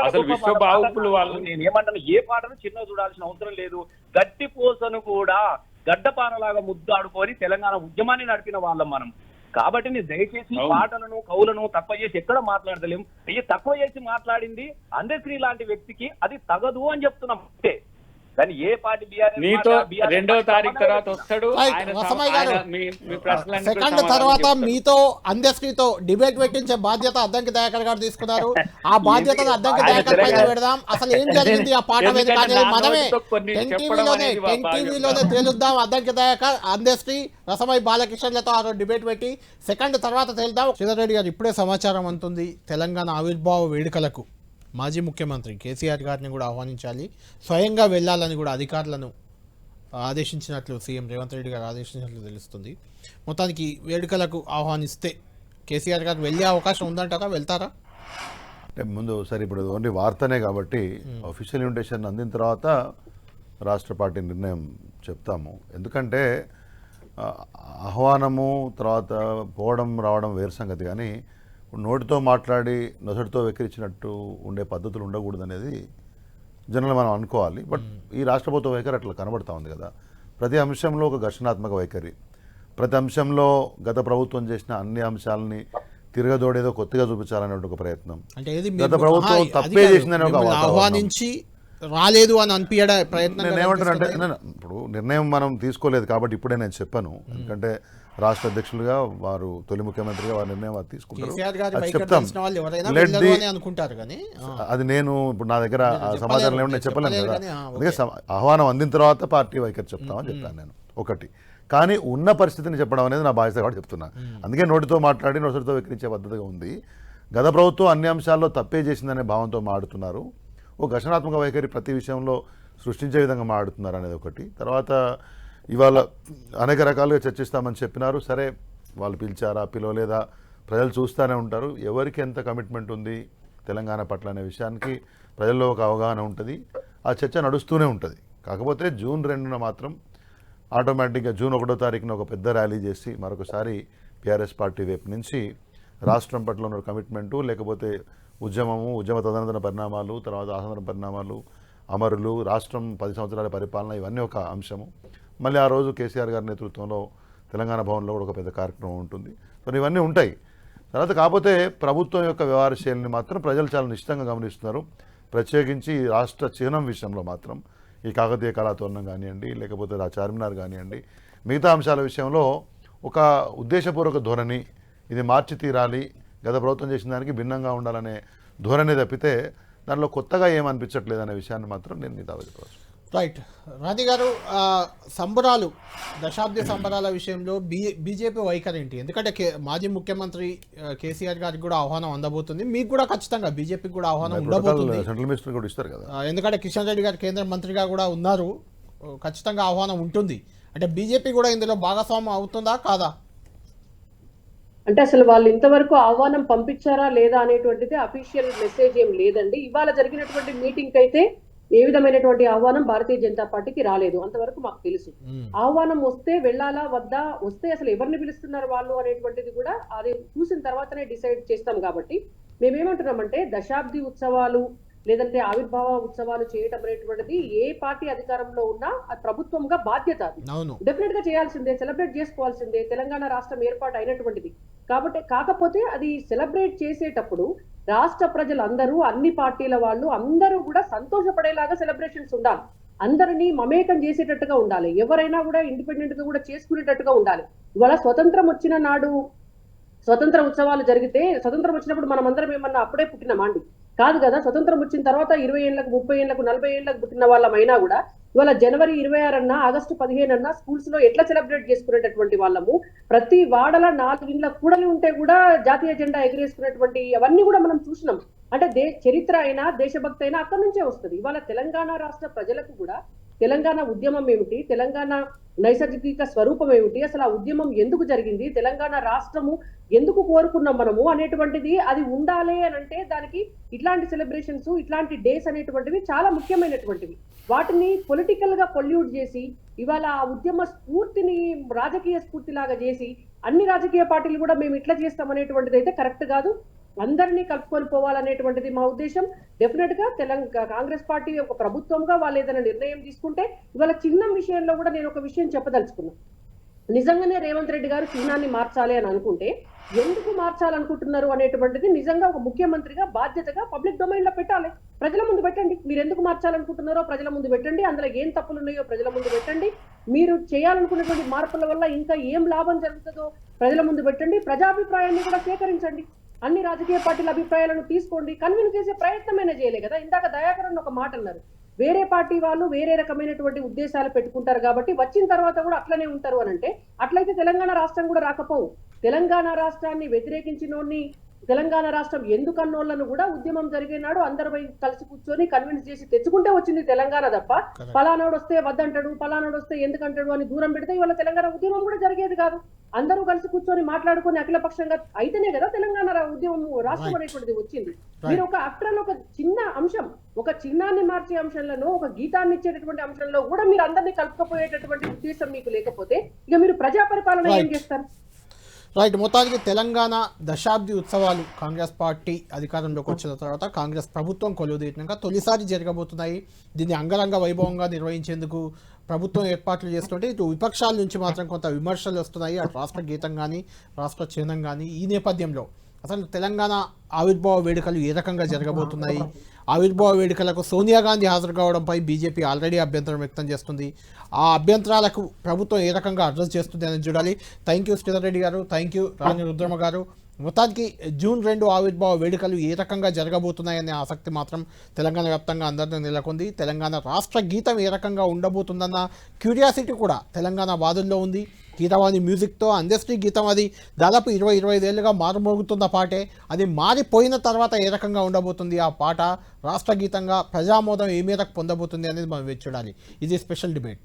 అసలు విశ్వ బాహుపులు వాళ్ళు నేను ఏమంటాను, ఏ పాటను చిన్న చూడాల్సిన అవసరం లేదు. గట్టి పోసను కూడా గడ్డపారలాగా ముద్దాడుకొని తెలంగాణ ఉద్యమాన్ని నడిపిన వాళ్ళం మనం. కాబట్టి నేను దయచేసి పాటలను కవులను తక్కువ చేసి ఎక్కడ మాట్లాడతలేం. అయ్యి తక్కువ చేసి మాట్లాడింది అందశ్రీ లాంటి వ్యక్తికి అది తగదు అని చెప్తున్నాం అంతే. కానీ ఏ పార్టీ మీతో 2వ తారీఖు తర్వాత వస్తాడు. సెకండ్ తర్వాత మీతో అందశ్రీతో డిబేట్ పెట్టించే బాధ్యత అద్దంకి దయాకర్ గారు తీసుకున్నారు. ఆ బాధ్యతను అద్దంకి దయాకర్ పైన పెడదాం. అసలు ఏం జరిగింది ఆ పాట వేదిక అనేది మనమే టీవీలోనే తేలుద్దాం. అద్దంకి దయాకర్, అందశ్రీ, రసమై బాలకిషన్లతో ఆ రోజు డిబేట్ పెట్టి సెకండ్ తర్వాత తేలుద్దాం. శ్రీధర్ రెడ్డి గారు, ఇప్పుడే సమాచారం అందుతుంది తెలంగాణ ఆవిర్భావ వేడుకలకు మాజీ ముఖ్యమంత్రి కేసీఆర్ గారిని కూడా ఆహ్వానించాలి, స్వయంగా వెళ్ళాలని కూడా అధికారులను ఆదేశించినట్లు సీఎం రేవంత్ రెడ్డి గారు ఆదేశించినట్లు తెలుస్తుంది. మొత్తానికి వేడుకలకు ఆహ్వానిస్తే కేసీఆర్ గారు వెళ్ళే అవకాశం ఉందంటారా, వెళ్తారా? అంటే ముందు సరే ఇప్పుడు ఓన్లీ వార్తనే కాబట్టి అఫీషియల్ ఇన్విటేషన్ అందిన తర్వాత రాష్ట్ర పార్టీ నిర్ణయం చెప్తాము. ఎందుకంటే ఆహ్వానము తర్వాత పోవడం రావడం వేరు సంగతి, కానీ నోటితో మాట్లాడి నొసటితో వెక్కిరించినట్టు ఉండే పద్ధతులు ఉండకూడదు అనేది జనరల్ మనం అనుకోవాలి. బట్ ఈ రాష్ట్ర ప్రభుత్వ వైఖరి అట్లా కనబడతా ఉంది కదా. ప్రతి అంశంలో ఒక ఘర్షణాత్మక వైఖరి, ప్రతి అంశంలో గత ప్రభుత్వం చేసిన అన్ని అంశాలని తిరగదోడేదో కొత్తగా చూపించాలనే ఒక ప్రయత్నం. గత ప్రభుత్వం తప్పే చేసిందని ఒక ఆహ్వానించి రాలేదు అని అనిపించే ప్రయత్నం. నేను ఏమంటానంటే, ఇప్పుడు నిర్ణయం మనం తీసుకోలేదు కాబట్టి ఇప్పుడే నేను చెప్పాను. ఎందుకంటే రాష్ట్ర అధ్యక్షులుగా వారు, తొలి ముఖ్యమంత్రిగా వారి నిర్ణయం వారు తీసుకుంటారు, చెప్తాం. అది నేను ఇప్పుడు నా దగ్గర సమాచారం ఏమన్నా నేను చెప్పలేను కదా. అందుకే ఆహ్వానం అందిన తర్వాత పార్టీ వైఖరి చెప్తామని చెప్పాను నేను ఒకటి. కానీ ఉన్న పరిస్థితిని చెప్పడం అనేది నా బాధ్యత కాబట్టి చెప్తున్నా. అందుకే నోటితో మాట్లాడి నోటితో వెక్కిరించే పద్ధతిగా ఉంది. గత ప్రభుత్వం అన్ని అంశాల్లో తప్పే చేసిందనే భావంతో మాడుతున్నారు. ఓ ఘర్షణాత్మక వైఖరి ప్రతి విషయంలో సృష్టించే విధంగా మాడుతున్నారు అనేది ఒకటి. తర్వాత ఇవాళ అనేక రకాలుగా చర్చిస్తామని చెప్పినారు. సరే, వాళ్ళు పిలిచారా పిలవలేదా ప్రజలు చూస్తూనే ఉంటారు. ఎవరికి ఎంత కమిట్మెంట్ ఉంది తెలంగాణ పట్ల అనే విషయానికి ప్రజల్లో ఒక అవగాహన ఉంటుంది. ఆ చర్చ నడుస్తూనే ఉంటుంది. కాకపోతే జూన్ 2న మాత్రం ఆటోమేటిక్గా జూన్ 1వ తారీఖున ఒక పెద్ద ర్యాలీ చేసి మరొకసారి టీఆర్ఎస్ పార్టీ వైపు నుంచి రాష్ట్రం పట్ల ఉన్న కమిట్మెంటు, లేకపోతే ఉద్యమ తదనంతర పరిణామాలు, తర్వాత ఆసంతర పరిణామాలు, అమరులు, రాష్ట్రం 10 సంవత్సరాల పరిపాలన, ఇవన్నీ ఒక అంశము. మళ్ళీ ఆ రోజు కేసీఆర్ గారి నేతృత్వంలో తెలంగాణ భవన్లో కూడా ఒక పెద్ద కార్యక్రమం ఉంటుంది. సో ఇవన్నీ ఉంటాయి. తర్వాత కాకపోతే ప్రభుత్వం యొక్క వ్యవహార శైలిని మాత్రం ప్రజలు చాలా నిశ్చితంగా గమనిస్తున్నారు. ప్రత్యేకించి రాష్ట్ర చిహ్నం విషయంలో మాత్రం ఈ కాకతీయ కళాతోరణం కానివ్వండి, లేకపోతే చార్మినార్ కానివ్వండి, మిగతా అంశాల విషయంలో ఒక ఉద్దేశపూర్వక ధోరణి, ఇది మార్చి తీరాలి, గత ప్రభుత్వం చేసిన దానికి భిన్నంగా ఉండాలనే ధోరణి తప్పితే దానిలో కొత్తగా ఏమనిపించట్లేదు అనే విషయాన్ని మాత్రం నేను మీ దావా చెప్పవచ్చు. రైట్. రాణి గారు, సంబరాలు, దశాబ్ది సంబరాల విషయంలో బీజేపీ వైఖరి ఏంటి? ఎందుకంటే మాజీ ముఖ్యమంత్రి కేసీఆర్ గారికి కూడా ఆహ్వానం అందబోతుంది, మీకు కూడా ఖచ్చితంగా బీజేపీకి కూడా ఆహ్వానం ఉండబోతుంది. సెంట్రల్ మినిస్టర్ కూడా ఇస్తారు కదా. ఎందుకంటే కిషన్ రెడ్డి గారు కేంద్ర మంత్రిగా కూడా ఉన్నారు, ఖచ్చితంగా ఆహ్వానం ఉంటుంది. అంటే బీజేపీ కూడా ఇందులో భాగస్వామ్యం అవుతుందా కాదా? అంటే అసలు వాళ్ళు ఇంతవరకు ఆహ్వానం పంపించారా లేదా అనేటువంటిది అఫీషియల్ మెసేజ్ ఏం లేదండి. ఇవాళ జరిగినటువంటి మీటింగ్ అయితే ఏ విధమైనటువంటి ఆహ్వానం భారతీయ జనతా పార్టీకి రాలేదు, అంతవరకు మాకు తెలుసు. ఆహ్వానం వస్తే వెళ్ళాలా వద్దా, వస్తే అసలు ఎవరిని పిలుస్తున్నారు వాళ్ళు అనేటువంటిది కూడా అది చూసిన తర్వాతనే డిసైడ్ చేస్తాం. కాబట్టి మేమేమంటున్నామంటే దశాబ్ది ఉత్సవాలు లేదంటే ఆవిర్భావ ఉత్సవాలు చేయటం అనేటువంటిది ఏ పార్టీ అధికారంలో ఉన్నా అది ప్రభుత్వంగా బాధ్యత, అది డెఫినెట్ గా చేయాల్సిందే, సెలబ్రేట్ చేసుకోవాల్సిందే. తెలంగాణ రాష్ట్రం ఏర్పాటు అయినటువంటిది కాబట్టి. కాకపోతే అది సెలబ్రేట్ చేసేటప్పుడు రాష్ట్ర ప్రజలందరూ, అన్ని పార్టీల వాళ్ళు అందరూ కూడా సంతోషపడేలాగా సెలబ్రేషన్స్ ఉండాలి, అందరినీ మమేకం చేసేటట్టుగా ఉండాలి, ఎవరైనా కూడా ఇండిపెండెంట్ గా కూడా చేసుకునేటట్టుగా ఉండాలి. ఇవాళ స్వతంత్రం వచ్చిన నాడు స్వతంత్ర ఉత్సవాలు జరిగితే, స్వతంత్రం వచ్చినప్పుడు మనం అందరం ఏమన్నా అప్పుడే పుట్టినామా అండి? కాదు కదా. స్వతంత్రం వచ్చిన తర్వాత 20 ఏళ్లకు 30 ఏళ్లకు 40 ఏళ్లకు పుట్టిన వాళ్ళమైనా కూడా ఇవాళ జనవరి 26 అన్నా ఆగస్టు 15 అన్నా స్కూల్స్ లో ఎట్లా సెలబ్రేట్ చేసుకునేటటువంటి వాళ్ళము, ప్రతి వాడల 4 ఇండ్ల కూడలి ఉంటే కూడా జాతీయ జెండా ఎగిరేసుకునేటువంటి అవన్నీ కూడా మనం చూసినాం. అంటే చరిత్ర అయినా దేశభక్తి అయినా అక్కడి నుంచే వస్తుంది. ఇవాళ తెలంగాణ రాష్ట్ర ప్రజలకు కూడా తెలంగాణ ఉద్యమం ఏమిటి, తెలంగాణ నైసర్గిక స్వరూపం ఏమిటి, అసలు ఆ ఉద్యమం ఎందుకు జరిగింది, తెలంగాణ రాష్ట్రము ఎందుకు కోరుకున్నాం మనము అనేటువంటిది అది ఉండాలి అని అంటే దానికి ఇట్లాంటి సెలబ్రేషన్స్, ఇట్లాంటి డేస్ అనేటువంటివి చాలా ముఖ్యమైనటువంటివి. వాటిని పొలిటికల్ గా పొల్యూట్ చేసి ఇవాళ ఆ ఉద్యమ స్ఫూర్తిని రాజకీయ స్ఫూర్తిలాగా చేసి అన్ని రాజకీయ పార్టీలు కూడా మేము ఇట్లా చేస్తాం అనేటువంటిది అయితే కరెక్ట్ కాదు. అందరినీ కలుపుకొని పోవాలనేటువంటిది మా ఉద్దేశం. డెఫినెట్ గా కాంగ్రెస్ పార్టీ ఒక ప్రభుత్వంగా వాళ్ళు ఏదైనా నిర్ణయం తీసుకుంటే, ఇవాళ చిన్న విషయంలో కూడా నేను ఒక విషయం చెప్పదలుచుకున్నాను. నిజంగానే రేవంత్ రెడ్డి గారు చిహ్నాన్ని మార్చాలి అని అనుకుంటే ఎందుకు మార్చాలనుకుంటున్నారు అనేటువంటిది నిజంగా ఒక ముఖ్యమంత్రిగా బాధ్యతగా పబ్లిక్ డొమైన్ లో పెట్టాలి. ప్రజల ముందు పెట్టండి. మీరు ఎందుకు మార్చాలనుకుంటున్నారో ప్రజల ముందు పెట్టండి. అందులో ఏం తప్పులు ఉన్నాయో ప్రజల ముందు పెట్టండి. మీరు చేయాలనుకున్నటువంటి మార్పుల వల్ల ఇంకా ఏం లాభం జరుగుతుందో ప్రజల ముందు పెట్టండి. ప్రజాభిప్రాయాన్ని కూడా సేకరించండి. అన్ని రాజకీయ పార్టీల అభిప్రాయాలను తీసుకోండి. కన్విన్స్ చేసే ప్రయత్నమైనా చేయలే కదా. ఇందాక దయాకరన్ ఒక మాట అన్నారు, వేరే పార్టీ వాళ్ళు వేరే రకమైనటువంటి ఉద్దేశాలు పెట్టుకుంటారు కాబట్టి వచ్చిన తర్వాత కూడా అట్లనే ఉంటారు అని అంటే, అట్లయితే తెలంగాణ రాష్ట్రం కూడా రాకపోవు. తెలంగాణ రాష్ట్రాన్ని వ్యతిరేకించినోడిని, తెలంగాణ రాష్ట్రం ఎందుకన్నోళ్లను కూడా ఉద్యమం జరిగినాడు అందరు కలిసి కూర్చొని కన్విన్స్ చేసి తెచ్చుకుంటే వచ్చింది తెలంగాణ తప్ప, పలానాడు వస్తే వద్దంటాడు, పలానాడు వస్తే ఎందుకంటాడు అని దూరం పెడితే ఇవాళ తెలంగాణ ఉద్యమం కూడా జరిగేది కాదు. అందరూ కలిసి కూర్చొని మాట్లాడుకొని అఖిలపక్షంగా అయితేనే కదా తెలంగాణ ఉద్యమం రాష్ట్రం అనేటువంటిది వచ్చింది. మీరు ఒక అఫ్టర్ ఒక చిన్న అంశం, ఒక చిన్నాన్ని మార్చే అంశంలో, ఒక గీతాన్ని ఇచ్చేటటువంటి అంశంలో కూడా మీరు అందరినీ కలుపుకపోయేటటువంటి ఉద్దేశం మీకు లేకపోతే ఇక మీరు ప్రజా పరిపాలన ఏం చేస్తారు? రైట్. మొత్తానికి తెలంగాణ దశాబ్ది ఉత్సవాలు కాంగ్రెస్ పార్టీ అధికారంలోకి వచ్చిన తర్వాత కాంగ్రెస్ ప్రభుత్వం కొలువుదీరినాక తొలిసారి జరగబోతున్నాయి. దీన్ని అంగరంగ వైభవంగా నిర్వహించేందుకు ప్రభుత్వం ఏర్పాట్లు చేస్తుంటే ఇటు విపక్షాల నుంచి మాత్రం కొంత విమర్శలు వస్తున్నాయి. అటు రాష్ట్ర గీతం కానీ రాష్ట్ర చిహ్నం కానీ. ఈ నేపథ్యంలో అసలు తెలంగాణ ఆవిర్భావ వేడుకలు ఏ రకంగా జరగబోతున్నాయి? ఆవిర్భావ వేడుకలకు సోనియా గాంధీ హాజరు కావడంపై బీజేపీ ఆల్రెడీ అభ్యంతరం వ్యక్తం చేస్తుంది. ఆ అభ్యంతరాలకు ప్రభుత్వం ఏ రకంగా అడ్రస్ చేస్తుంది అనేది చూడాలి. థ్యాంక్ యూ శ్రీధర్ రెడ్డి గారు, థ్యాంక్ యూ రాణి రుద్రమ గారు. మొత్తానికి జూన్ 2 ఆవిర్భావ వేడుకలు ఏ రకంగా జరగబోతున్నాయనే ఆసక్తి మాత్రం తెలంగాణ వ్యాప్తంగా అందరినీ నెలకొంది. తెలంగాణ రాష్ట్ర గీతం ఏ రకంగా ఉండబోతుందన్న క్యూరియాసిటీ కూడా తెలంగాణ వాదుల్లో ఉంది. కీరవాణి మ్యూజిక్తో అందశ్రీ గీతం అది దాదాపు 20-25 ఏళ్ళుగా మారుమోగుతున్న పాటే. అది మారిపోయిన తర్వాత ఏ రకంగా ఉండబోతుంది ఆ పాట రాష్ట్ర గీతంగా ప్రజామోదం ఏ మేరకు పొందబోతుంది అనేది మనం వేచి చూడాలి. ఇది స్పెషల్ డిబేట్.